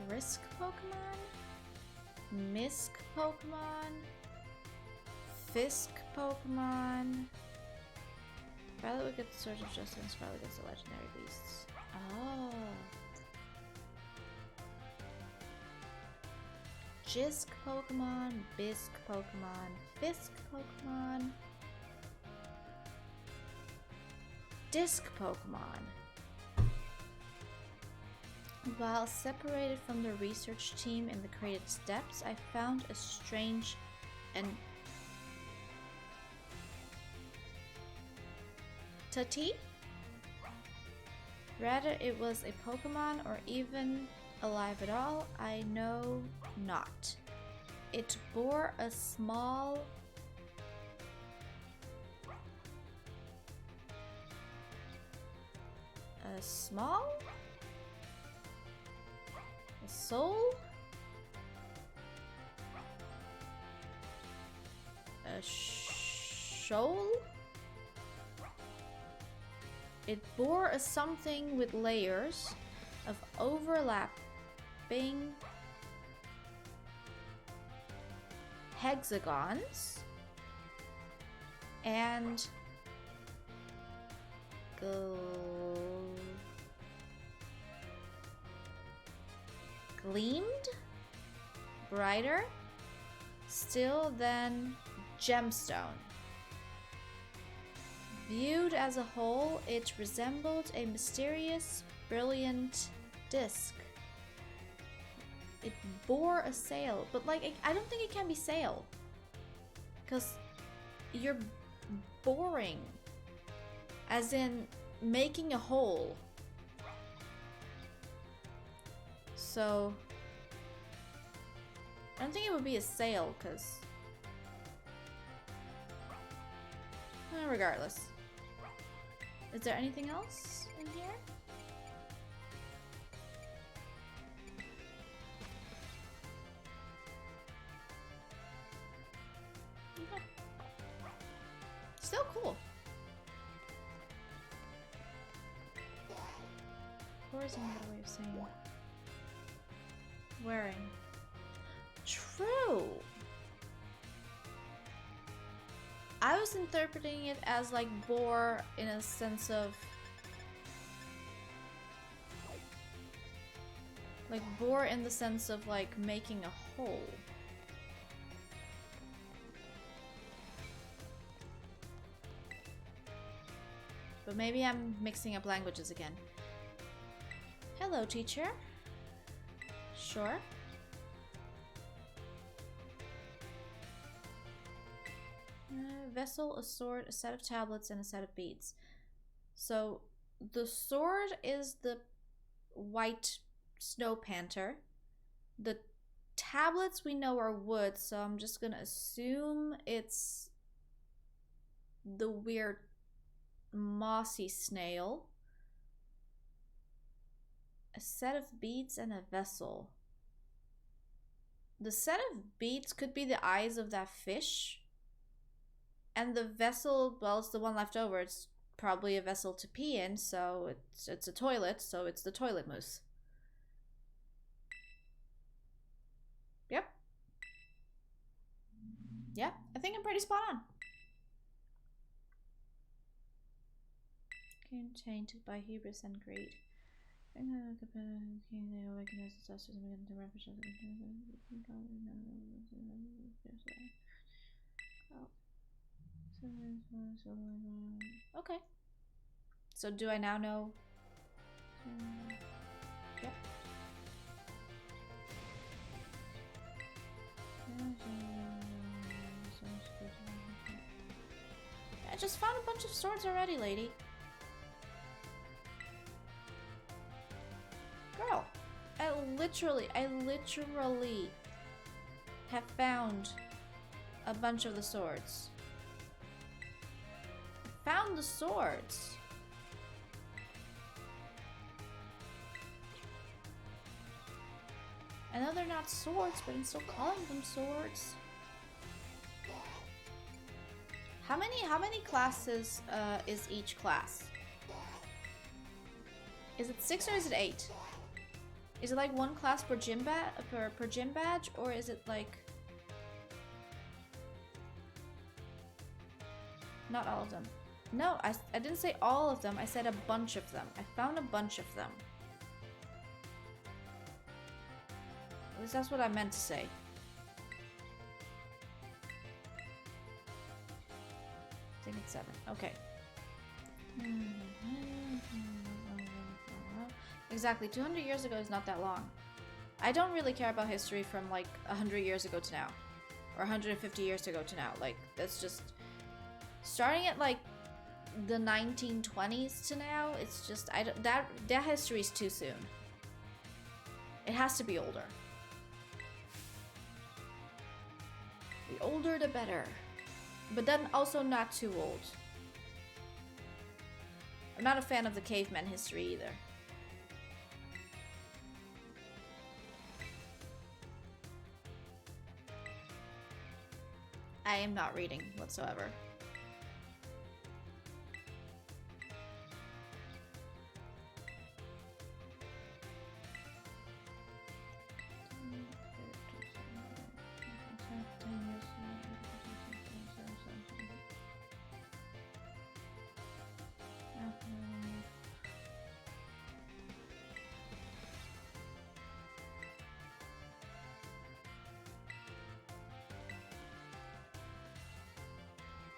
Risk Pokemon? Misk Pokemon? Fisk Pokemon? Probably would get the Swords of Justice, probably gets the legendary beasts. Oh. Jisk Pokemon, Bisk Pokemon, Fisk Pokemon. Disc Pokemon. While separated from the research team in the Created Steps, I found a strange and entity. Rather it was a Pokemon or even alive at all, I know not. It bore a small a soul? A shoal? It bore a something with layers of overlapping hexagons and gleamed brighter still than gemstone. Viewed as a whole, it resembled a mysterious, brilliant disc. It bore a sail, but like, I don't think it can be sail. Because you're boring. As in, making a hole. So, I don't think it would be a sail, because... regardless. Is there anything else in here? Okay. Still cool. Or is another way of saying wearing? True. I was interpreting it as like bore in a sense of like bore in the sense of like making a hole. But maybe I'm mixing up languages again. Hello, teacher. Sure. Vessel, a sword, a set of tablets, and a set of beads. So the sword is the white snow panther. The tablets we know are wood, so I'm just gonna assume it's the weird mossy snail. A set of beads and a vessel. The set of beads could be the eyes of that fish. And the vessel, well, it's the one left over. It's probably a vessel to pee in, so it's a toilet, so it's the toilet mousse. Yep. Yeah, I think I'm pretty spot on. Tainted by hubris and greed. Okay. So do I now know? Yep. I just found a bunch of swords already, lady. Girl, I literally have found a bunch of the swords. I found the swords. I know they're not swords, but I'm still calling them swords. How many classes is each class? Is it 6 or is it 8? Is it like one class per gym badge, or is it like not all of them? No, I didn't say all of them. I said a bunch of them. I found a bunch of them. At least that's what I meant to say. I think it's 7. Okay. Exactly. 200 years ago is not that long. I don't really care about history from like 100 years ago to now. Or 150 years ago to now. Like, that's just... Starting at like the 1920s to now, it's just... that history is too soon. It has to be older. The older the better. But then also not too old. I'm not a fan of the caveman history either. I am not reading whatsoever.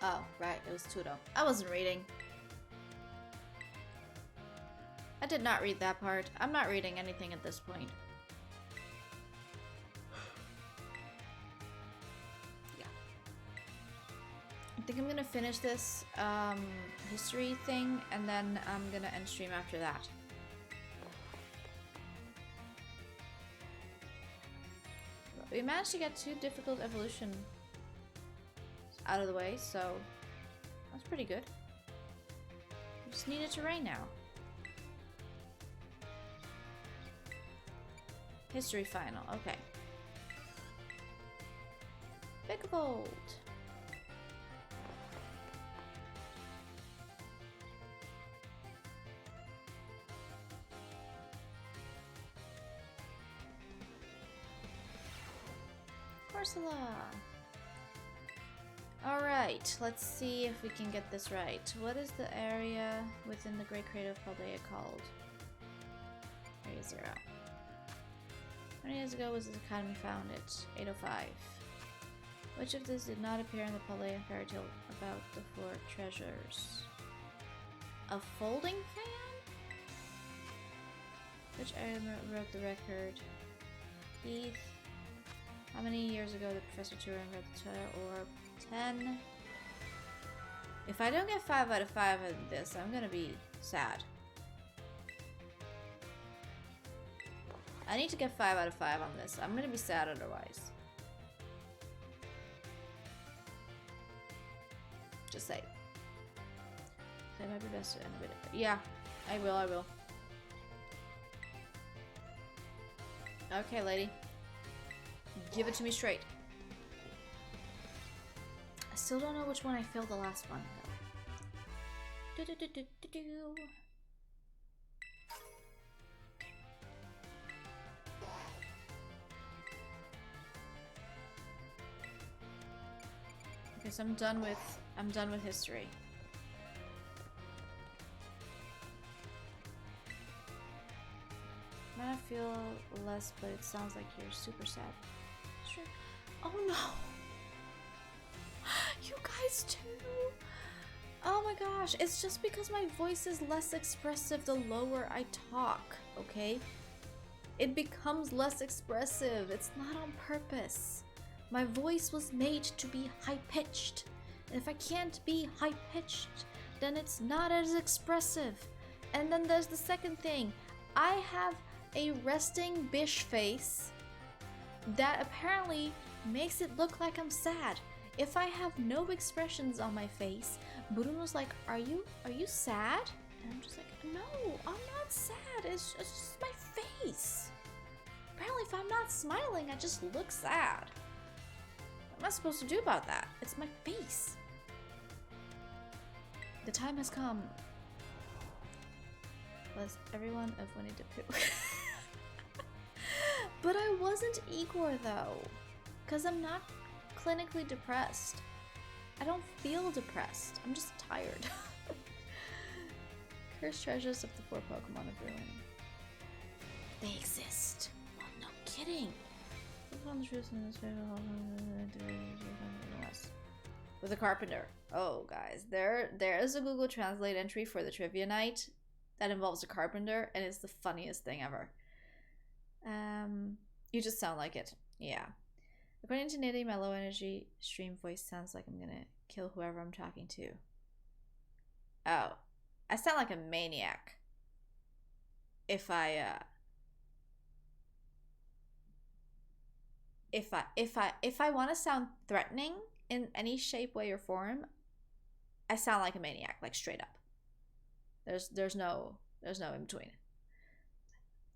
Oh, right, it was Tudo. I wasn't reading. I did not read that part. I'm not reading anything at this point. Yeah. I think I'm gonna finish this history thing, and then I'm gonna end stream after that. We managed to get 2 difficult evolution out of the way, so that's pretty good. We just need it to rain now. History final, okay. Big gold. Ursula. Alright, let's see if we can get this right. What is the area within the Great Crater of Paldea called? Area 0. How many years ago was this academy founded? 805. Which of these did not appear in the Paldean fairy tale about the 4 treasures? A folding fan? Which area wrote the record? Heath. How many years ago did Professor Turing wrote the Orb? 10. If I don't get 5 out of 5 in this, I'm gonna be sad. I need to get 5 out of 5 on this. I'm gonna be sad otherwise. Just say. That might be best to end a bit. Yeah, I will. Okay, lady. Give it to me straight. I still don't know which one I failed the last one, though. Okay, so I'm done with history. Might not feel less, but it sounds like you're super sad. Sure. Oh no! You guys too! Oh my gosh, it's just because my voice is less expressive the lower I talk, okay? It becomes less expressive. It's not on purpose. My voice was made to be high-pitched. And if I can't be high-pitched, then it's not as expressive. And then there's the second thing. I have a resting bish face that apparently makes it look like I'm sad. If I have no expressions on my face, Bruno's like, are you sad? And I'm just like, no, I'm not sad. It's just my face. Apparently if I'm not smiling, I just look sad. What am I supposed to do about that? It's my face. The time has come. Was everyone of Winnie the Pooh. But I wasn't Igor though. Because I'm not clinically depressed. I don't feel depressed. I'm just tired. Cursed treasures of the 4 Pokemon of Ruin. They exist. Well, no kidding. With a carpenter. Oh, guys, there is a Google Translate entry for the trivia night that involves a carpenter, and it's the funniest thing ever. You just sound like it. Yeah. According to Nitty, my low energy stream voice sounds like I'm gonna kill whoever I'm talking to. Oh. I sound like a maniac. If I want to sound threatening in any shape, way, or form, I sound like a maniac, like straight up. There's no in between.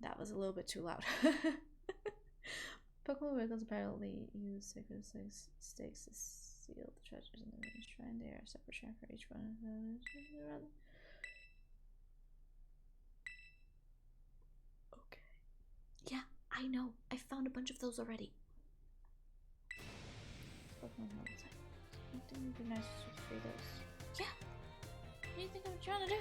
That was a little bit too loud. Pokemon vehicles apparently use sacred stakes to seal the treasures in the shrine. They are a separate shrine for each one. Okay. Yeah, I know. I found a bunch of those already. Pokemon helmets. I think it would be nice to free those. Yeah. What do you think I'm trying to do?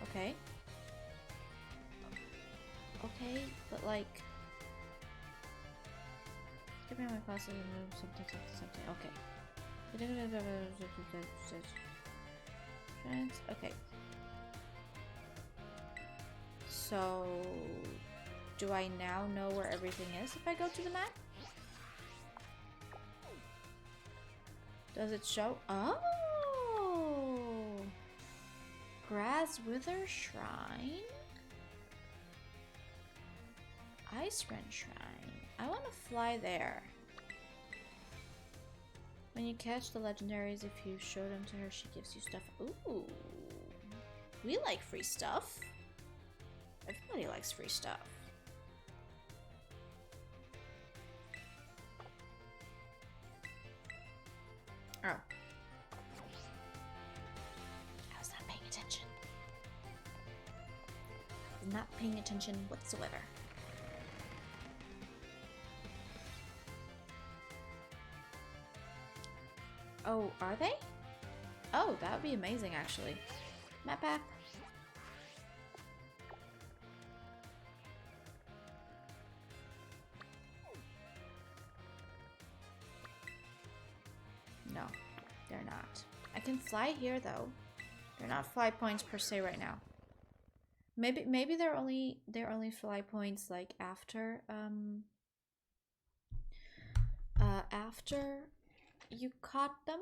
Okay. Okay, but like, skipping my classes and move something. Okay. Okay. So, do I now know where everything is if I go to the map? Does it show? Oh! Grass Wither Shrine? Ice Run Shrine. I want to fly there. When you catch the legendaries, if you show them to her, she gives you stuff. Ooh. We like free stuff. Everybody likes free stuff. Oh. I was not paying attention. I was not paying attention whatsoever. Oh, are they? Oh, that would be amazing, actually. Map app. No, they're not. I can fly here, though. They're not fly points per se right now. Maybe they're only fly points like after after you caught them.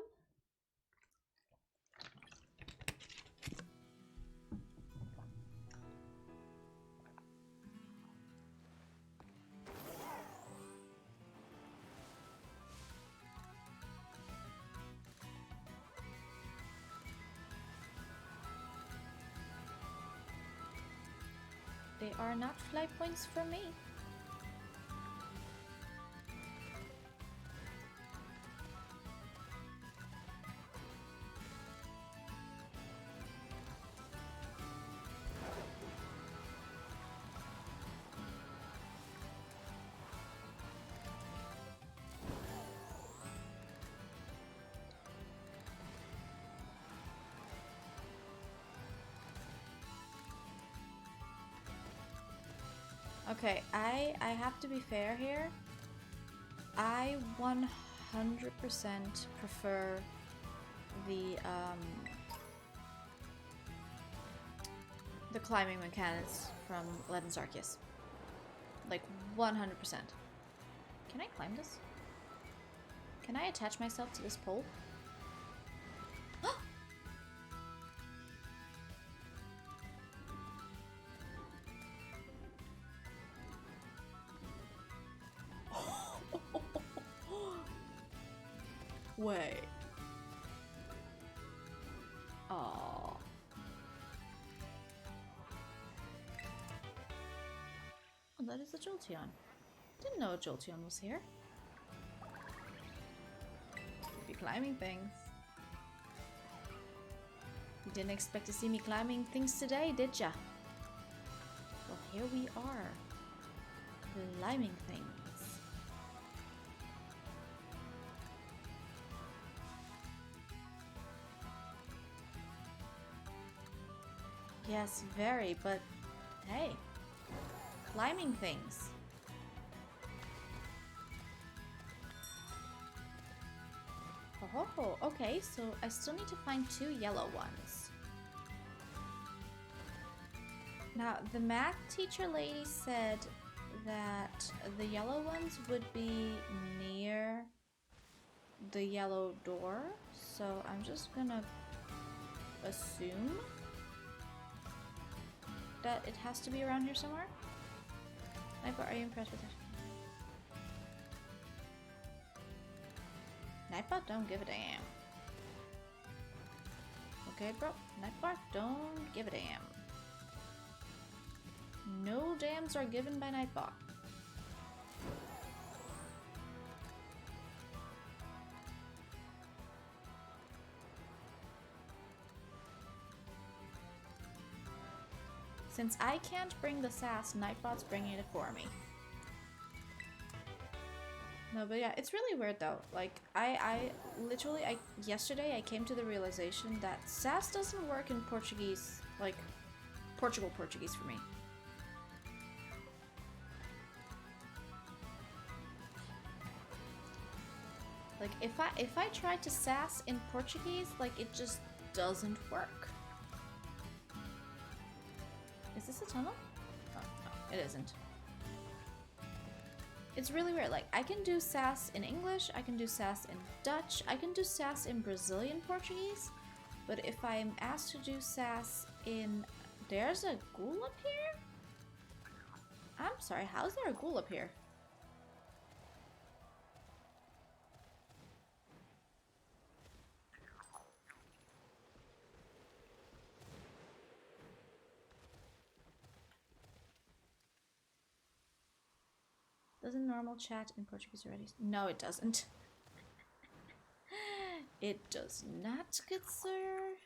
They are not fly points for me. Okay, I have to be fair here. I 100% prefer the the climbing mechanics from Legends Arceus. Like 100%. Can I climb this? Can I attach myself to this pole? Wait. Oh. Oh, that is a Jolteon. Didn't know a Jolteon was here. Be climbing things. You didn't expect to see me climbing things today, did ya? Well, here we are. Climbing things. Yes, very, but hey, climbing things. Oh, okay, so I still need to find 2 yellow ones. Now, the math teacher lady said that the yellow ones would be near the yellow door, so I'm just gonna assume that it has to be around here somewhere. Nightbot, are you impressed with it? Nightbot don't give a damn. Okay, bro. Nightbot don't give a damn. No dams are given by Nightbot. Since I can't bring the sass, Nightbot's bringing it for me. No, but yeah, it's really weird though. Like, yesterday I came to the realization that sass doesn't work in Portuguese, like, Portugal Portuguese for me. Like, if I try to sass in Portuguese, like, it just doesn't work. Is this a tunnel? Oh, no, it isn't. It's really weird. Like, I can do sass in English, I can do sass in Dutch, I can do sass in Brazilian Portuguese, but if I'm asked to do sass in... There's a ghoul up here? I'm sorry, how's there a ghoul up here? Doesn't normal chat in Portuguese already? No, it doesn't. It does not, good sir.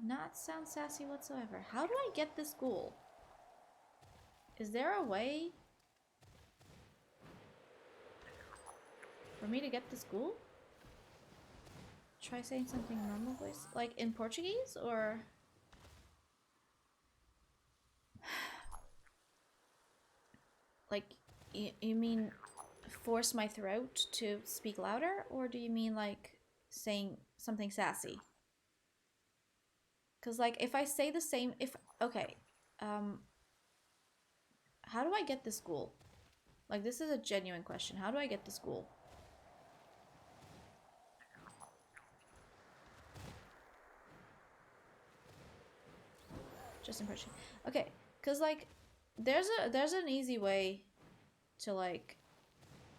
Not sound sassy whatsoever. How do I get this ghoul? Is there a way for me to get this ghoul? Try saying something normal voice? Like in Portuguese or... Like, you mean force my throat to speak louder? Or do you mean like saying something sassy? Because like if I say the same... Okay. How do I get this ghoul? Like, this is a genuine question. How do I get this ghoul? Just in Portuguese. Okay, because like there's an easy way to like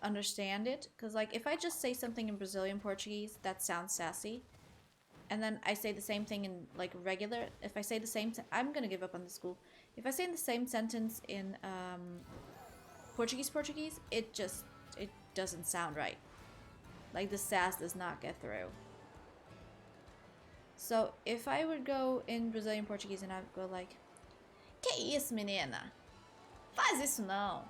understand it, because like if I just say something in Brazilian Portuguese that sounds sassy, and then I say the same thing in like regular, if I say the same, I'm gonna give up on the school. If I say the same sentence in Portuguese, it doesn't sound right. Like the sass does not get through. So if I would go in Brazilian Portuguese and I would go like, que isso, menina? Faz isso não.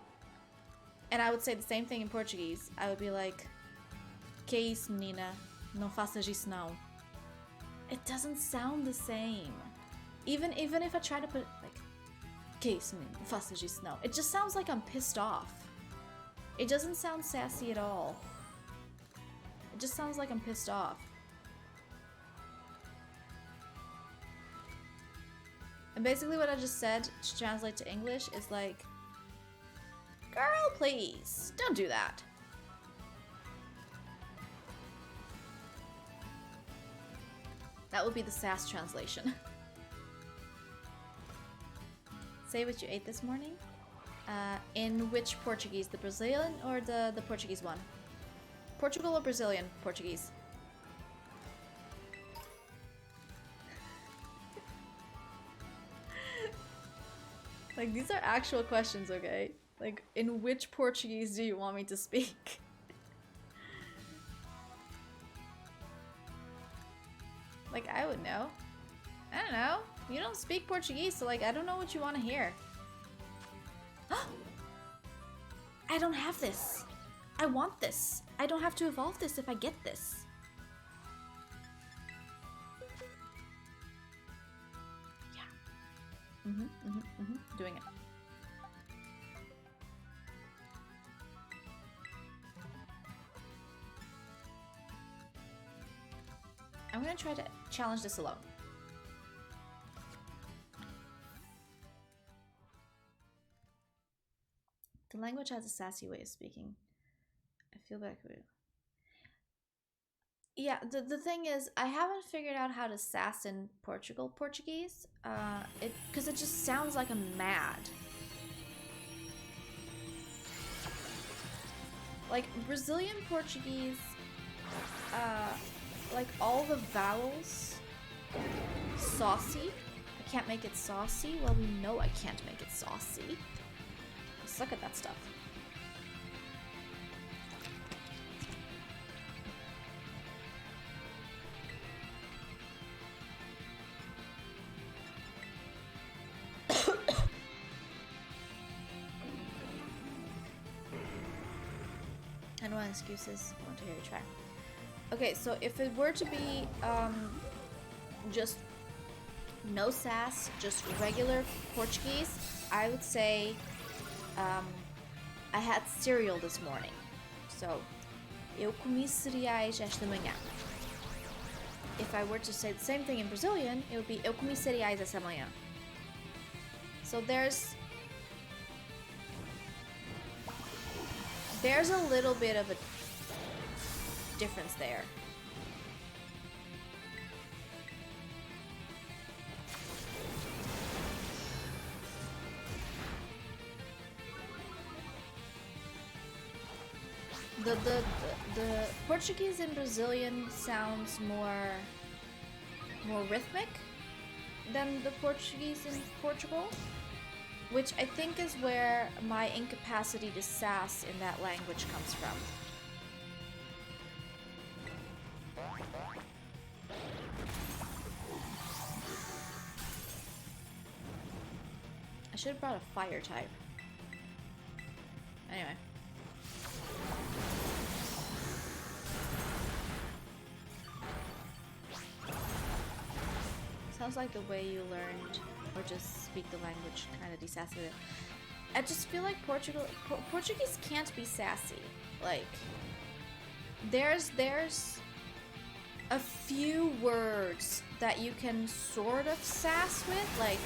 And I would say the same thing in Portuguese. I would be like, que isso, menina? Não faças isso não. It doesn't sound the same. Even if I try to put like, que isso, menina? Não faças isso não. It just sounds like I'm pissed off. It doesn't sound sassy at all. It just sounds like I'm pissed off. And basically what I just said to translate to English is like, girl, please, don't do that. That would be the sass translation. Say what you ate this morning. In which Portuguese? The Brazilian or the Portuguese one? Portugal or Brazilian Portuguese? Like, these are actual questions, okay? Like, in which Portuguese do you want me to speak? Like, I would know. I don't know. You don't speak Portuguese, so like, I don't know what you want to hear. I don't have this. I want this. I don't have to evolve this if I get this. Yeah. Doing it. I'm gonna try to challenge this alone. The language has a sassy way of speaking. I feel back with it. Yeah, the thing is, I haven't figured out how to sass in Portuguese. Because it just sounds like I'm mad. Like Brazilian Portuguese, like all the vowels, saucy. I can't make it saucy. Well, we know I can't make it saucy. I suck at that stuff. I don't want excuses. I want to hear you try. Okay, so if it were to be just no sass, just regular Portuguese, I would say I had cereal this morning. So, eu comi cereais esta manhã. If I were to say the same thing in Brazilian, it would be eu comi cereais esta manhã. So there's a little bit of a difference there. The Portuguese and Brazilian sounds more rhythmic than the Portuguese in Portugal, which I think is where my incapacity to sass in that language comes from. I should have brought a fire type. Anyway. Sounds like the way you learned or just speak the language kind of desassy. I just feel like Portuguese can't be sassy. Like, there's a few words that you can sort of sass with, like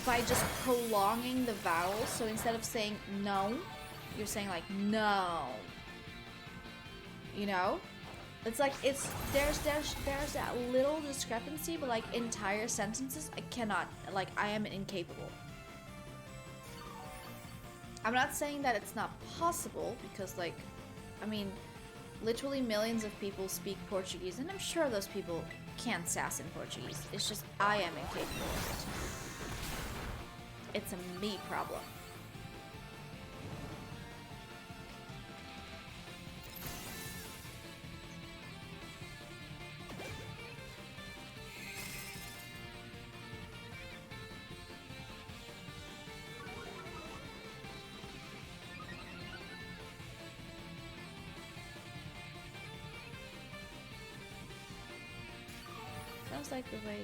by just prolonging the vowels. So instead of saying no, you're saying like no. You know? It's like there's that little discrepancy, but like entire sentences, I cannot, like, I am incapable. I'm not saying that it's not possible, because like, I mean, literally millions of people speak Portuguese, and I'm sure those people can sass in Portuguese. It's just I am incapable of it. It's a me problem. Like the way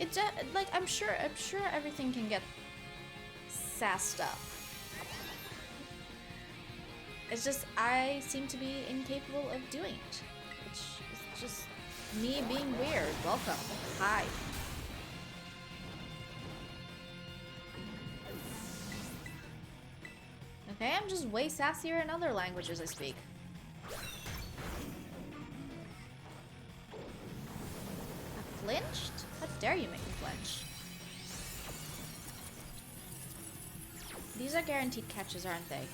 it just, like, I'm sure everything can get sassed up. It's just I seem to be incapable of doing it, which is just me being weird. Welcome. Hi. Okay, I'm just way sassier in other languages I speak. I flinched? How dare you make me flinch? These are guaranteed catches, aren't they?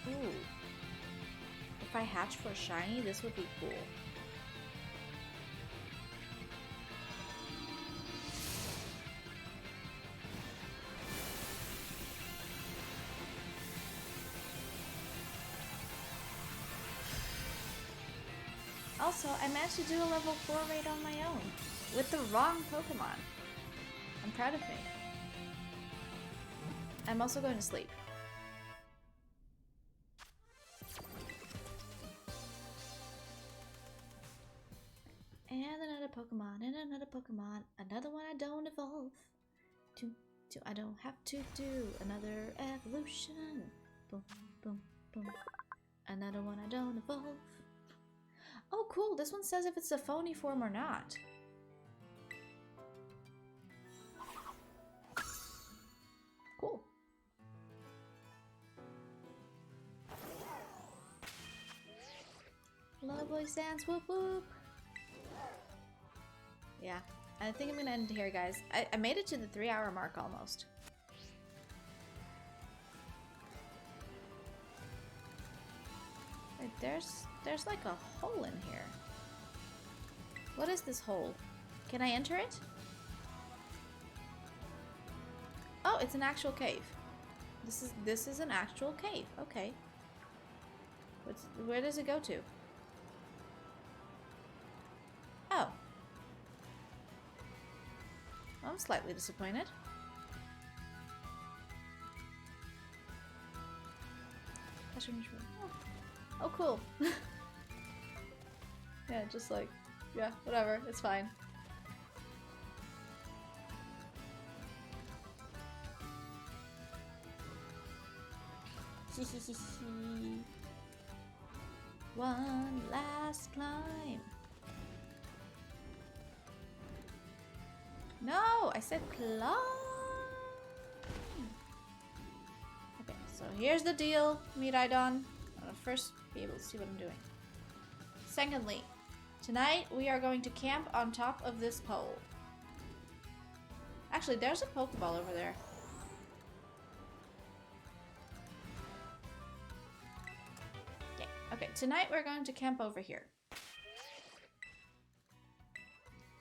Ooh. If I hatch for a shiny, this would be cool. Also, I managed to do a level 4 raid on my own. With the wrong Pokemon. I'm proud of me. I'm also going to sleep. And another Pokemon, and another Pokemon. Another one I don't evolve. I don't have to do another evolution. Boom, boom, boom. Another one I don't evolve. Oh, cool. This one says if it's a phony form or not. Cool. Love voice dance, whoop whoop. Yeah, I think I'm gonna end here, guys. I made it to the 3-hour mark almost. Wait, there's like a hole in here. What is this hole? Can I enter it? Oh, it's an actual cave. This is an actual cave. Okay. Where does it go to? Oh. I'm slightly disappointed. Oh, cool. Yeah, just like, yeah, whatever, it's fine. One last climb. No, I said climb. Okay, so here's the deal, Miraidon. I'm gonna first be able to see what I'm doing. Secondly, tonight we are going to camp on top of this pole. Actually, there's a Pokeball over there. Okay, okay, tonight we're going to camp over here.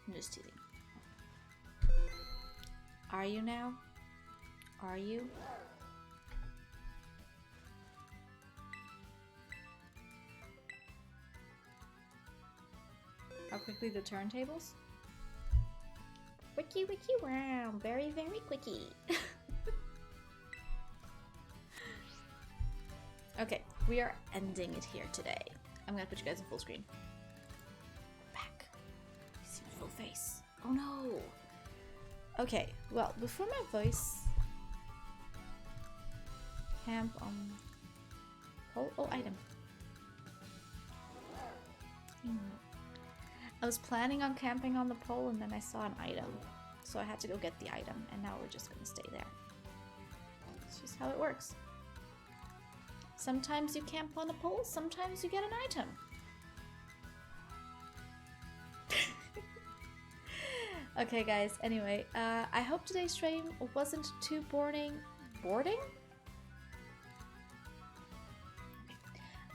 I'm just teasing. Are you now? Are you? How quickly the turntables? Wiki wiki wow, very very quickie. Okay, we are ending it here today. I'm gonna put you guys in full screen. Back. You see my full face. Oh no. Okay, well, before my voice camp on pole. Oh, item. I was planning on camping on the pole and then I saw an item. So I had to go get the item and now we're just gonna stay there. It's just how it works. Sometimes you camp on a pole, sometimes you get an item. Okay guys, anyway, I hope today's stream wasn't too boring. Boarding?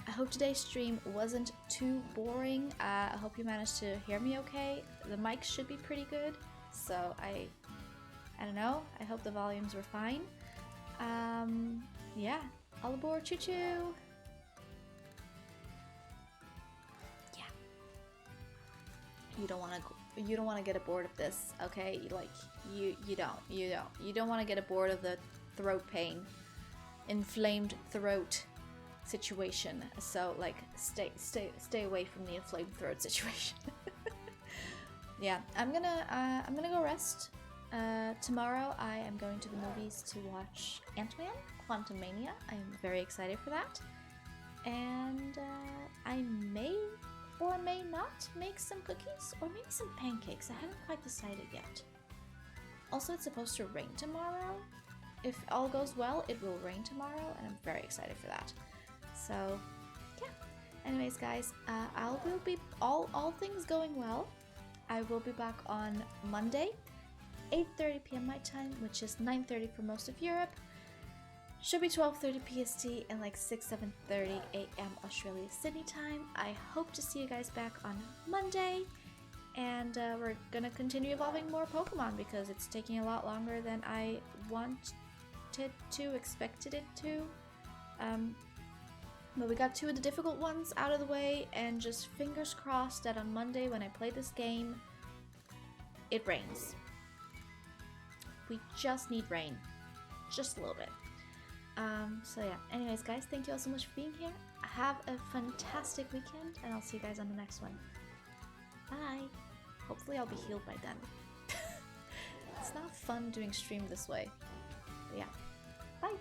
I hope today's stream wasn't too boring. I hope you managed to hear me okay. The mic should be pretty good, so I don't know. I hope the volumes were fine. Yeah, all aboard, choo choo. Yeah. You don't want to get bored of this, okay? Like you don't want to get bored of the throat pain, inflamed throat situation. So like stay away from the inflamed throat situation. Yeah, I'm gonna go rest. Tomorrow I am going to the movies to watch Ant-Man Quantumania. I'm very excited for that. And I may or may not make some cookies or maybe some pancakes. I haven't quite decided yet. Also, it's supposed to rain tomorrow. If all goes well, it will rain tomorrow, and I'm very excited for that. So, yeah. Anyways, guys, I will be all things going well. I will be back on Monday, 8:30 p.m. my time, which is 9:30 for most of Europe. Should be 12:30 PST and like 7:30 a.m. Australia Sydney time. I hope to see you guys back on Monday, and we're gonna continue evolving more Pokemon because it's taking a lot longer than I expected it to. But we got 2 of the difficult ones out of the way, and just fingers crossed that on Monday when I play this game, it rains. We just need rain. Just a little bit. So yeah, anyways guys, thank you all so much for being here. Have a fantastic weekend, and I'll see you guys on the next one. Bye! Hopefully I'll be healed by then. It's not fun doing stream this way. But yeah, bye!